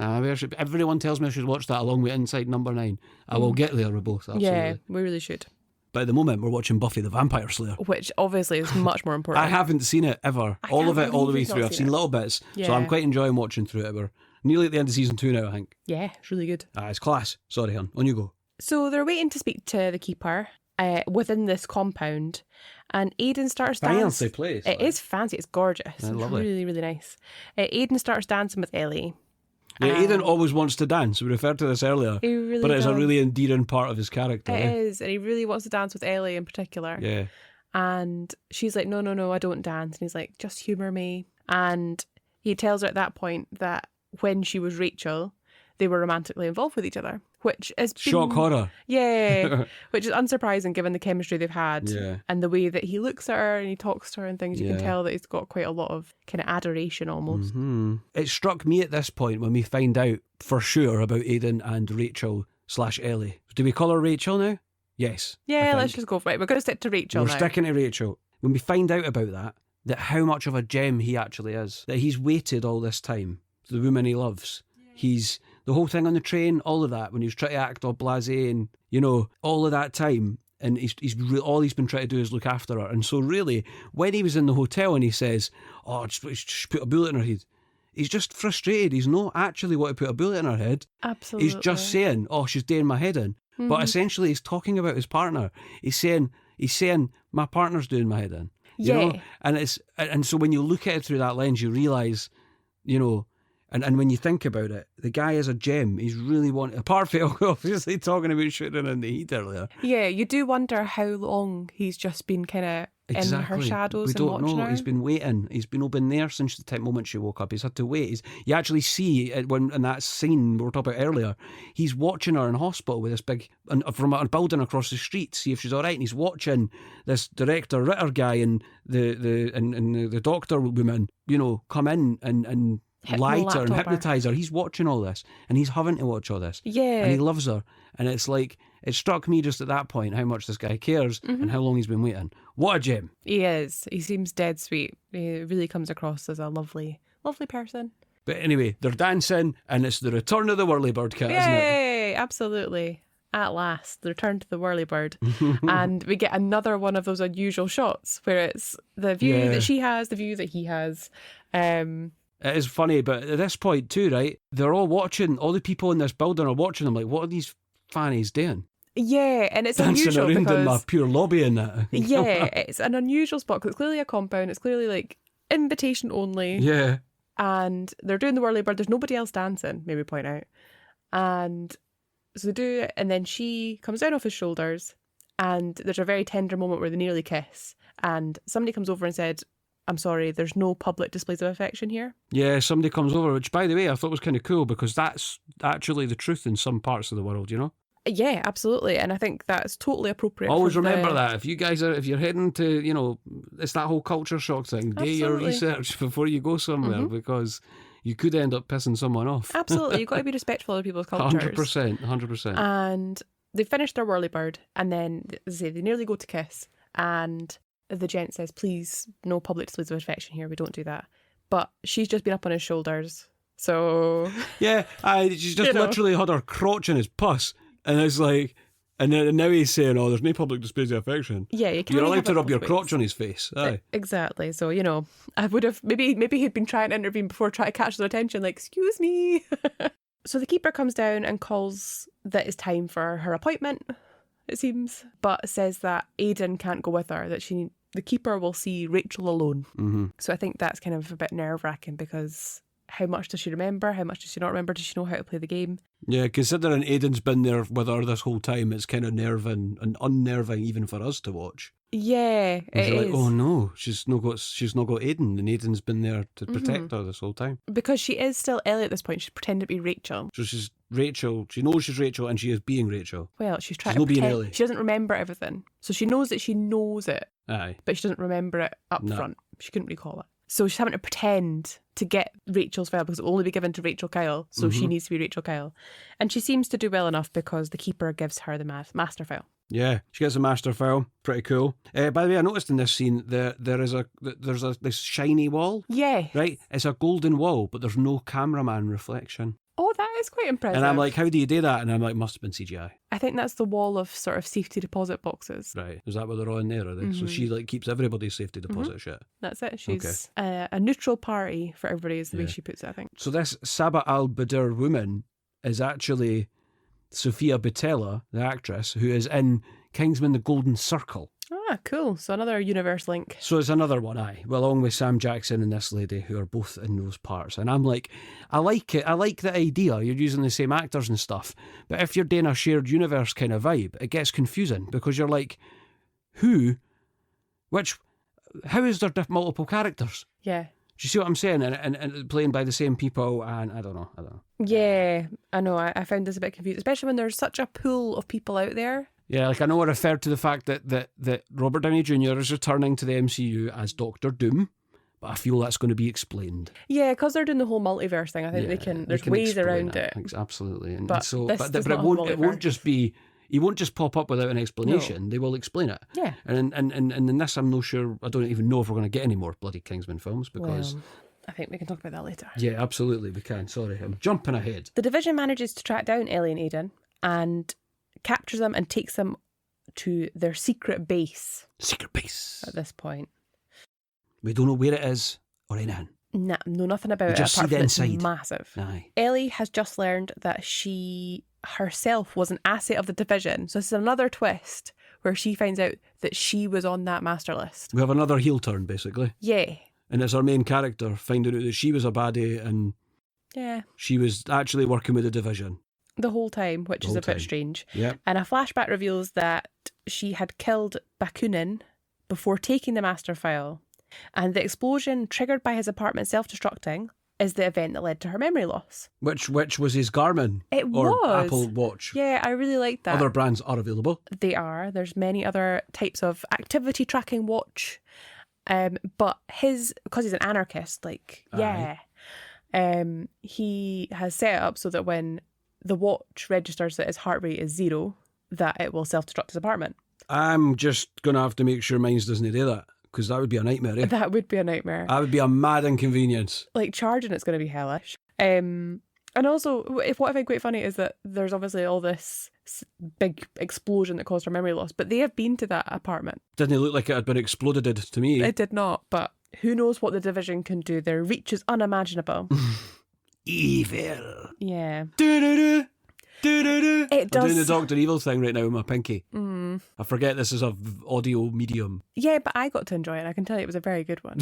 Everyone tells me I should watch that along with Inside Number 9. I will get there with both, absolutely. Yeah, we really should. But at the moment, we're watching Buffy the Vampire Slayer. Which obviously is much more important. I haven't seen it ever. All of it, all the way through. I've seen little bits. Yeah. So I'm quite enjoying watching through it. We're nearly at the end of season 2 now, I think. Yeah, it's really good. It's class. Sorry, hon. On you go. So they're waiting to speak to the Keeper within this compound, and Aidan starts dancing. Fancy place. It is fancy. It's gorgeous. Yeah, it's lovely. Really, really nice. Aidan starts dancing with Ellie. Yeah, Aidan always wants to dance. We referred to this earlier. He really but it's does. a really endearing part of his character. It is, and he really wants to dance with Ellie in particular. Yeah. And she's like, no, I don't dance. And he's like, just humour me. And he tells her at that point that when she was Rachel, they were romantically involved with each other, which is shock horror. Yeah, which is unsurprising given the chemistry they've had and the way that he looks at her and he talks to her and things. You can tell that he's got quite a lot of kind of adoration almost. It struck me at this point when we find out for sure about Aidan and Rachel / Ellie. Do we call her Rachel now? Yes. Yeah, let's just go for it. We're going to stick to Rachel now. We're sticking to Rachel. When we find out about that how much of a gem he actually is, that he's waited all this time for the woman he loves. He's the whole thing on the train, all of that, when he was trying to act all blasé and, you know, all of that time. And all he's been trying to do is look after her. And so really, when he was in the hotel and he says, oh, just put a bullet in her head, he's just frustrated. He's not actually want to put a bullet in her head. Absolutely. He's just saying, oh, she's doing my head in. But essentially he's talking about his partner. He's saying, my partner's doing my head in. You know? And so when you look at it through that lens, you realise, you know, and when you think about it, the guy is a gem. He's really apart from obviously talking about shooting in the heat earlier. Yeah, you do wonder how long he's just been kind of in her shadows and watching her. We don't know. He's been waiting. He's been there since the moment she woke up. He's had to wait. You actually see it when in that scene we were talking about earlier, he's watching her in hospital with this big, from a building across the street, see if she's all right. And he's watching this director Ritter guy and the doctor woman, you know, come in and lie to her and hypnotise her. He's watching all this and he's having to watch all this. Yeah. And he loves her. And it's like, it struck me just at that point how much this guy cares and how long he's been waiting. What a gem. He is. He seems dead sweet. He really comes across as a lovely, lovely person. But anyway, they're dancing and it's the return of the whirlybird cat, isn't it? Yay! Absolutely. At last, the return to the whirlybird. And we get another one of those unusual shots where it's the view that she has, the view that he has. It is funny, but at this point too, right, they're all watching, all the people in this building are watching them like, what are these fannies doing? Yeah, and it's dancing unusual around because... in my pure lobby and that. Yeah, it's an unusual spot because it's clearly a compound. It's clearly like invitation only. Yeah. And they're doing the whirlybird. There's nobody else dancing, maybe point out. And so they do it, and then she comes down off his shoulders, and there's a very tender moment where they nearly kiss. And somebody comes over and said, I'm sorry, there's no public displays of affection here. Yeah, somebody comes over, which, by the way, I thought was kind of cool because that's actually the truth in some parts of the world, you know? Yeah, absolutely. And I think that's totally appropriate. Always remember that. If you guys if you're heading to, you know, it's that whole culture shock thing. Do your research before you go somewhere because you could end up pissing someone off. Absolutely. You've got to be respectful of people's cultures. 100%. And they finished their whirlybird and then they nearly go to kiss. And the gent says, please, no public displays of affection here. We don't do that. But she's just been up on his shoulders. So... Yeah, she's just literally had her crotch in his puss. And it's like, and now he's saying, oh, there's no public displays of affection. Yeah, you're allowed to rub your crotch on his face. Aye. Exactly. So, you know, I would have, maybe he'd been trying to intervene before, trying to catch their attention, like, excuse me. So the keeper comes down and calls that it's time for her appointment, it seems, but says that Aidan can't go with her, that the keeper will see Rachel alone. Mm-hmm. So I think that's kind of a bit nerve-wracking because how much does she remember? How much does she not remember? Does she know how to play the game? Yeah, considering Aidan's been there with her this whole time, it's kind of nerving and unnerving even for us to watch. Yeah, it is. Like, oh no, she's not got Aidan, and Aidan's been there to protect her this whole time. Because she is still Ellie at this point. She's pretending to be Rachel. So she's Rachel. She knows she's Rachel, and she is being Rachel. Well, she's trying to pretend. Ellie. She doesn't remember everything, so she knows that she knows it. Aye, but she doesn't remember it up front. She couldn't recall it. So she's having to pretend to get Rachel's file because it will only be given to Rachel Kyle. So she needs to be Rachel Kyle. And she seems to do well enough because the keeper gives her the master file. Yeah, she gets a master file. Pretty cool. By the way, I noticed in this scene there's this shiny wall. Yeah. Right? It's a golden wall, but there's no cameraman reflection. Oh, that is quite impressive. And I'm like, how do you do that? And I'm like, must have been CGI. I think that's the wall of sort of safety deposit boxes. Right. Is that what they're on there? Are they? So she like keeps everybody's safety deposit shit. That's it. She's a neutral party for everybody is the way she puts it, I think. So this Sabah al-Badr woman is actually Sofia Boutella, the actress, who is in Kingsman: The Golden Circle. Ah, cool. So another universe link. So it's another one, aye. Well, along with Sam Jackson and this lady who are both in those parts. And I'm like, I like it. I like the idea. You're using the same actors and stuff. But if you're doing a shared universe kind of vibe, it gets confusing because you're like, who How is there multiple characters? Yeah. Do you see what I'm saying? And playing by the same people, and I don't know. Yeah, I know. I found this a bit confusing, especially when there's such a pool of people out there. Yeah, like I know I referred to the fact that Robert Downey Jr. is returning to the MCU as Doctor Doom, but I feel that's going to be explained. Yeah, because they're doing the whole multiverse thing. I think there's ways around it. Absolutely. And but so, this but does it not won't. have It won't just be. He won't just pop up without an explanation. No. They will explain it. Yeah. And in this, I'm not sure. I don't even know if we're going to get any more bloody Kingsman films because. Well, I think we can talk about that later. Yeah, absolutely, we can. Sorry, I'm jumping ahead. The Division manages to track down Elly and Aidan and captures them and takes them to their secret base. Secret base. At this point, we don't know where it is or anything. Nah, know nothing about it just apart see from the it's inside. massive. Aye. Elly has just learned that she herself was an asset of the Division. So this is another twist where she finds out that she was on that master list. We have another heel turn, basically. Yeah. And it's our main character finding out that she was a baddie and she was actually working with the Division. The whole time, which is a bit strange. Yeah. And a flashback reveals that she had killed Bakunin before taking the master file. And the explosion triggered by his apartment self-destructing is the event that led to her memory loss. Which was his Garmin or was. Apple Watch. Yeah, I really like that. Other brands are available. They are. There's many other types of activity tracking watch. But because he's an anarchist, he has set it up so that when the watch registers that his heart rate is 0, that it will self-destruct his apartment. I'm just going to have to make sure mine doesn't do that, because that would be a nightmare. Eh? That would be a nightmare. That would be a mad inconvenience. Like, charging it's going to be hellish. And also, what I find quite funny is that there's obviously all this big explosion that caused her memory loss, but they have been to that apartment. Didn't it look like it had been exploded to me? It did not, but who knows what the Division can do. Their reach is unimaginable. Evil. Yeah. Do-do-do. Do-do-do. It does. I'm doing the Dr. Evil thing right now with my pinky. I forget this is a audio medium. Yeah, but I got to enjoy it. I can tell you it was a very good one.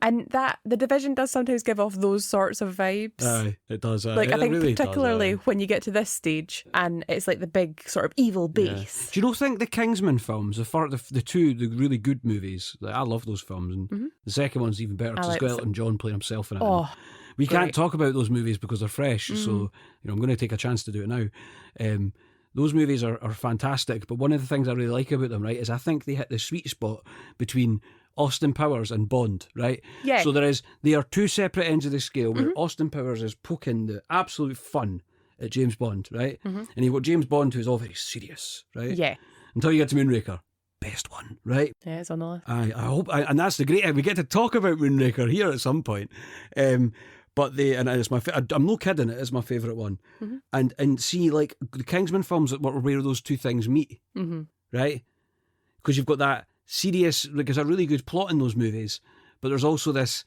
And that the Division does sometimes give off those sorts of vibes. Aye, it does. Aye. Like, I think really particularly does, when you get to this stage and it's like the big sort of evil base. Yeah. Do you think the Kingsman films, the two really good movies, like, I love those films, and the second one's even better because it's got Elton John playing himself in it. Oh, we can't talk about those movies because they're fresh, so I'm going to take a chance to do it now. Those movies are fantastic, but one of the things I really like about them, right, is I think they hit the sweet spot between Austin Powers and Bond, right? Yeah. So they are two separate ends of the scale where Austin Powers is poking the absolute fun at James Bond, right? And you've got James Bond who's all very serious, right? Yeah. Until you get to Moonraker. Best one, right? Yeah, it's on the list. I hope, and that's the great. We get to talk about Moonraker here at some point. But it's I'm no kidding, it is my favourite one. And see, like, the Kingsman films where those two things meet, right? Because you've got that serious, like, there's a really good plot in those movies, but there's also this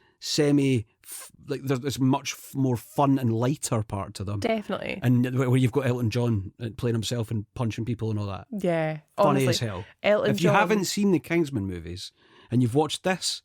there's this much more fun and lighter part to them. Definitely. And where you've got Elton John playing himself and punching people and all that. Yeah. Funny honestly, as hell. Elton If you John... haven't seen the Kingsman movies and you've watched this,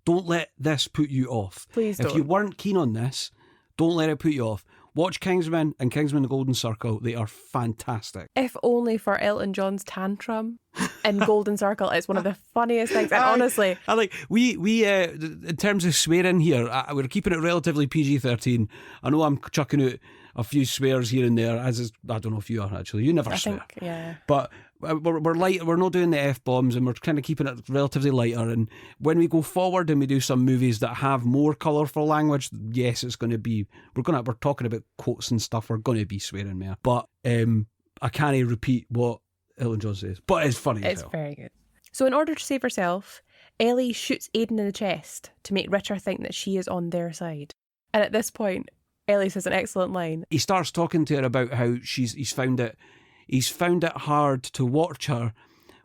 don't let this put you off. Please don't. If you weren't keen on this, don't let it put you off. Watch Kingsman and Kingsman: The Golden Circle. They are fantastic. If only for Elton John's tantrum in Golden Circle. It's one of the funniest things. And honestly... I like, we in terms of swearing here, we're keeping it relatively PG-13. I know I'm chucking out a few swears here and there, I don't know if you are, actually. You never swear. Yeah. But we're light. We're not doing the F-bombs, and we're kind of keeping it relatively lighter. And when we go forward and we do some movies that have more colourful language, yes, it's going to be. We're talking about quotes and stuff. We're going to be swearing more. But I can't repeat what Elton John says. But it's funny. It's very good. So in order to save herself, Elly shoots Aidan in the chest to make Richard think that she is on their side. And at this point, Elly says an excellent line. He starts talking to her about how he's found it hard to watch her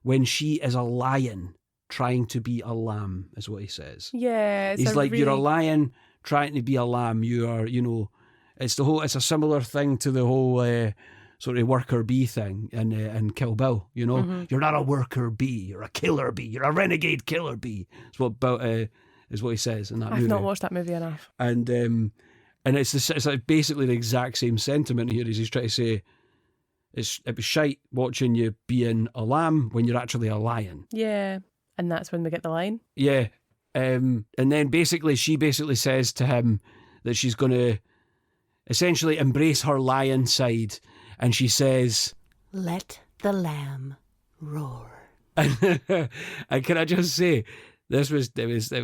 when she is a lion trying to be a lamb, is what he says. Yeah. He's like, you're a lion trying to be a lamb. You are, it's a similar thing to the whole sort of worker bee thing in Kill Bill, You're not a worker bee, you're a killer bee, you're a renegade killer bee. Is what he says in that movie. I've not watched that movie enough. And it's like basically the exact same sentiment here as he's trying to say, it was shite watching you being a lamb when you're actually a lion. Yeah. And that's when we get the line. Yeah. And then she basically says to him that she's going to essentially embrace her lion side. And she says, "Let the lamb roar." and can I just say, it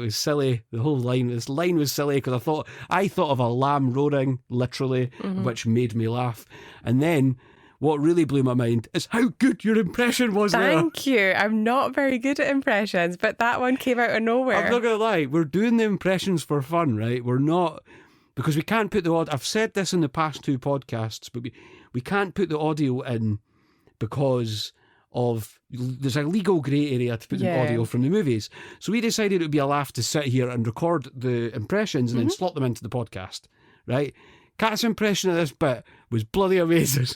was silly. This line was silly because I thought of a lamb roaring, literally, which made me laugh. And then what really blew my mind is how good your impression was there. Thank you. I'm not very good at impressions, but that one came out of nowhere. I'm not going to lie. We're doing the impressions for fun, right? We're not, because we can't put the audio. I've said this in the past 2 podcasts, but we can't put the audio in because there's a legal grey area to put the audio from the movies. So we decided it would be a laugh to sit here and record the impressions and then slot them into the podcast, right? Kat's impression of this bit was bloody amazing.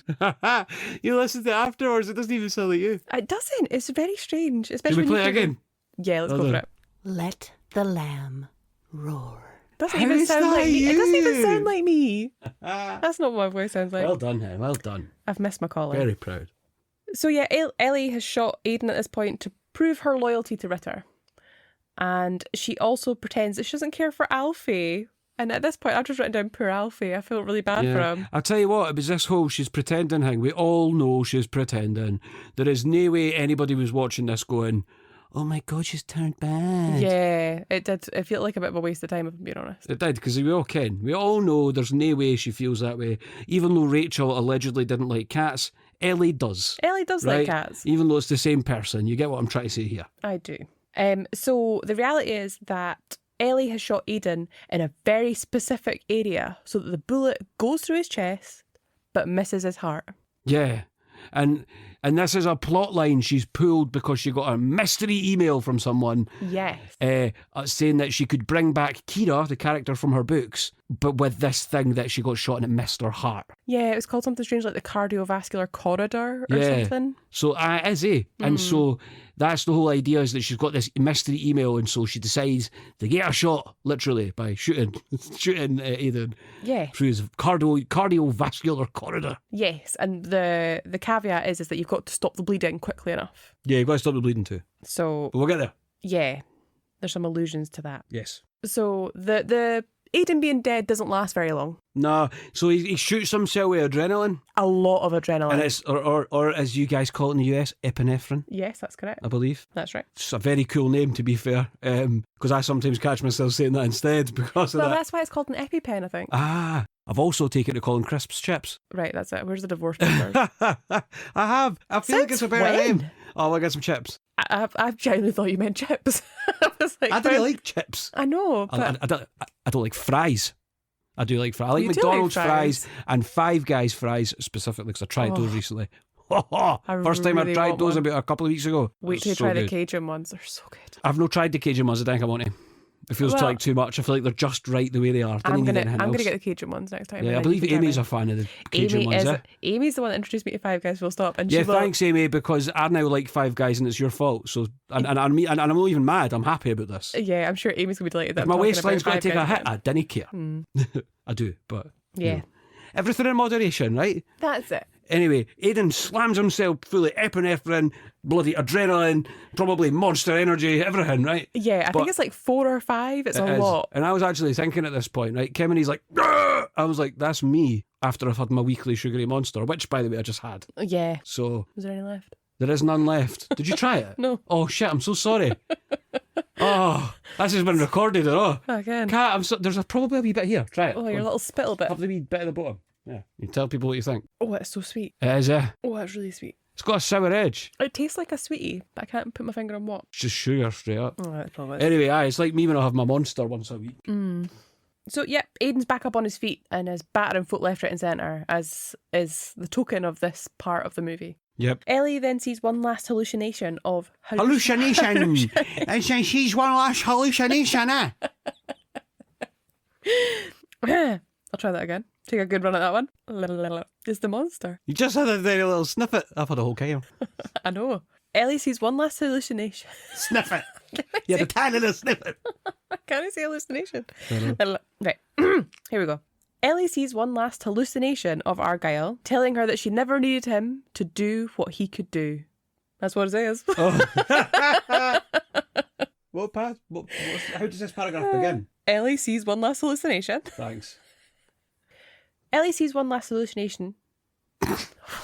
You listen to it afterwards, it doesn't even sound like you. It doesn't. It's very strange. Should Especially we play it again? Yeah, let's go for it. Let the lamb roar. Doesn't How even is sound that like me. It doesn't even you? sound like me. That's not what my voice sounds like. Well done, Hen. Well done. I've missed my calling. Very proud. So yeah, Elly has shot Aidan at this point to prove her loyalty to Ritter. And she also pretends that she doesn't care for Alfie. And at this point, I've just written down poor Alfie. I feel really bad for him. I'll tell you what, it was this whole she's pretending thing. We all know she's pretending. There is no way anybody was watching this going, oh my God, she's turned bad. Yeah, it did. It felt like a bit of a waste of time, if I'm being honest. It did, because we all can. We all know there's no way she feels that way. Even though Rachel allegedly didn't like cats, Elly does. Elly does right? like cats. Even though it's the same person. You get what I'm trying to say here. I do. So the reality is that Elly has shot Aidan in a very specific area so that the bullet goes through his chest but misses his heart. Yeah. And this is a plot line she's pulled because she got a mystery email from someone Yes. saying that she could bring back Kira, the character from her books, but with this thing that she got shot and it missed her heart. Yeah, it was called something strange like the cardiovascular corridor or something. So is it? And so that's the whole idea, is that she's got this mystery email, and so she decides to get a shot, literally, by shooting Aidan through his cardiovascular corridor. Yes, and the caveat is that you've got to stop the bleeding quickly enough. Yeah, you've got to stop the bleeding too. So But we'll get there. yeah, there's some allusions to that. Yes. So the Aidan being dead doesn't last very long. No, so he shoots himself with adrenaline. A lot of adrenaline. And it's, or as you guys call it in the US, epinephrine, Yes, that's correct. I believe. That's right. It's a very cool name, to be fair, because I sometimes catch myself saying that instead because of Well, that. that's why it's called an EpiPen, I think. Ah, I've also taken to calling crisps chips. Right, that's it. Where's the divorce papers? I have. I feel like it's a Since better when? name. Oh, I'll get some chips. I've genuinely thought you meant chips. I was like, I don't like chips. I know, but I don't like fries. I do like fries. I like You do like McDonald's fries. fries and Five Guys fries specifically, because I tried those recently. First time really I tried want those one. about a couple of weeks ago. wait till you So try the good. Cajun ones. They're so good. I've not tried the Cajun ones. I think I want to. It feels Well, like too much. I feel like they're just right the way they are. I'm Didn't need gonna anything else. get the Cajun ones next time. Yeah, and I then you believe can try Amy's mine. a fan of the Cajun Amy ones. is. Amy's the one that introduced me to Five Guys Full Stop, and she Yeah, will. thanks, Amy, because I now like Five Guys and it's your fault. So, and I'm not even mad. I'm happy about this. Yeah, I'm sure Amy's gonna be delighted. That If I'm my talking waistline's about going to take a Five hit, Guys I didn't care. I do, but you Yeah, know. Everything in moderation, right? that's it. Anyway, Aidan slams himself full of epinephrine, bloody adrenaline, probably monster energy, everything, right? Yeah, I But think it's like 4 or 5. It's It a is. lot. And I was actually thinking at this point, right? Kim and he's like, "Grr!" I was like, that's me after I've had my weekly sugary monster, which, by the way, I just had. Yeah. So Was there any left? there is none left. Did you try it? No. Oh, shit, I'm so sorry. Oh, this has been recorded at all. Again. Kat, there's probably a wee bit here. Try it. Oh, your little spittle bit. Have the wee bit at the bottom. Yeah. You tell people what you think. Oh, it's so sweet. It is, Oh, it's really sweet. it's got a sour edge. It tastes like a sweetie, but I can't put my finger on what. It's just sugar straight up. Oh, that's probably it. Anyway, it's like me when I have my monster once a week. So, yep, Aidan's back up on his feet and is battering foot left, right and centre, as is the token of this part of the movie. Yep. Elly then sees one last hallucination of... Hallucination! It's she's one last hallucination, eh? I'll try that again. Take a good run at that one. It's the monster. You just had a very little snippet. I've had a whole can. I know. Elly sees one last hallucination. Snippet. Yeah, the tiny little snippet. Can I say hallucination? Right. Here we go. Elly sees one last hallucination of Argylle, telling her that she never needed him to do what he could do. That's what it says. Oh. How does this paragraph begin? Elly sees one last hallucination. Thanks. Elly sees one last hallucination.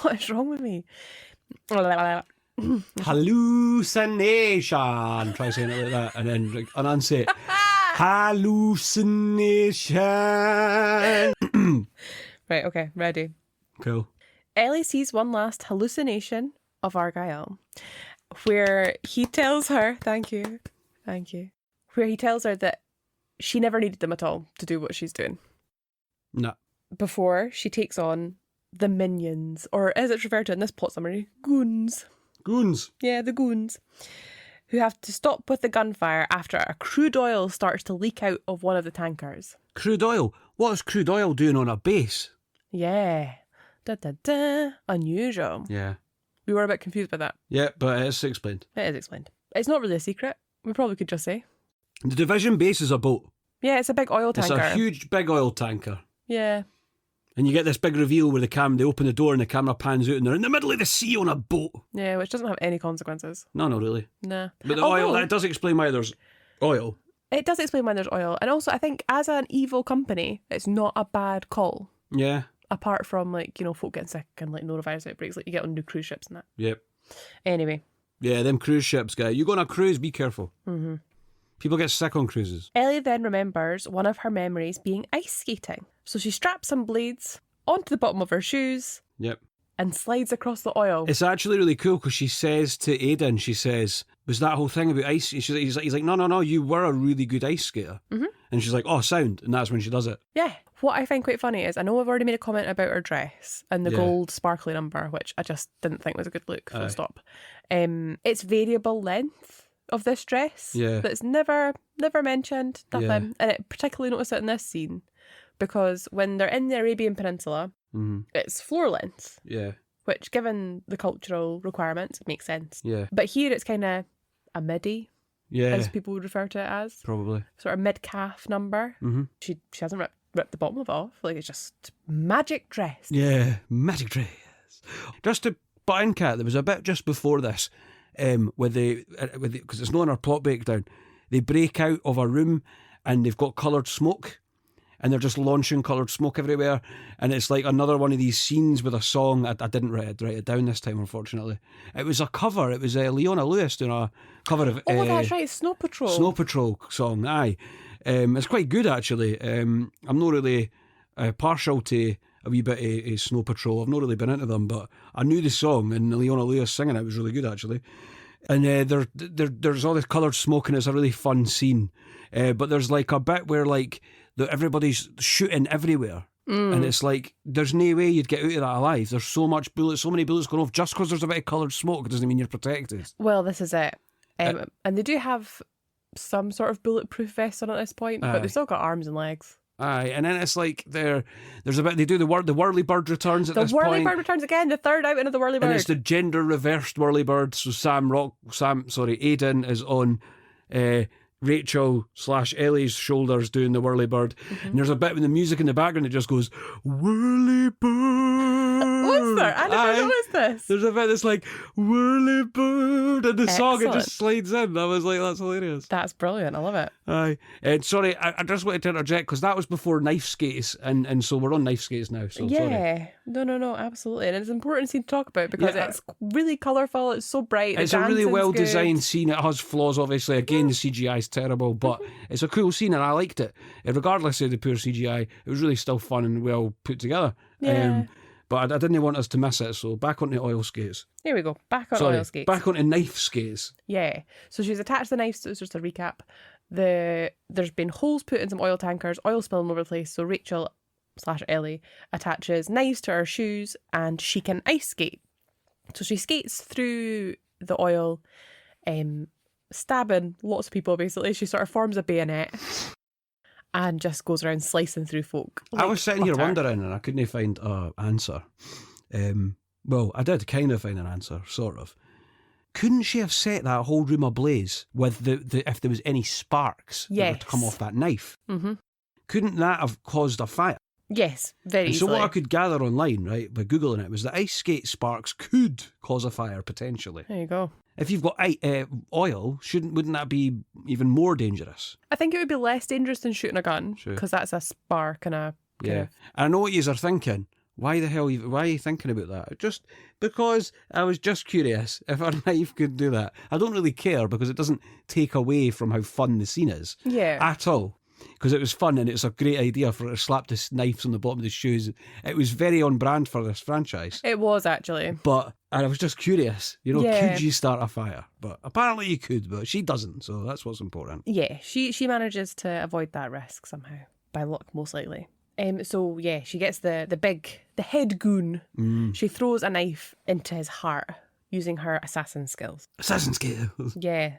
What is wrong with me? Hallucination. Try saying it like that and then enunciate. Hallucination. Right, okay, ready. Cool. Elly sees one last hallucination of Argylle, where he tells her, thank you, where he tells her that she never needed them at all to do what she's doing. No. Before she takes on the minions, or as it's referred to in this plot summary, goons. Goons. Yeah, the goons. Who have to stop with the gunfire after a crude oil starts to leak out of one of the tankers. Crude oil? What is crude oil doing on a base? Yeah. Unusual. Yeah. We were a bit confused by that. Yeah, but it's explained. It is explained. It's not really a secret. We probably could just say. The Division base is a boat. Yeah, it's a big oil tanker. It's a huge, big oil tanker. Yeah. And you get this big reveal where they open the door and the camera pans out and they're in the middle of the sea on a boat. Yeah, which doesn't have any consequences. No, not really. Nah. But the oil, that does explain why there's oil. It does explain why there's oil. And also, I think as an evil company, it's not a bad call. Yeah. Apart from, folk getting sick and, norovirus outbreaks like you get on new cruise ships and that. Yep. Anyway. Yeah, them cruise ships, guy. You go on a cruise, be careful. Mm-hmm. People get sick on cruises. Elly then remembers one of her memories being ice skating. So she straps some blades onto the bottom of her shoes. Yep. And slides across the oil. It's actually really cool because she says to Aidan, was that whole thing about ice? He's like, no, you were a really good ice skater. Mm-hmm. And she's like, oh, sound. And that's when she does it. Yeah. What I find quite funny is, I know I've already made a comment about her dress and the gold sparkly number, which I just didn't think was a good look, full stop. It's variable length of this dress. Yeah. That's never mentioned, nothing. Yeah. And it particularly noticed it in this scene because when they're in the Arabian Peninsula, it's floor length. Yeah. Which, given the cultural requirements, makes sense. Yeah. But here it's kind of a midi, as people would refer to it as. Probably. Sort of mid-calf number. Mm-hmm. She hasn't ripped the bottom of it off. It's just magic dress. Yeah, magic dress. Just to butt in, Kat, there was a bit just before this, because it's not in our plot breakdown, they break out of a room and they've got coloured smoke. And they're just launching coloured smoke everywhere. And it's like another one of these scenes with a song. I didn't write it down this time, unfortunately. It was a cover. It was Leona Lewis doing a cover of... that's right, Snow Patrol. Snow Patrol song, aye. It's quite good, actually. I'm not really partial to a wee bit of Snow Patrol. I've not really been into them, but I knew the song, and Leona Lewis singing it was really good, actually. And there's all this coloured smoke, and it's a really fun scene. But there's like a bit where everybody's shooting everywhere. And it's like, there's no way you'd get out of that alive. There's so many bullets going off. Just because there's a bit of coloured smoke doesn't mean you're protected. Well, this is it. And they do have some sort of bulletproof vest on at this point, but they've still got arms and legs. Aye, and then it's like there's a bit, they do the whirlybird returns at this point. The whirlybird returns again, the third outing of the whirlybird. And it's the gender reversed whirlybird. So Aidan is on Rachel/Elly's shoulders doing the whirlybird. And there's a bit with the music in the background that just goes, whirlybird. Was there? I never noticed this. There's a bit that's like, whirlybird, and the song, it just slides in. I was like, that's hilarious. That's brilliant. I love it. Aye. And sorry, I just wanted to interject because that was before knife skates, and so we're on knife skates now. So yeah. Sorry. No, absolutely. And it's an important scene to talk about because it's really colourful, it's so bright. It's a really well designed scene. It has flaws, obviously. Again, the CGI is terrible, but it's a cool scene and I liked it. Regardless of the poor CGI, it was really still fun and well put together. Yeah. But I didn't want us to miss it, so back onto oil skates. Here we go, back on oil skates. Back onto knife skates. Yeah. So she's attached the knives, so it's just a recap. There's been holes put in some oil tankers, oil spilling over the place, so Rachel/Elly attaches knives to her shoes and she can ice skate. So she skates through the oil, stabbing lots of people, basically. She sort of forms a bayonet and just goes around slicing through folk. I was sitting here wondering, and I couldn't find an answer. Well, I did kind of find an answer, sort of. Couldn't she have set that whole room ablaze with the if there was any sparks that were to come off that knife? Mm-hmm. Couldn't that have caused a fire? Yes, very easily. So what I could gather online, right, by Googling it, was that ice skate sparks could cause a fire, potentially. There you go. if you've got oil, wouldn't that be even more dangerous? I think it would be less dangerous than shooting a gun Sure. because that's a spark and a kind Yeah. of... And I know what you are thinking. Why are you thinking about that? Just because I was just curious if a knife could do that. I don't really care because it doesn't take away from how fun the scene is at all. Because it was fun and it's a great idea for her to slap the knives on the bottom of the shoes. It was very on brand for this franchise. It was actually. But I was just curious, Yeah. could you start a fire? But apparently you could, but she doesn't, so that's what's important. Yeah, she manages to avoid that risk somehow, by luck most likely. So yeah, she gets the head goon. She throws a knife into his heart using her assassin skills. Assassin skills. Yeah,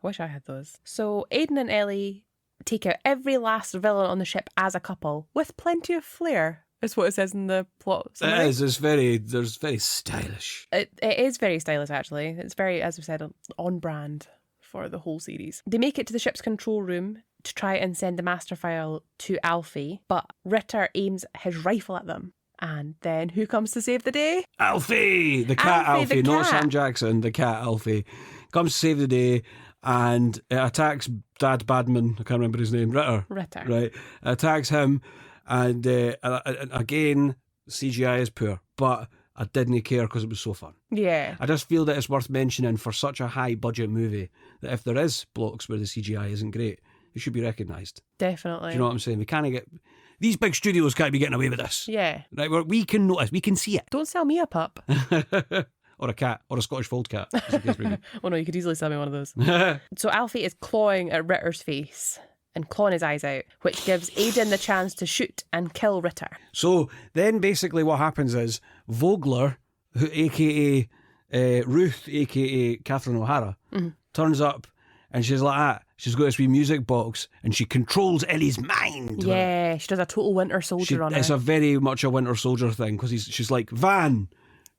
I wish I had those. So Aiden and Ellie take out every last villain on the ship as a couple with plenty of flair. Is what it says in the plot summary. It is. It's very stylish. It is very stylish, actually. It's very, as we said, on brand for the whole series. They make it to the ship's control room to try and send the master file to Alfie, but Ritter aims his rifle at them. And then who comes to save the day? Alfie! The cat Alfie, the not cat. Sam Jackson, the cat Alfie. Comes to save the day and it attacks Dad Badman, I can't remember his name, Ritter. Right. Attacks him and again, CGI is poor, but I didn't care because it was so fun. Yeah. I just feel that it's worth mentioning for such a high budget movie that if there is blocks where the CGI isn't great, it should be recognised. Definitely. Do you know what I'm saying? We can't get... These big studios can't be getting away with this. Yeah. Right, we can notice, we can see it. Don't sell me a pup. Or a cat, or a Scottish fold cat. as the case may be. Oh no, you could easily sell me one of those. So Alfie is clawing at Ritter's face and clawing his eyes out, which gives Aiden the chance to shoot and kill Ritter. So then basically what happens is Vogler, who, aka Ruth, aka Catherine O'Hara, turns up and she's like that. She's got this wee music box and she controls Ellie's mind. Yeah, she does a total Winter Soldier on her. It's a very much a Winter Soldier thing because she's like van,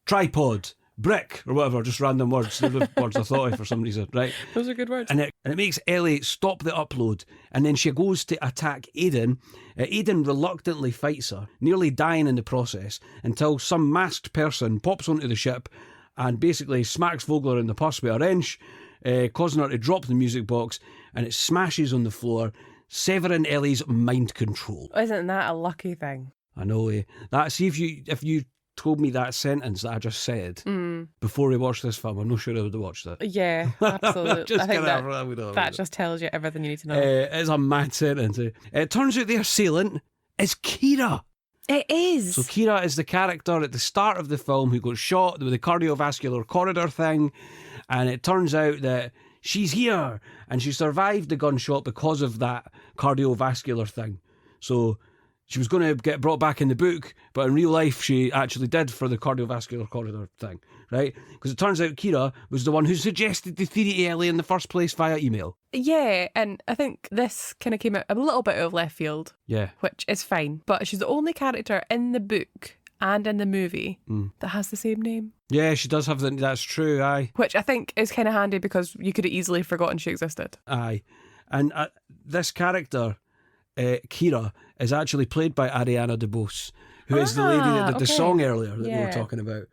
tripod, brick, or whatever, just random words. The words I thought of for some reason, right? Those are good words. And it makes Ellie stop the upload. And then she goes to attack Aiden. Aiden reluctantly fights her, nearly dying in the process, until some masked person pops onto the ship and basically smacks Vogler in the puss with a wrench, causing her to drop the music box, and it smashes on the floor, severing Ellie's mind control. Isn't that a lucky thing? I know, that. See, if you told me that sentence that I just said before we watched this film, I'm not sure I would have watched it. Yeah, absolutely. I think that just tells you everything you need to know. It's a mad sentence. It turns out the assailant is Kira. It is. So Kira is the character at the start of the film who got shot with the cardiovascular corridor thing, and it turns out that she's here and she survived the gunshot because of that cardiovascular thing. So she was going to get brought back in the book, but in real life she actually did for the cardiovascular corridor thing, right? Because it turns out Kira was the one who suggested the theory to Ellie in the first place via email. Yeah, and I think this kind of came out a little bit out of left field. Yeah. Which is fine. But she's the only character in the book and in the movie that has the same name. Yeah, she does have that's true, aye. Which I think is kind of handy because you could have easily forgotten she existed. Aye. And this character, Kira, is actually played by Ariana DeBose, who is the lady that did the song earlier that we were talking about.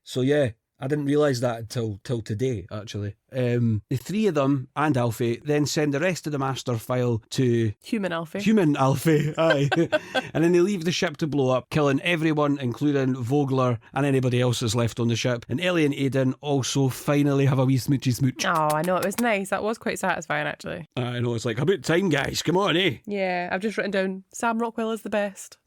So yeah, I didn't realise that until today, actually. The three of them and Alfie then send the rest of the master file to Human Alfie, aye. And then they leave the ship to blow up, killing everyone, including Vogler and anybody else that's left on the ship. And Ellie and Aiden also finally have a wee smoochy smooch. Oh, I know, it was nice. That was quite satisfying, actually. I know, it's like, about time, guys. Come on, eh? Yeah, I've just written down, Sam Rockwell is the best.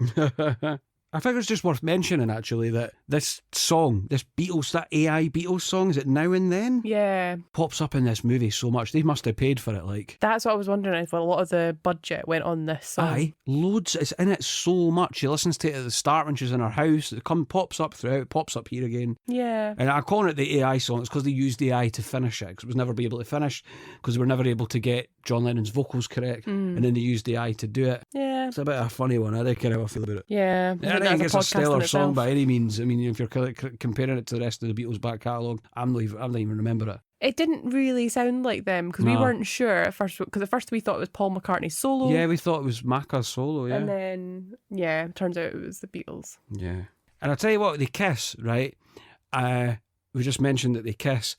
I think it's just worth mentioning, actually, that this song, this Beatles, that AI Beatles song, is it Now and Then? Yeah. Pops up in this movie so much. They must have paid for it, like. That's what I was wondering, if a lot of the budget went on this song. Aye, loads. It's in it so much. She listens to it at the start when she's in her house. It pops up throughout, pops up here again. Yeah. And I call it the AI song. It's because they used AI to finish it, because it was never be able to finish, because they were never able to get John Lennon's vocals correct, and then they used AI to do it. Yeah. It's a bit of a funny one. I don't care how I feel about it. Yeah. I don't think it's a stellar song by any means. I mean, if you're comparing it to the rest of the Beatles' back catalogue, I'm not even remember it. It didn't really sound like them because we weren't sure at first. Because at first we thought it was Paul McCartney's solo. Yeah, we thought it was Macca's solo. Yeah, and then turns out it was the Beatles. Yeah, and I'll tell you what, they kiss, right? we just mentioned that they kiss.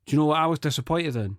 Do you know what I was disappointed in?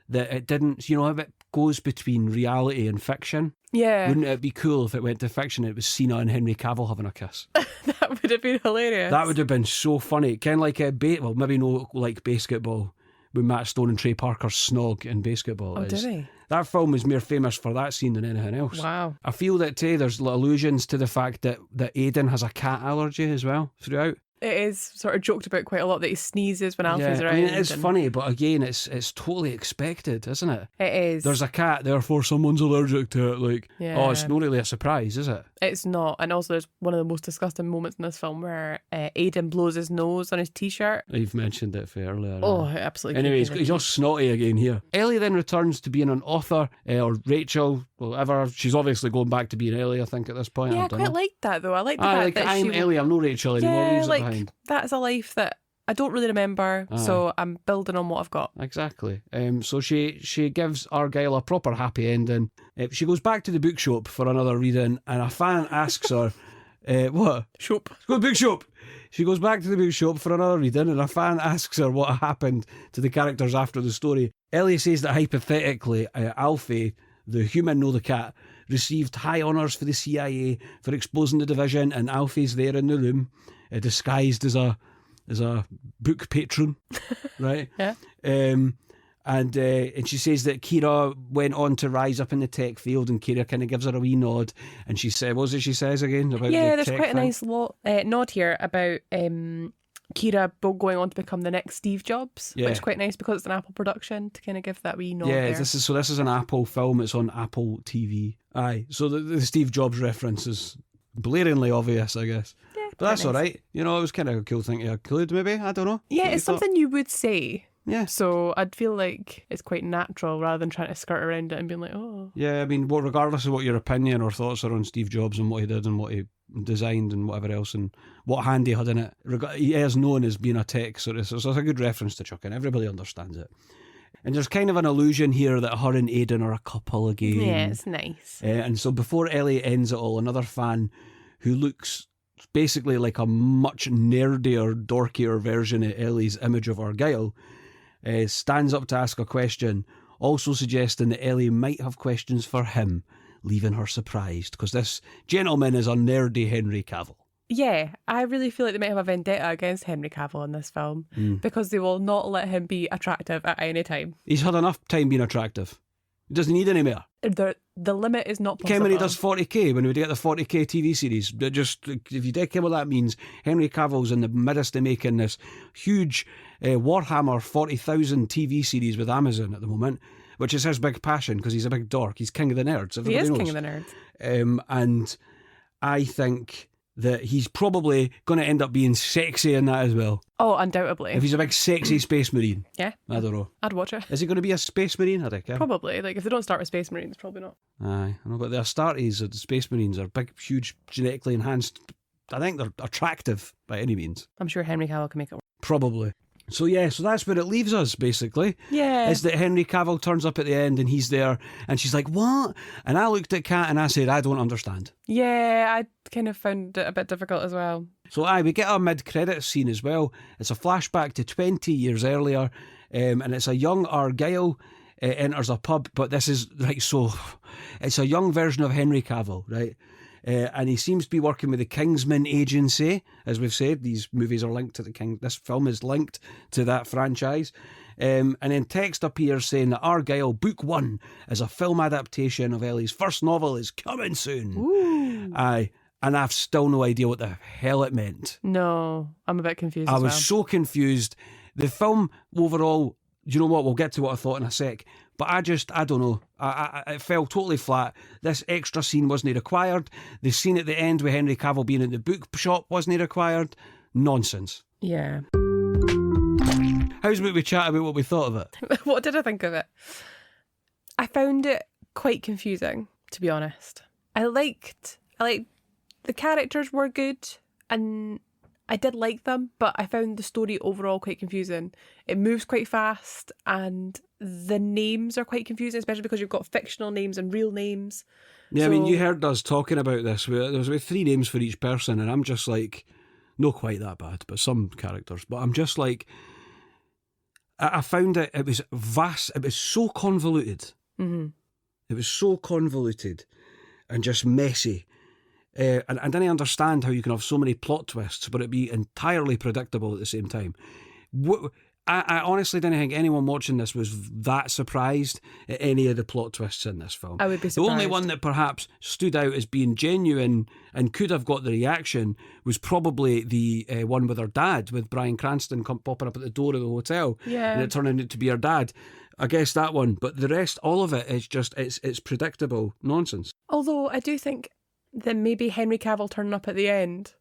That it didn't, if it goes between reality and fiction, Yeah. wouldn't it be cool if it went to fiction and it was Cena and Henry Cavill having a kiss? That would have been hilarious. That would have been so funny. Kind of like maybe no like basketball, with Matt Stone and Trey Parker's snog in basketball. Oh, did he? That film is more famous for that scene than anything else. Wow. I feel that too, there's allusions to the fact that Aidan has a cat allergy as well throughout. It is sort of joked about quite a lot that he sneezes when Alfie's around. I mean, it is funny, but again, it's totally expected, isn't it? It is. There's a cat, therefore someone's allergic to it. Like, Yeah. it's not really a surprise, is it? It's not. And also there's one of the most disgusting moments in this film where Aidan blows his nose on his t-shirt. You've mentioned it for earlier. Oh, absolutely. Anyway, he's all snotty again here. Ellie then returns to being an author, or Rachel, whatever. She's obviously going back to being Ellie, I think, at this point. Yeah, I don't quite know. like that though. I like the fact that I'm she... Ellie, I'm no Rachel anymore. Yeah, Leaves it like behind. that's a life that I don't really remember, so I'm building on what I've got. Exactly. So she gives Argylle a proper happy ending. She goes back to the bookshop for another reading, and a fan asks her, what? Shop. Go to the bookshop. She goes back to the bookshop for another reading, and a fan asks her what happened to the characters after the story. Ellie says that hypothetically, Alfie, the human, no the cat, received high honours for the CIA for exposing the division, and Alfie's there in the room, disguised as a book patron, right? Yeah. And she says that Kira went on to rise up in the tech field, and Kira kind of gives her a wee nod, and she said, what was it she says again about the Yeah, there's tech quite a thing? nice nod here about Kira going on to become the next Steve Jobs, Yeah. which is quite nice because it's an Apple production to kind of give that wee nod Yeah, there. this is an Apple film. It's on Apple TV. Aye, so the Steve Jobs reference is blaringly obvious, I guess. Yeah, But that's quite all nice. right. It was kind of a cool thing to include, maybe. I don't know. Yeah, What it's you thought? something you would say. Yeah. So I'd feel like it's quite natural rather than trying to skirt around it and being like, oh. Yeah, I mean, regardless of what your opinion or thoughts are on Steve Jobs and what he did and what he designed and whatever else and what hand he had in it, he is known as being a tech, so it's a good reference to chuck in. Everybody understands it. And there's kind of an allusion here that her and Aidan are a couple again. Yeah, it's nice. And so before Ellie ends it all, another fan who looks basically like a much nerdier, dorkier version of Ellie's image of Argylle, stands up to ask a question, also suggesting that Ellie might have questions for him, leaving her surprised, because this gentleman is a nerdy Henry Cavill. Yeah, I really feel like they might have a vendetta against Henry Cavill in this film because they will not let him be attractive at any time. He's had enough time being attractive. He doesn't need any more. The limit is not possible. When he does 40k, when we get the 40k TV series, if you did care what that means, Henry Cavill's in the midst of making this huge Warhammer 40,000 TV series with Amazon at the moment, which is his big passion because he's a big dork. He's king of the nerds. He is knows. king of the nerds. And I think that he's probably going to end up being sexy in that as well. Oh, undoubtedly. If he's a big sexy space marine. Yeah. I don't know. I'd watch it. Is he going to be a space marine? I don't care. Probably. Like, if they don't start with Space Marines, probably not. Aye, I know, but the Astartes, the space marines, are big, huge, genetically enhanced. I think they're attractive by any means. I'm sure Henry Cavill can make it work. Probably. So yeah, so that's where it leaves us, basically. Yeah. Is that Henry Cavill turns up at the end and he's there and she's like, what? And I looked at Kat and I said, I don't understand. Yeah, I kind of found it a bit difficult as well. So we get a mid-credits scene as well. It's a flashback to 20 years earlier, and it's a young Argylle enters a pub, but this is, right, so it's a young version of Henry Cavill, right? And he seems to be working with the Kingsman Agency. As we've said, these movies are linked to this film is linked to that franchise. And then text appears saying that Argylle Book 1 is a film adaptation of Ellie's first novel is coming soon. Ooh. Aye. And I've still no idea what the hell it meant. No, I'm a bit confused I as was well. so confused. The film overall, do you know what? We'll get to what I thought in a sec. But I don't know. It fell totally flat. This extra scene wasn't required. The scene at the end with Henry Cavill being in the bookshop wasn't required. Nonsense. Yeah. How's about we chat about what we thought of it? What did I think of it? I found it quite confusing, to be honest. I liked the characters were good and I did like them, but I found the story overall quite confusing. It moves quite fast and the names are quite confusing, especially because you've got fictional names and real names. Yeah, I mean, So- you heard us talking about this. There was about 3 names for each person, and I'm just like, not quite that bad, but some characters. But I'm just like, I found it was vast, it was so convoluted. Mm-hmm. It was so convoluted and just messy. And I didn't understand how you can have so many plot twists, but it be entirely predictable at the same time. I honestly didn't think anyone watching this was that surprised at any of the plot twists in this film. I would be surprised. The only one that perhaps stood out as being genuine and could have got the reaction was probably the one with her dad, with Bryan Cranston popping up at the door of the hotel, and it turning out to be her dad. I guess that one, but the rest, all of it is just it's predictable nonsense. Although I do think that maybe Henry Cavill turning up at the end.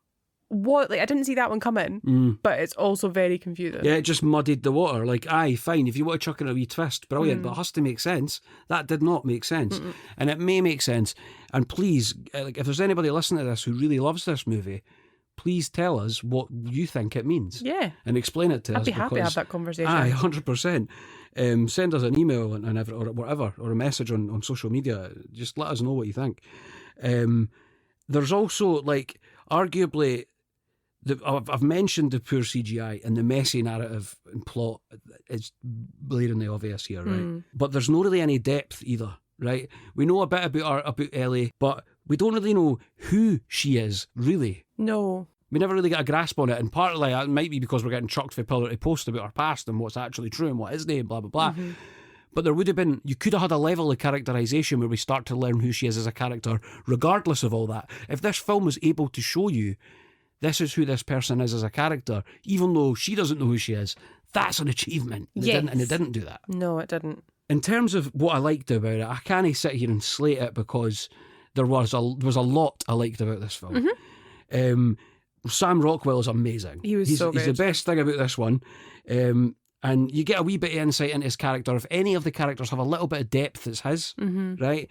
I didn't see that one coming, but it's also very confusing. Yeah, it just muddied the water. Like, aye, fine, if you want to chuck in a wee twist, brilliant, but it has to make sense. That did not make sense. And it may make sense. And please, if there's anybody listening to this who really loves this movie, please tell us what you think it means. Yeah. And explain it to us. I'd be happy to have that conversation. Aye, 100%. Send us an email or whatever, or a message on social media. Just let us know what you think. There's also, like, arguably, I've mentioned the poor CGI and the messy narrative and plot is blaringly obvious here, right? But there's not really any depth either, right? We know a bit about Elly, but we don't really know who she is, really. No. We never really get a grasp on it, and partly that might be because we're getting chucked for pillar to post about her past and what's actually true and what isn't, and blah, blah, blah. But there would have been, you could have had a level of characterisation where we start to learn who she is as a character, regardless of all that. If this film was able to show you this is who this person is as a character, even though she doesn't know who she is, that's an achievement. And it didn't do that. No, it didn't. In terms of what I liked about it, I can't sit here and slate it because there was a lot I liked about this film. Sam Rockwell is amazing. He's so good. He's the best thing about this one. And you get a wee bit of insight into his character. If any of the characters have a little bit of depth, it's his, right?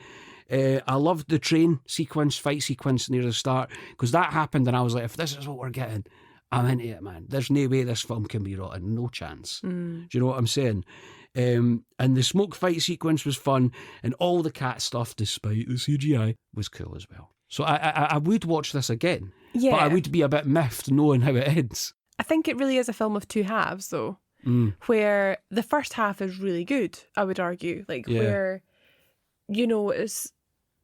I loved the fight sequence near the start, because that happened and I was like, if this is what we're getting, I'm into it, man. There's no way this film can be rotten. No chance. Do you know what I'm saying? And the smoke fight sequence was fun, and all the cat stuff, despite the CGI, was cool as well. So I would watch this again, but I would be a bit miffed knowing how it ends. I think it really is a film of two halves, though, where the first half is really good, I would argue. Where, it's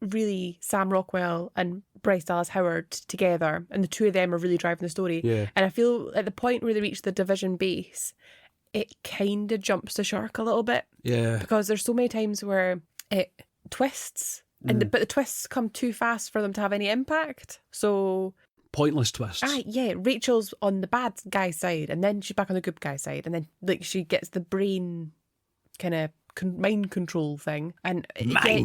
really Sam Rockwell and Bryce Dallas Howard together, and the two of them are really driving the story. Yeah. And I feel at the point where they reach the division base, it kind of jumps the shark a little bit. Yeah. Because there's so many times where it twists, but the twists come too fast for them to have any impact. So pointless twists. Yeah. Rachel's on the bad guy's side, and then she's back on the good guy's side, and then she gets the brain kind of mind control thing, and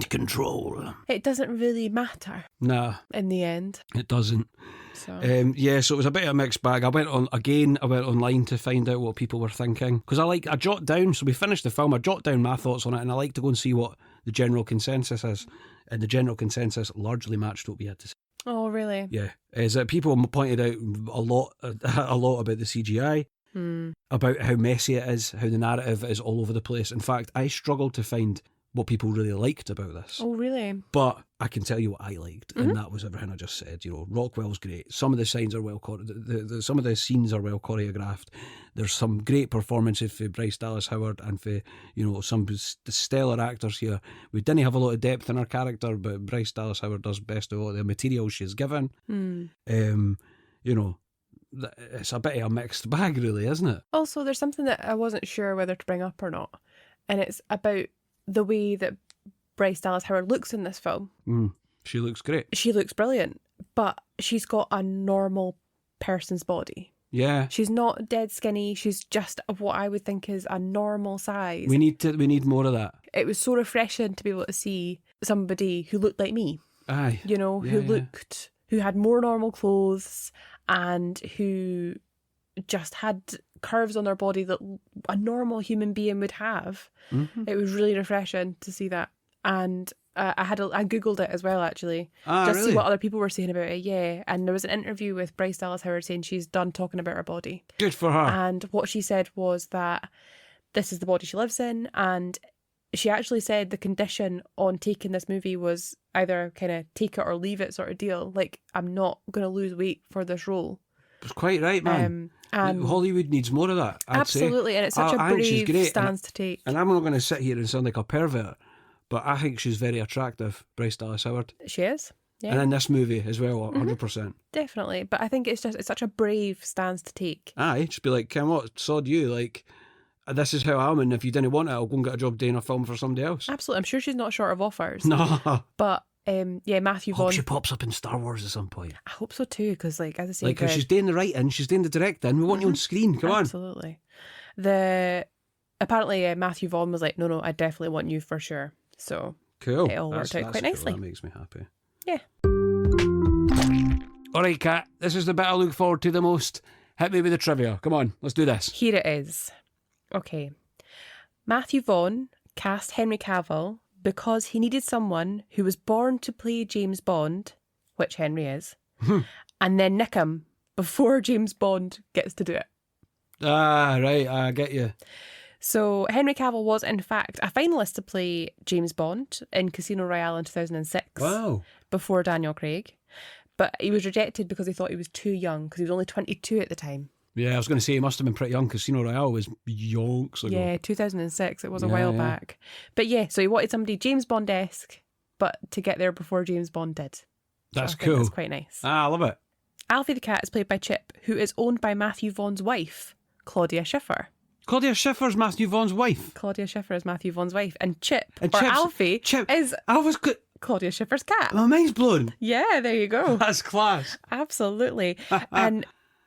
control. It doesn't really matter. Nah. In the end, it doesn't. So. So it was a bit of a mixed bag. I went online to find out what people were thinking, because I jot down. So we finished the film. I jot down my thoughts on it, and I like to go and see what the general consensus is. And the general consensus largely matched what we had to say. Oh, really? Yeah. Is that people pointed out a lot about the CGI. About how messy it is, how the narrative is all over the place. In fact, I struggled to find what people really liked about this. Oh, really? But I can tell you what I liked, and that was everything I just said. Rockwell's great. Some of the signs are some of the scenes are well choreographed. There's some great performances for Bryce Dallas Howard and for some stellar actors here. We didn't have a lot of depth in our character, but Bryce Dallas Howard does best of all the material she's given. It's a bit of a mixed bag, really, isn't it? Also, there's something that I wasn't sure whether to bring up or not, and it's about the way that Bryce Dallas Howard looks in this film. She looks great. She looks brilliant, but she's got a normal person's body. Yeah. She's not dead skinny. She's just what I would think is a normal size. We need more of that. It was so refreshing to be able to see somebody who looked like me. Aye. Who had more normal clothes and who just had curves on their body that a normal human being would have. It was really refreshing to see that. And I Googled it as well, actually. Just really? See what other people were saying about it, yeah. And there was an interview with Bryce Dallas Howard saying she's done talking about her body. Good for her. And what she said was that this is the body she lives in, and she actually said the condition on taking this movie was either kind of take it or leave it sort of deal. Like, I'm not going to lose weight for this role. It's quite right, man. And Hollywood needs more of that, I'd absolutely, say. and it's such a I think she's brave great, stance to take. And I'm not going to sit here and sound like a pervert, but I think she's very attractive, Bryce Dallas Howard. She is. Yeah. And in this movie as well, 100%. Definitely. But I think it's such a brave stance to take. Aye, just be like, Kim, what? Sod you. Like, this is how I am, and if you didn't want it, I'll go and get a job doing a film for somebody else. Absolutely. I'm sure she's not short of offers. No. But, Matthew Hope Vaughn. she pops up in Star Wars at some point. I hope so too, because, like, as I say, Like, if she's doing the writing, she's doing the directing, we want you on screen, come on. Absolutely. Apparently, Matthew Vaughn was like, no, I definitely want you for sure. So Cool. it all worked out quite cool. nicely. That makes me happy. Yeah. All right, Kat, this is the bit I look forward to the most. Hit me with the trivia. Come on, let's do this. Here it is. Okay. Matthew Vaughn cast Henry Cavill because he needed someone who was born to play James Bond, which Henry is, and then nick him before James Bond gets to do it. Ah, right, I get you. So Henry Cavill was, in fact, a finalist to play James Bond in Casino Royale in 2006. Wow. Before Daniel Craig. But he was rejected because he thought he was too young, because he was only 22 at the time. Yeah, I was going to say he must have been pretty young. Casino Royale was yonks ago. Yeah, 2006. It was a while back. But yeah, so he wanted somebody James Bond-esque, but to get there before James Bond did. That's so I think cool. That's quite nice. Ah, I love it. Alfie the cat is played by Chip, who is owned by Matthew Vaughn's wife, Claudia Schiffer. Claudia Schiffer's Matthew Vaughn's wife. Claudia Schiffer is Matthew Vaughn's wife. And Chip, And or Chip's- Alfie, Chip. is I was good. Claudia Schiffer's cat. My mind's blown. Yeah, there you go. That's class. Absolutely. And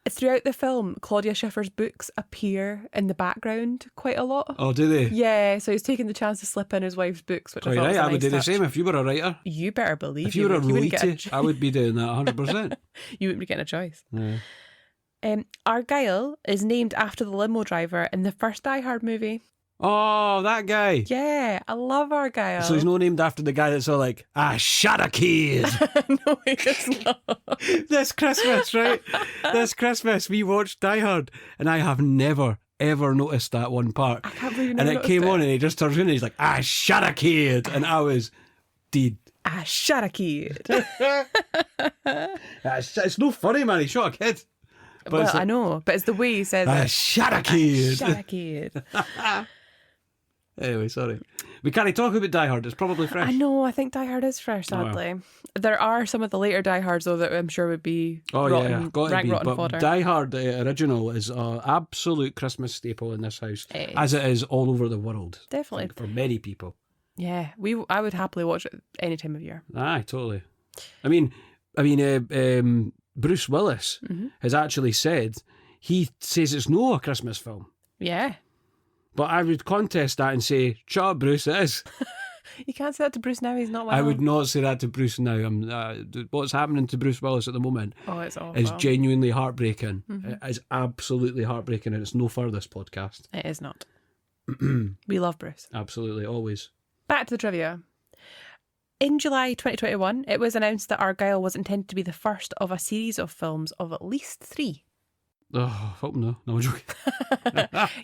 throughout the film, Claudia Schiffer's books appear in the background quite a lot. Oh, do they? Yeah, so he's taking the chance to slip in his wife's books, which Quite I thought right. was a I would nice do the touch. same if you were a writer. You better believe If you were a would. wouldn't get royalty, I would be doing that 100%. You wouldn't be getting a choice. Yeah. Argylle is named after the limo driver in the first Die Hard movie. Oh, that guy. Yeah, I love Argylle. So he's not named after the guy that's all like, shut a kid. No, he is not. This Christmas, right? This Christmas, we watched Die Hard, and I have never, ever noticed that one part. I can't believe you And never it came noticed on, and he just turns around and he's like, shut a kid. And I was dead. Shut a kid. It's no funny, man. He shot a kid. But Well, it's like, I know, but it's the way he says it. shut a kid. Shut a kid. Anyway, sorry. We can't talk about Die Hard. It's probably fresh. I know, I think Die Hard is fresh, sadly. There are some of the later Die Hards, though, that I'm sure would be rotten, got to rank be. rotten But fodder. Die Hard original is an absolute Christmas staple in this house, It is. as it is all over the world. Definitely. I think, for many people. Yeah, I would happily watch it any time of year. Aye, totally. I mean, Bruce Willis has actually said he says it's no a Christmas film, Yeah. but I would contest that and say, "Shut up, Bruce, it is." You can't say that to Bruce now, he's not well. I would not say that to Bruce now. What's happening to Bruce Willis at the moment Oh, it's awful. is genuinely heartbreaking. It is absolutely heartbreaking, and it's no for this podcast. It is not. We love Bruce. Absolutely, always. Back to the trivia. In July 2021, it was announced that Argylle was intended to be the first of a series of films of at least 3. Oh, I hope no. No, I'm joking.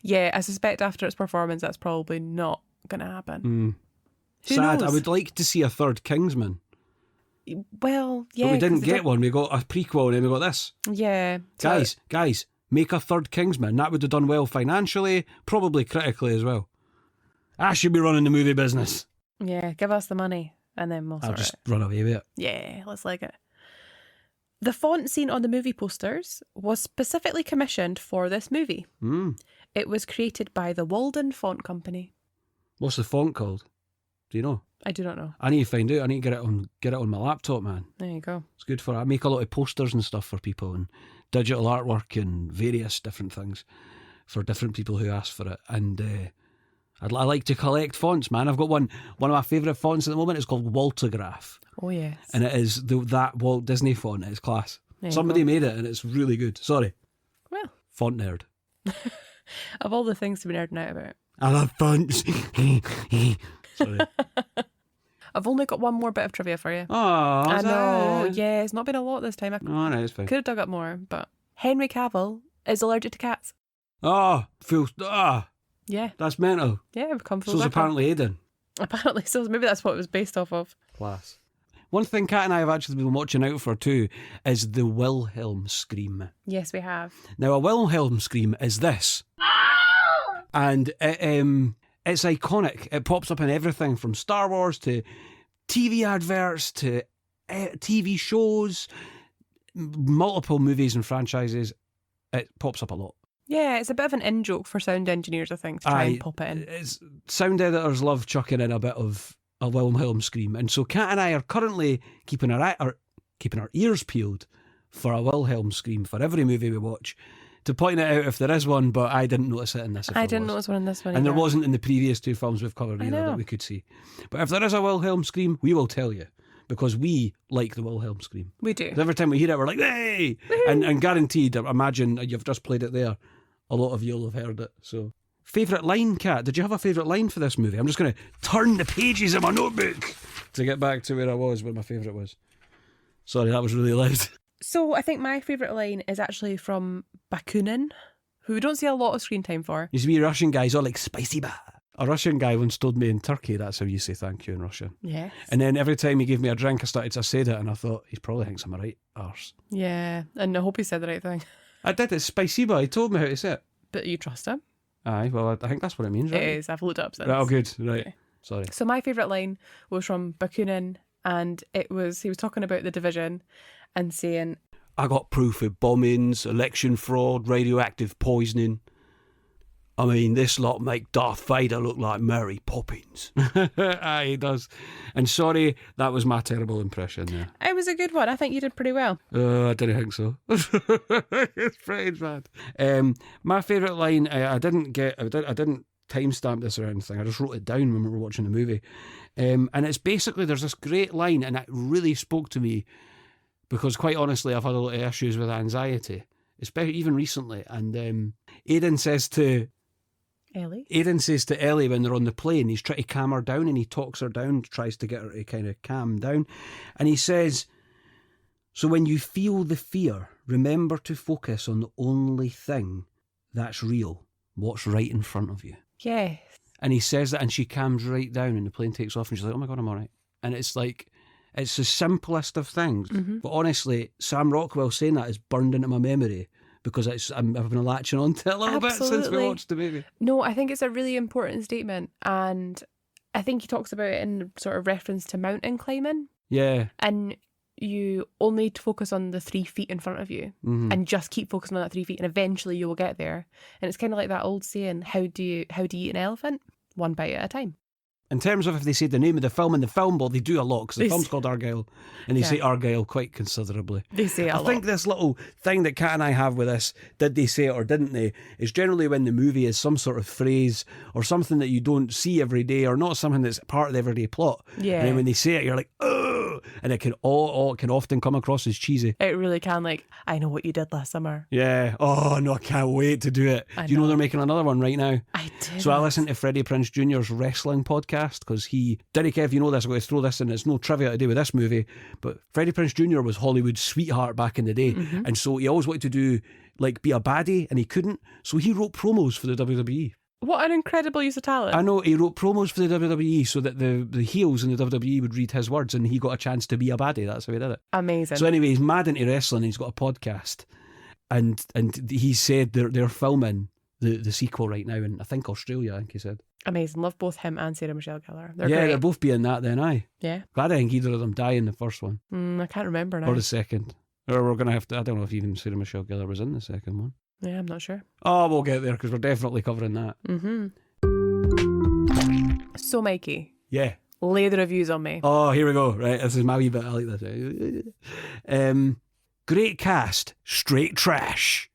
Yeah, I suspect after its performance, that's probably not going to happen. Who Sad. knows? I would like to see a third Kingsman. Well, yeah. But we didn't 'cause get one. We got a prequel and then we got this. Yeah. Guys, make a third Kingsman. That would have done well financially, probably critically as well. I should be running the movie business. Yeah, give us the money and then we'll I'll sort just it. run away with it. Yeah, let's like it. The font seen on the movie posters was specifically commissioned for this movie. It was created by the Walden Font Company. What's the font called? Do you know? I do not know. I need to find out. I need to get it on my laptop, man. There you go. It's good for. I make a lot of posters and stuff for people and digital artwork and various different things for different people who ask for it. And I like to collect fonts, man. I've got one of my favourite fonts at the moment. It's called Waltograph. Oh, yes. And it is that Walt Disney font. It's class. There you Somebody go. made it and it's really good. Sorry. Well, Font nerd. of all the things to be nerding out about, I love fonts. Sorry. I've only got one more bit of trivia for you. Oh, I know. Yeah, it's not been a lot this time. I Oh, no, it's fine. could have dug up more, but Henry Cavill is allergic to cats. Oh, Yeah. that's mental. Yeah, we've come full So's circle. apparently Aiden. Apparently, so maybe that's what it was based off of. Class. One thing Kat and I have actually been watching out for too is the Wilhelm scream. Yes, we have. Now, a Wilhelm scream is this. And it's iconic. It pops up in everything from Star Wars to TV adverts to TV shows, multiple movies and franchises. It pops up a lot. Yeah, it's a bit of an in-joke for sound engineers, I think, to try and pop it in. It's, sound editors love chucking in a bit of a Wilhelm scream. And so Kat and I are currently keeping our ears peeled for a Wilhelm scream for every movie we watch, to point it out if there is one, but I didn't notice it in this. I didn't notice one in this one and either. there wasn't in the previous two films we've covered either that we could see. But if there is a Wilhelm scream, we will tell you, because we like the Wilhelm scream. We do. Every time we hear it, we're like, hey! And guaranteed, imagine you've just played it there. A lot of you will have heard it. So, favourite line, Kat? Did you have a favourite line for this movie? I'm just going to turn the pages of my notebook to get back to where my favourite was. Sorry, that was really loud. So I think my favourite line is actually from Bakunin, who we don't see a lot of screen time for. Used to be Russian guys all like, spicy ba. A Russian guy once told me in Turkey that's how you say thank you in Russian. Yes. And then every time he gave me a drink, I said it, and I thought, he probably thinks I'm a right arse. Yeah, and I hope he said the right thing. I did it, spicy ba. He told me how to say it. But you trust him? Aye, well, I think that's what it means, right? It is. I've looked it up since. Right, oh, good. Right. Okay. Sorry. So my favourite line was from Bakunin, and he was talking about the division and saying, I got proof of bombings, election fraud, radioactive poisoning. I mean, this lot make Darth Vader look like Mary Poppins. Aye, he does. And sorry, that was my terrible impression there. it was a good one. I think you did pretty well. I didn't think so. It's pretty bad. My favourite line, I didn't timestamp this or anything. I just wrote it down when we were watching the movie. And it's basically, there's this great line, and it really spoke to me because, quite honestly, I've had a lot of issues with anxiety, especially even recently. And Aidan says to Elly when they're on the plane, he's trying to calm her down, and he talks her down, tries to get her to kind of calm down. And he says, so when you feel the fear, remember to focus on the only thing that's real, what's right in front of you. Yes. And he says that, and she calms right down, and the plane takes off, and she's like, oh my God, I'm all right. And it's like, it's the simplest of things. Mm-hmm. But honestly, Sam Rockwell saying that is burned into my memory, because I've been latching on to it a little bit since we watched the movie. No, I think it's a really important statement, and I think he talks about it in sort of reference to mountain climbing. Yeah. And you only focus on the 3 feet in front of you, and just keep focusing on that 3 feet, and eventually you will get there. And it's kind of like that old saying, how do you eat an elephant? One bite at a time. In terms of if they say the name of the film in the film, well, they do a lot, because the film's called Argylle, and they say Argylle quite considerably. They say a lot. I think this little thing that Kat and I have with this, did they say it or didn't they, is generally when the movie is some sort of phrase or something that you don't see every day, or not something that's part of the everyday plot. Yeah. And then when they say it, you're like, oh, and it can often come across as cheesy. It really can, like, I know what you did last summer. Yeah. Oh, no, I can't wait to do it. Do you know they're making another one right now? I did. So I listened to Freddie Prinze Jr.'s wrestling podcast, because he, didn't care if you know this, I'm going to throw this in, it's no trivia to do with this movie, but Freddie Prinze Jr. was Hollywood's sweetheart back in the day, and so he always wanted to do, like, be a baddie, and he couldn't, so he wrote promos for the WWE. What an incredible use of talent. I know, he wrote promos for the WWE so that the heels in the WWE would read his words, and he got a chance to be a baddie. That's how he did it. Amazing. So anyway, he's mad into wrestling, and he's got a podcast, and he said they're filming the sequel right now in, I think, Australia, I think he said. Amazing. Love both him and Sarah Michelle Gellar. They're great. They'll both be in that then, aye. Yeah. Glad I think either of them die in the first one. I can't remember now. Or the second. Or we're going to have to, I don't know if even Sarah Michelle Gellar was in the second one. Yeah, I'm not sure. Oh, we'll get there, because we're definitely covering that. So, Mikey. Yeah. Lay the reviews on me. Oh, here we go. Right, this is my wee bit. I like this. Great cast, straight trash.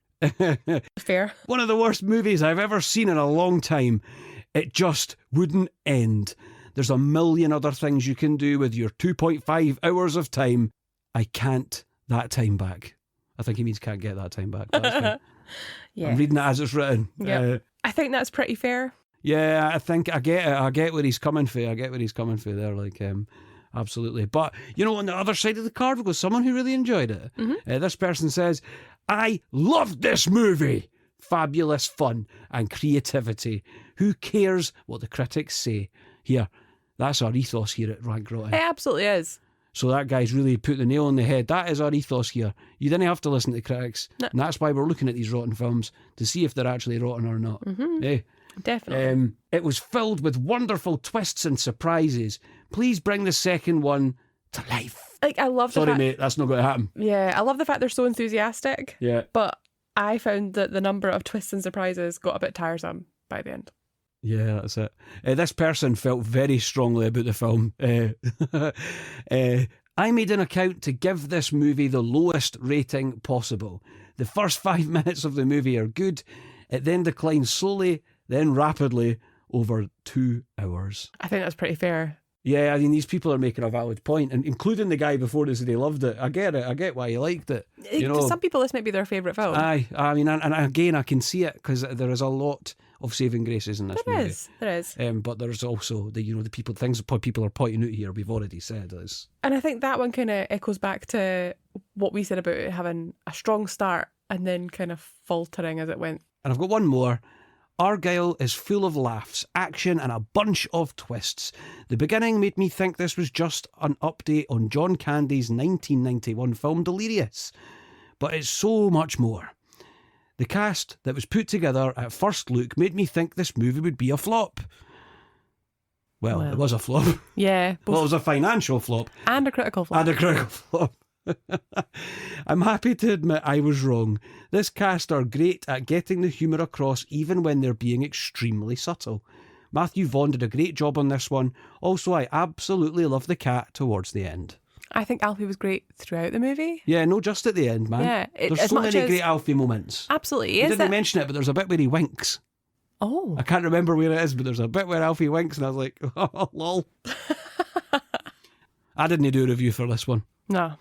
Fair. One of the worst movies I've ever seen in a long time. It just wouldn't end. There's a million other things you can do with your 2.5 hours of time. I can't that time back. I think he means can't get that time back. Yeah. I'm reading it as it's written. Yeah. I think that's pretty fair. Yeah, I think I get it. I get where he's coming from. There, like, absolutely. But, you know, on the other side of the card, we've got someone who really enjoyed it. This person says, I loved this movie. Fabulous fun and creativity. Who cares what the critics say? Here, that's our ethos here at Rank Rotten. It absolutely is. So that guy's really put the nail on the head. That is our ethos here. You didn't have to listen to critics. No. And that's why we're looking at these rotten films, to see if they're actually rotten or not. Definitely. It was filled with wonderful twists and surprises. Please bring the second one to life. Like, I love the Sorry, fact... mate, that's not going to happen. Yeah, I love the fact they're so enthusiastic. Yeah. But I found that the number of twists and surprises got a bit tiresome by the end. Yeah, that's it. This person felt very strongly about the film. I made an account to give this movie the lowest rating possible. The first 5 minutes of the movie are good. It then declines slowly, then rapidly over 2 hours. I think that's pretty fair. Yeah, I mean, these people are making a valid point, and including the guy before they said they loved it. I get it. I get why he liked it. You know, To some people, this might be their favourite film. Aye, I mean, and again, I can see it because there is a lot of saving graces in this movie. There is. But there's also the things that people are pointing out here. We've already said is, And I think that one kind of echoes back to what we said about it having a strong start and then kind of faltering as it went. And I've got one more. Argylle is full of laughs, action, and a bunch of twists. The beginning made me think this was just an update on John Candy's 1991 film Delirious. But it's so much more. The cast that was put together at first look made me think this movie would be a flop. Well, it was a flop. Yeah. Well, it was a financial flop. And a critical flop. And a critical flop. I'm happy to admit I was wrong. This cast are great at getting the humour across even when they're being extremely subtle. Matthew Vaughn did a great job on this one. Also, I absolutely love the cat towards the end. I think Alfie was great throughout the movie. Yeah, no, just at the end, man. Yeah, there's so many great Alfie moments. Absolutely. You didn't mention it, but there's a bit where he winks. Oh. I can't remember where it is, but there's a bit where Alfie winks, and I was like, oh, lol. I didn't do a review for this one. No.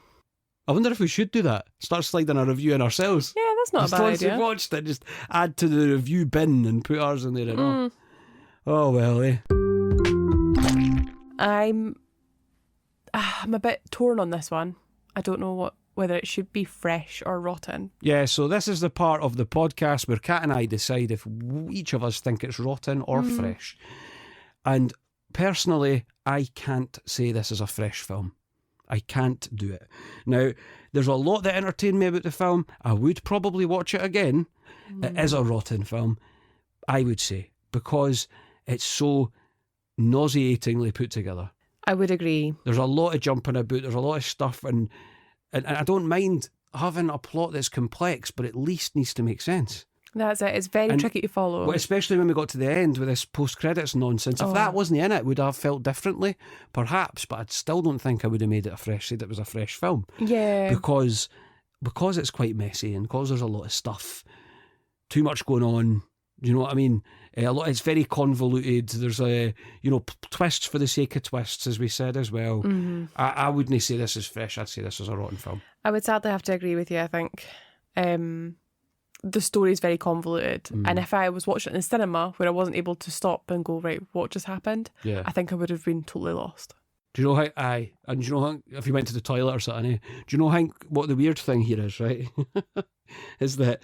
I wonder if we should do that. Start sliding a review in ourselves. Yeah, that's not just a bad once idea. We've watched it, just add to the review bin and put ours in there and all. Oh, well, eh. I'm a bit torn on this one. I don't know whether it should be fresh or rotten. Yeah, so this is the part of the podcast where Kat and I decide if each of us think it's rotten or fresh. And personally, I can't say this is a fresh film. I can't do it. Now, there's a lot that entertained me about the film. I would probably watch it again. It is a rotten film, I would say, because it's so nauseatingly put together. I would agree. There's a lot of jumping about. There's a lot of stuff, and I don't mind having a plot that's complex, but at least needs to make sense. That's it. It's very tricky to follow. Well, especially when we got to the end with this post-credits nonsense. If that wasn't in it, would I have felt differently? Perhaps, but I still don't think I would have made it said it was a fresh film. Yeah. Because it's quite messy and because there's a lot of stuff, too much going on. You know what I mean? It's very convoluted. There's twists for the sake of twists, as we said as well. Mm-hmm. I wouldn't say this is fresh. I'd say this is a rotten film. I would sadly have to agree with you. I think the story is very convoluted, and if I was watching it in the cinema where I wasn't able to stop and go, right, what just happened? Yeah. I think I would have been totally lost. Do you know how? Aye, and do you know how, if you went to the toilet or something? Do you know how, what the weird thing here is? Right, is that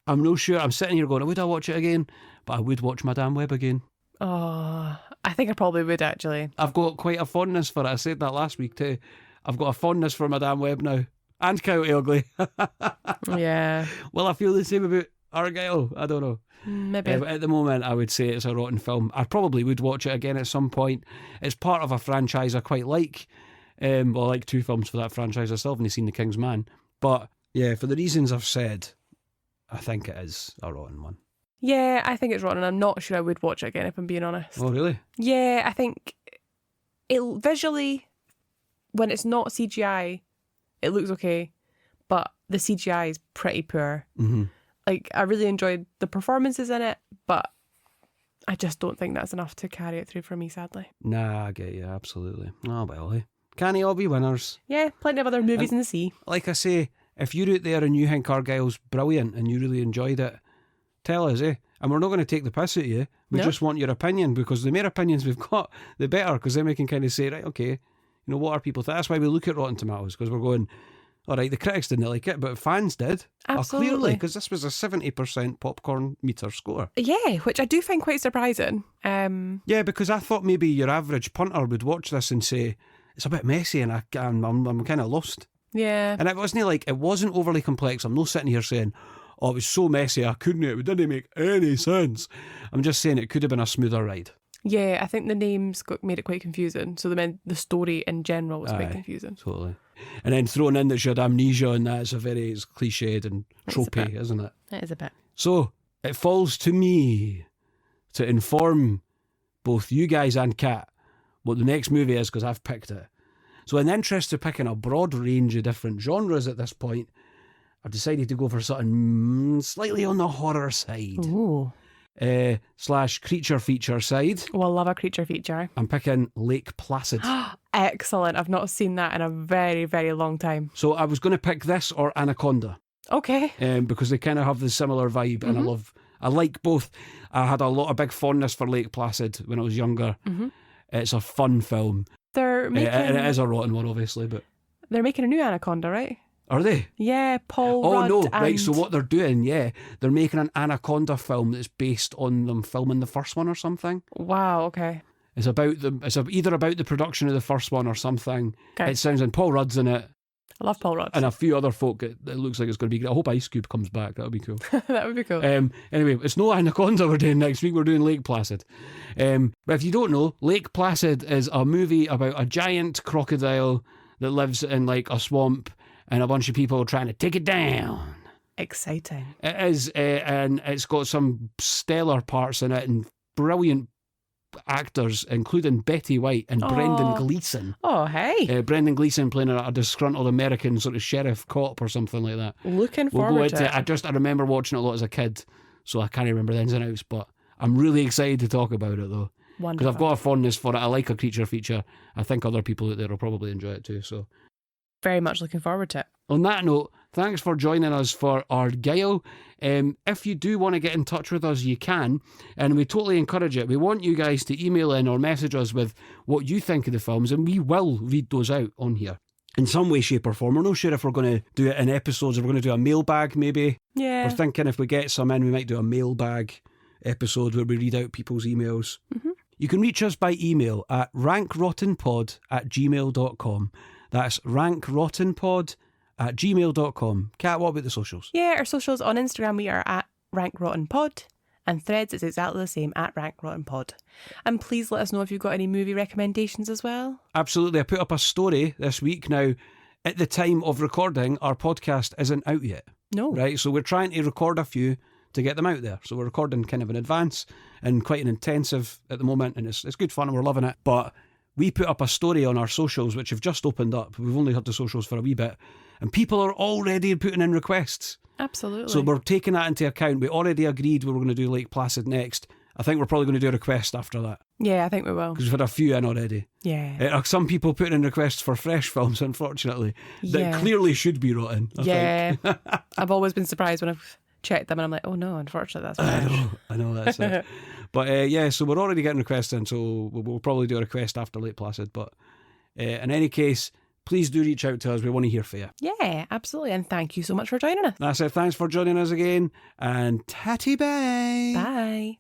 I'm no sure. I'm sitting here going, would I watch it again? But I would watch Madame Web again. Oh, I think I probably would actually. I've got quite a fondness for it. I said that last week too. I've got a fondness for Madame Web now. And Coyote Ugly. Yeah. Well, I feel the same about Argylle. I don't know. Maybe. But at the moment, I would say it's a rotten film. I probably would watch it again at some point. It's part of a franchise I quite like. I like 2 films for that franchise. I still haven't seen The King's Man. But yeah, for the reasons I've said, I think it is a rotten one. Yeah, I think it's rotten. I'm not sure I would watch it again, if I'm being honest. Oh, really? Yeah, I think it visually, when it's not CGI, it looks okay, but the CGI is pretty poor. Mm-hmm. Like, I really enjoyed the performances in it, but I just don't think that's enough to carry it through for me, sadly. Nah, I get you, absolutely. Oh, well, eh? Can he all be winners? Yeah, plenty of other movies in the sea. Like I say, if you're out there and you think Argyle's brilliant and you really enjoyed it, tell us, eh? And we're not going to take the piss at you. We just want your opinion, because the more opinions we've got, the better, because then we can kind of say, right, okay, you know, what are people That's why we look at Rotten Tomatoes, because we're going, all right, the critics didn't like it, but fans did. Absolutely. Clearly, because this was a 70% popcorn meter score. Yeah, which I do find quite surprising. Yeah, because I thought maybe your average punter would watch this and say, it's a bit messy and I'm kind of lost. Yeah. And it wasn't overly complex. I'm not sitting here saying, oh, it was so messy, it didn't make any sense. I'm just saying it could have been a smoother ride. Yeah, I think the names made it quite confusing. So the story in general was quite confusing. Totally. And then thrown in that she had amnesia and that, it's cliched and tropey, isn't it? It is a bit. So it falls to me to inform both you guys and Kat what the next movie is, because I've picked it. So in the interest of picking a broad range of different genres at this point, I've decided to go for something slightly on the horror side. Ooh. / creature feature side. Oh, I love a creature feature. I'm picking Lake Placid. Excellent. I've not seen that in a very, very long time. So I was going to pick this or Anaconda. Okay. Because they kind of have the similar vibe, and I like both. I had a big fondness for Lake Placid when I was younger. Mm-hmm. It's a fun film. And it is a rotten one, obviously, but they're making a new Anaconda, right? Are they? Yeah, Paul Oh, Rudd no. and... Right, so what they're doing, they're making an Anaconda film that's based on them filming the first one or something. Wow, okay. It's either about the production of the first one or something. Okay. It sounds like Paul Rudd's in it. I love Paul Rudd. And a few other folk. It looks like it's going to be great. I hope Ice Cube comes back. That would be cool. That would be cool. Anyway, it's no Anaconda we're doing next week. We're doing Lake Placid. But if you don't know, Lake Placid is a movie about a giant crocodile that lives in like a swamp and a bunch of people trying to take it down. Exciting. It is, and it's got some stellar parts in it and brilliant actors, including Betty White and Brendan Gleeson. Oh, hey. Brendan Gleeson playing a disgruntled American sort of sheriff cop or something like that. Looking We'll go forward into to it. I remember watching it a lot as a kid, so I can't remember the ins and outs, but I'm really excited to talk about it though. Wonderful. Because I've got a fondness for it. I like a creature feature. I think other people out there will probably enjoy it too. So very much looking forward to it. on that note, thanks for joining us for Argylle. If you do want to get in touch with us, you can, and we totally encourage it. We want you guys to email in or message us with what you think of the films, and we will read those out on here in some way, shape or form. We're not sure if we're going to do it in episodes or we're going to do a mailbag maybe. Yeah. We're thinking if we get some in, we might do a mailbag episode where we read out people's emails. Mm-hmm. You can reach us by email at rankrottenpod@gmail.com. That's rankrottenpod@gmail.com. Kat, what about the socials? Yeah, our socials on Instagram, we are at rankrottenpod, and Threads is exactly the same, at rankrottenpod. And please let us know if you've got any movie recommendations as well. Absolutely. I put up a story this week. Now, at the time of recording, our podcast isn't out yet. No. Right? So we're trying to record a few to get them out there. So we're recording kind of in advance and quite an intensive at the moment, and it's good fun and we're loving it. But we put up a story on our socials, which have just opened up. We've only had the socials for a wee bit, and people are already putting in requests. Absolutely. So we're taking that into account. We already agreed we were going to do Lake Placid next. I think we're probably going to do a request after that, Yeah, I think we will. because we've had a few in already. Yeah. Some people putting in requests for fresh films, unfortunately, Yeah. that clearly should be rotten. I think. I've always been surprised when I've checked them and I'm like, oh no, unfortunately that's fresh. I know that's it. But so we're already getting requests in, so we'll probably do a request after Lake Placid. But in any case, please do reach out to us. We want to hear from you. Yeah, absolutely. And thank you so much for joining us. That's it. Thanks for joining us again, and tatty bye. Bye.